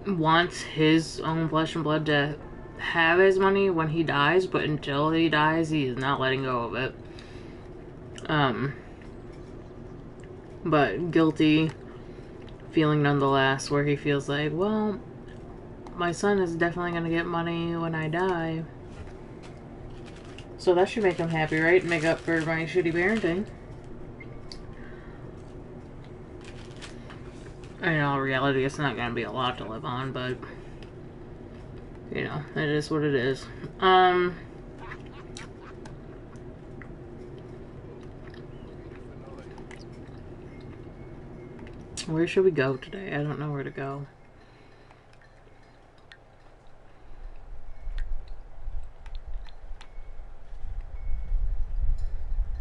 wants his own flesh and blood to have his money when he dies, but until he dies, he is not letting go of it. But guilty feeling nonetheless, where he feels like, well, my son is definitely going to get money when I die. So that should make him happy, right? Make up for my shitty parenting. In all reality, it's not going to be a lot to live on, but, you know, it is what it is. Where should we go today? I don't know where to go.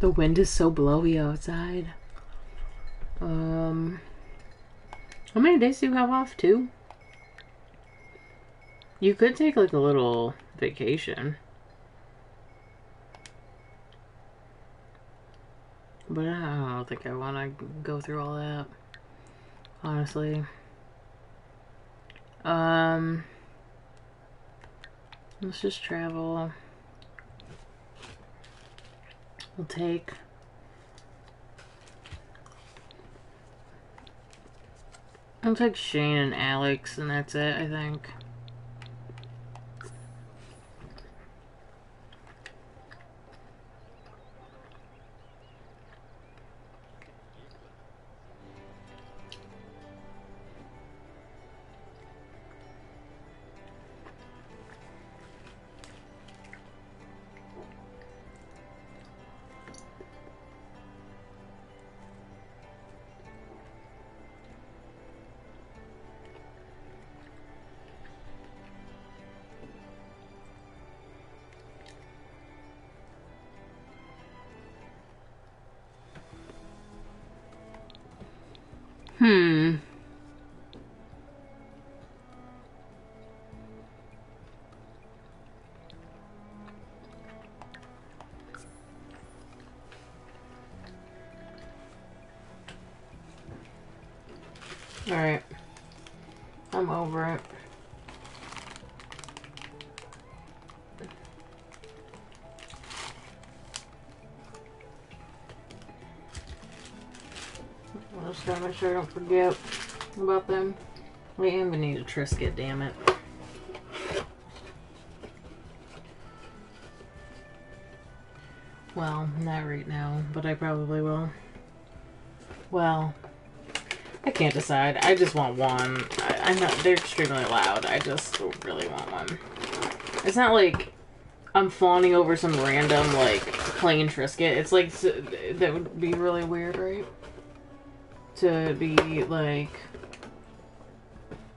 The wind is so blowy outside. How many days do you have off? 2? You could take like a little vacation. But I don't think I want to go through all that. Honestly. Let's just travel. We'll take Shane and Alex, and that's it, I think. Alright. I'm over it. I just gotta make sure I don't forget about them. We even need a Trisket, damn it. Well, not right now, but I probably will. Well, I can't decide. I just want one. I'm not. They're extremely loud. I just really want one. It's not like I'm fawning over some random like plain Trisket. It's like that would be really weird, right? To be like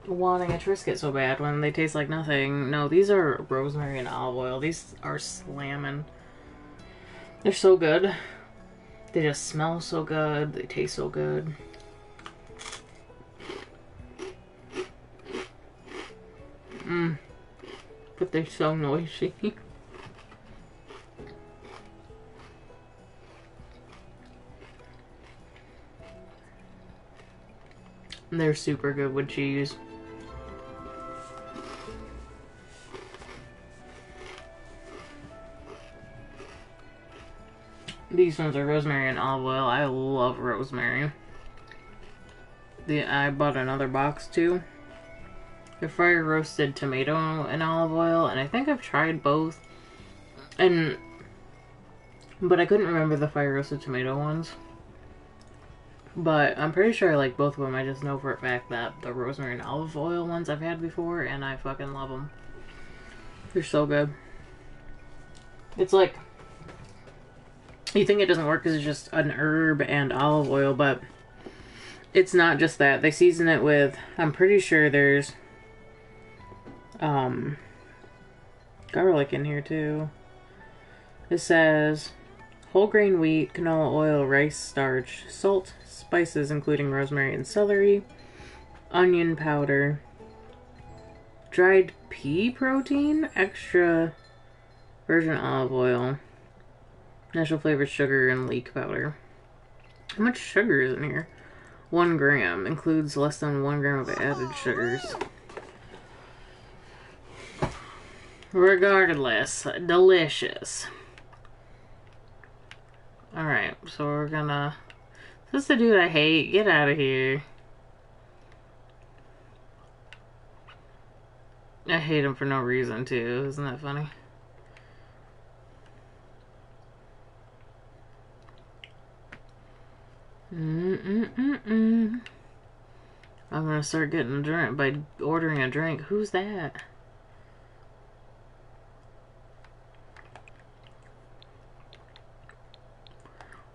wanting a Trisket so bad when they taste like nothing. No, these are rosemary and olive oil. These are slamming. They're so good. They just smell so good. They taste so good. But they're so noisy. They're super good with cheese. These ones are rosemary and olive oil. I love rosemary. I bought another box too. The fire roasted tomato and olive oil, and I think I've tried both. But I couldn't remember the fire roasted tomato ones. But I'm pretty sure I like both of them. I just know for a fact that the rosemary and olive oil ones I've had before, and I fucking love them. They're so good. It's like, you think it doesn't work because it's just an herb and olive oil, but it's not just that. They season it with, I'm pretty sure there's garlic in here too. It says whole grain wheat, canola oil, rice starch, salt, spices including rosemary and celery, onion powder, dried pea protein, extra virgin olive oil, natural flavored sugar, and leek powder. How much sugar is in here? 1 gram. Includes less than 1 gram of added sugars. Regardless, delicious. Alright, so we're gonna... This is the dude I hate. Get out of here. I hate him for no reason, too. Isn't that funny? I'm gonna start getting a drink by ordering a drink. Who's that?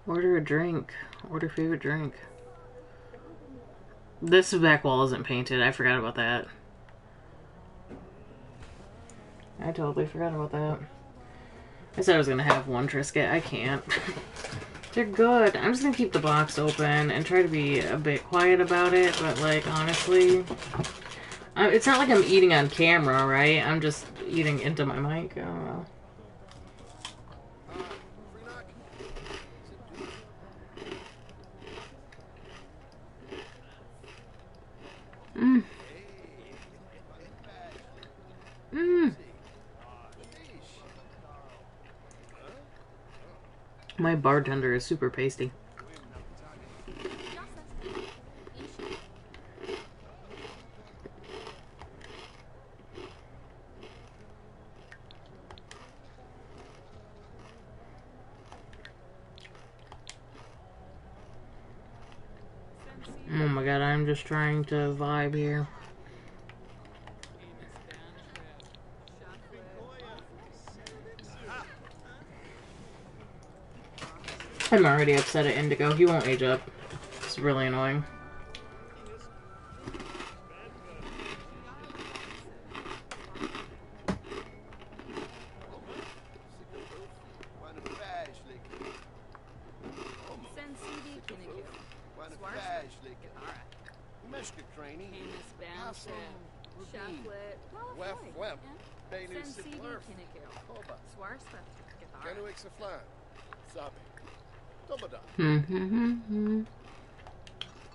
Order a drink. Order favorite drink. This back wall isn't painted. I forgot about that. I totally forgot about that. I said I was gonna have one Trisket. I can't. They're good. I'm just gonna keep the box open and try to be a bit quiet about it, but like, honestly, it's not like I'm eating on camera, right? I'm just eating into my mic. I don't know. Mmm. Mmm. My bartender is super pasty. Oh my god, I'm just trying to vibe here. I'm already upset at Indigo. He won't age up. It's really annoying.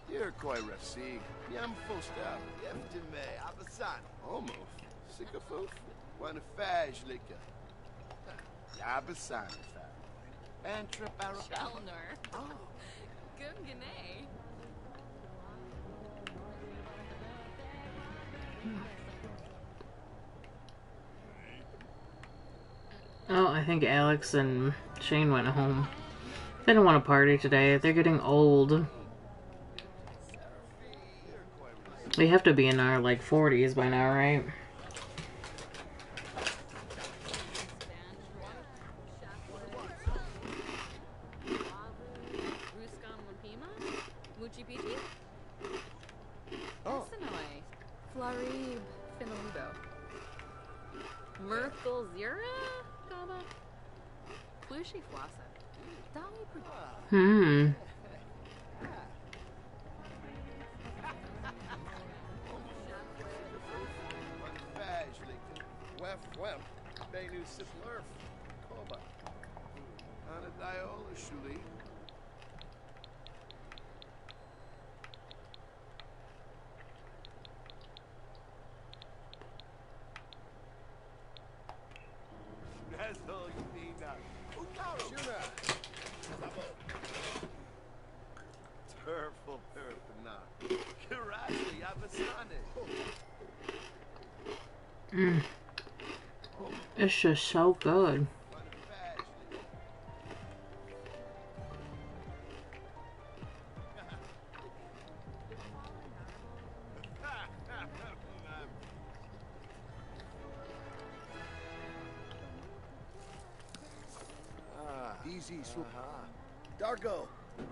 Dear Koi Rasig, Yam Fostab, Yeftime, Abasan, Homo, Sikafoof, one Faj Lika, Yabasan, and Trip Chalnor. Oh. Gungane. Oh, I think Alex and Shane went home. They don't want to party today. They're getting old. We have to be in our, like, 40s by now, right? Oh. Flarib Finaludo. Mirthful Zira? Gaba? Plushi Flossa. Hmm. It's just so good. Dargo.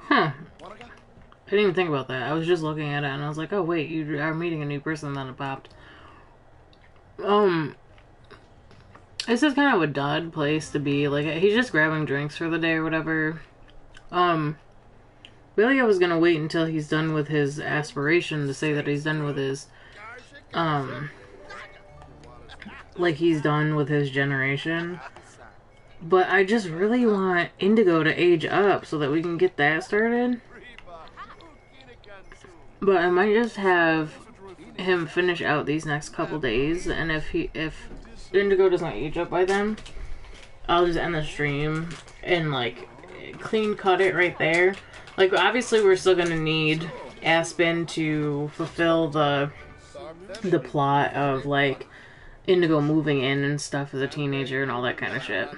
Huh. I didn't even think about that. I was just looking at it and I was like, oh wait, you are meeting a new person, then it popped. This is kind of a dud place to be. Like, he's just grabbing drinks for the day or whatever. Really, I was gonna wait until he's done with his aspiration to say that he's done with his, like he's done with his generation. But I just really want Indigo to age up so that we can get that started. But I might just have him finish out these next couple days, and if Indigo doesn't age up by then, I'll just end the stream and like clean cut it right there. Like, obviously we're still gonna need Aspen to fulfill the plot of like Indigo moving in and stuff as a teenager and all that kind of shit.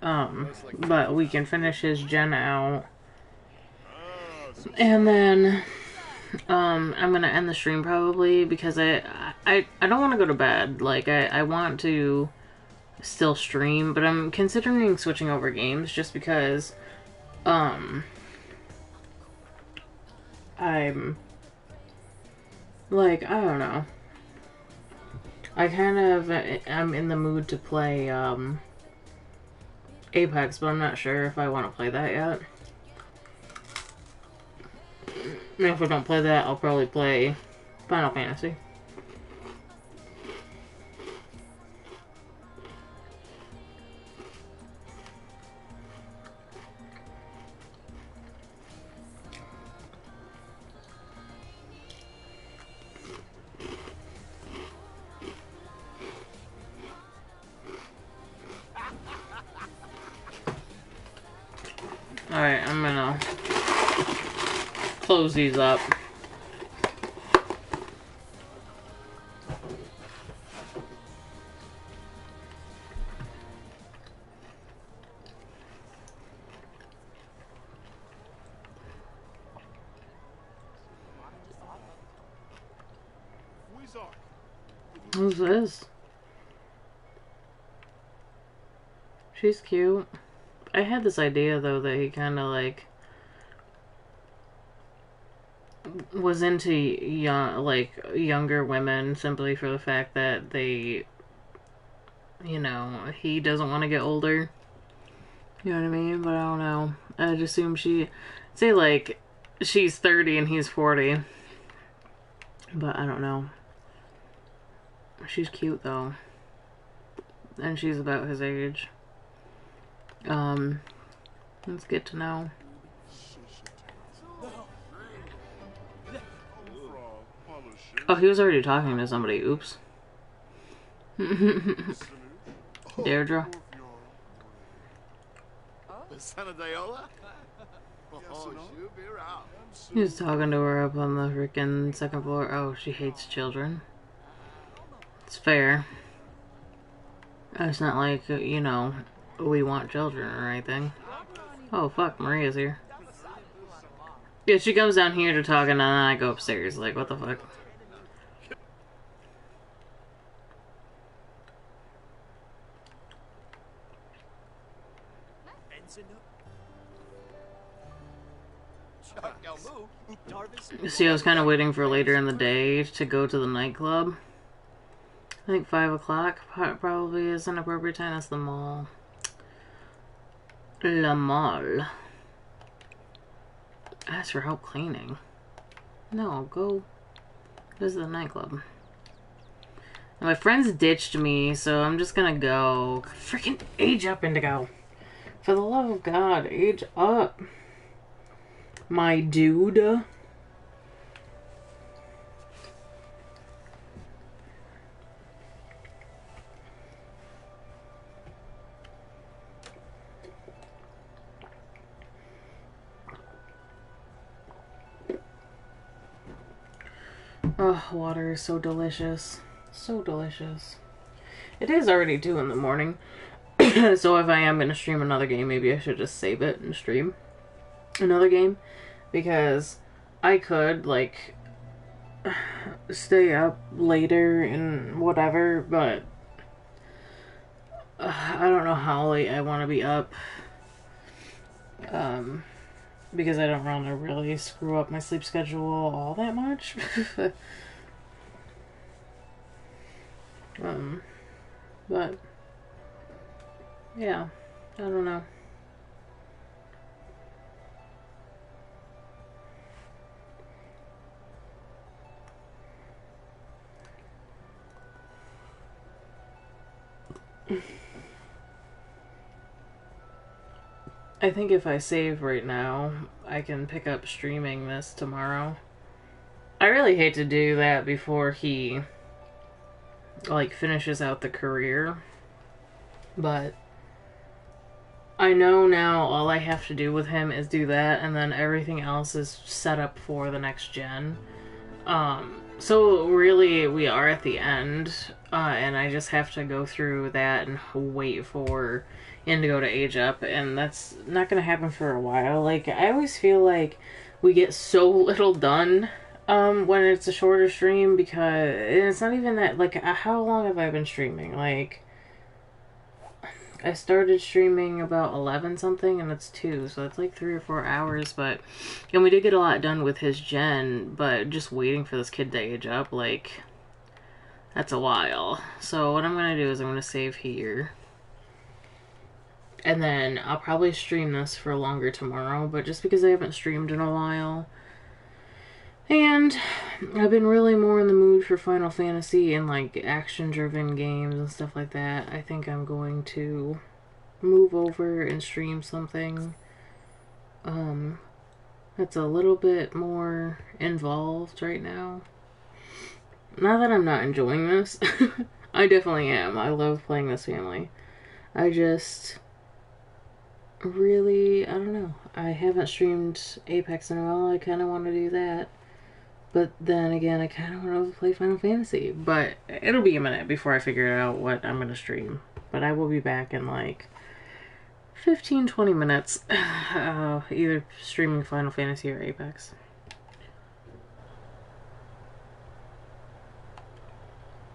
But we can finish his gen out, and then I'm gonna end the stream probably because I don't want to go to bed. Like, I want to still stream, but I'm considering switching over games just because I'm Like, I don't know. I'm in the mood to play, Apex, but I'm not sure if I want to play that yet. And if I don't play that, I'll probably play Final Fantasy. Alright, I'm gonna close these up. Who's this? She's cute. I had this idea though that he kind of like was into younger women simply for the fact that they, you know, he doesn't want to get older. You know what I mean? But I don't know. I'd assume say like she's 30 and he's 40. But I don't know. She's cute though. And she's about his age. Let's get to know. Oh, he was already talking to somebody. Oops. Deirdre. He was talking to her up on the freaking second floor. Oh, she hates children. It's fair. It's not like, you know, we want children or anything. Oh, fuck, Maria's here. Yeah, she comes down here to talk and then I go upstairs. Like, what the fuck? See, I was kind of waiting for later in the day to go to the nightclub. I think 5 o'clock probably is an appropriate time. That's the mall. La Mall. Ask for help cleaning. No, go visit the nightclub. And my friends ditched me, so I'm just gonna go. Freaking age up, Indigo. For the love of God, age up. My dude. Oh, water is so delicious. So delicious. It is already 2 in the morning. So if I am going to stream another game, maybe I should just save it and stream another game. Because I could, like, stay up later and whatever, but I don't know how late I want to be up. Because I don't want to really screw up my sleep schedule all that much. But yeah, I don't know. I think if I save right now, I can pick up streaming this tomorrow. I really hate to do that before he, like, finishes out the career. But I know now all I have to do with him is do that, and then everything else is set up for the next gen. So really, we are at the end, and I just have to go through that and wait for Indigo to age up, and that's not gonna happen for a while. Like, I always feel like we get so little done when it's a shorter stream, because it's not even that, like, how long have I been streaming? Like, I started streaming about 11 something, and it's 2, so it's like 3 or 4 hours, and we did get a lot done with his gen, but just waiting for this kid to age up, like, that's a while. So what I'm going to do is I'm going to save here. And then I'll probably stream this for longer tomorrow, but just because I haven't streamed in a while. And I've been really more in the mood for Final Fantasy and like action-driven games and stuff like that. I think I'm going to move over and stream something that's a little bit more involved right now. Not that I'm not enjoying this. I definitely am. I love playing this family. I just really, I don't know. I haven't streamed Apex in a while. I kind of want to do that. But then again, I kind of want to play Final Fantasy. But it'll be a minute before I figure out what I'm going to stream. But I will be back in like 15-20 minutes. Either streaming Final Fantasy or Apex.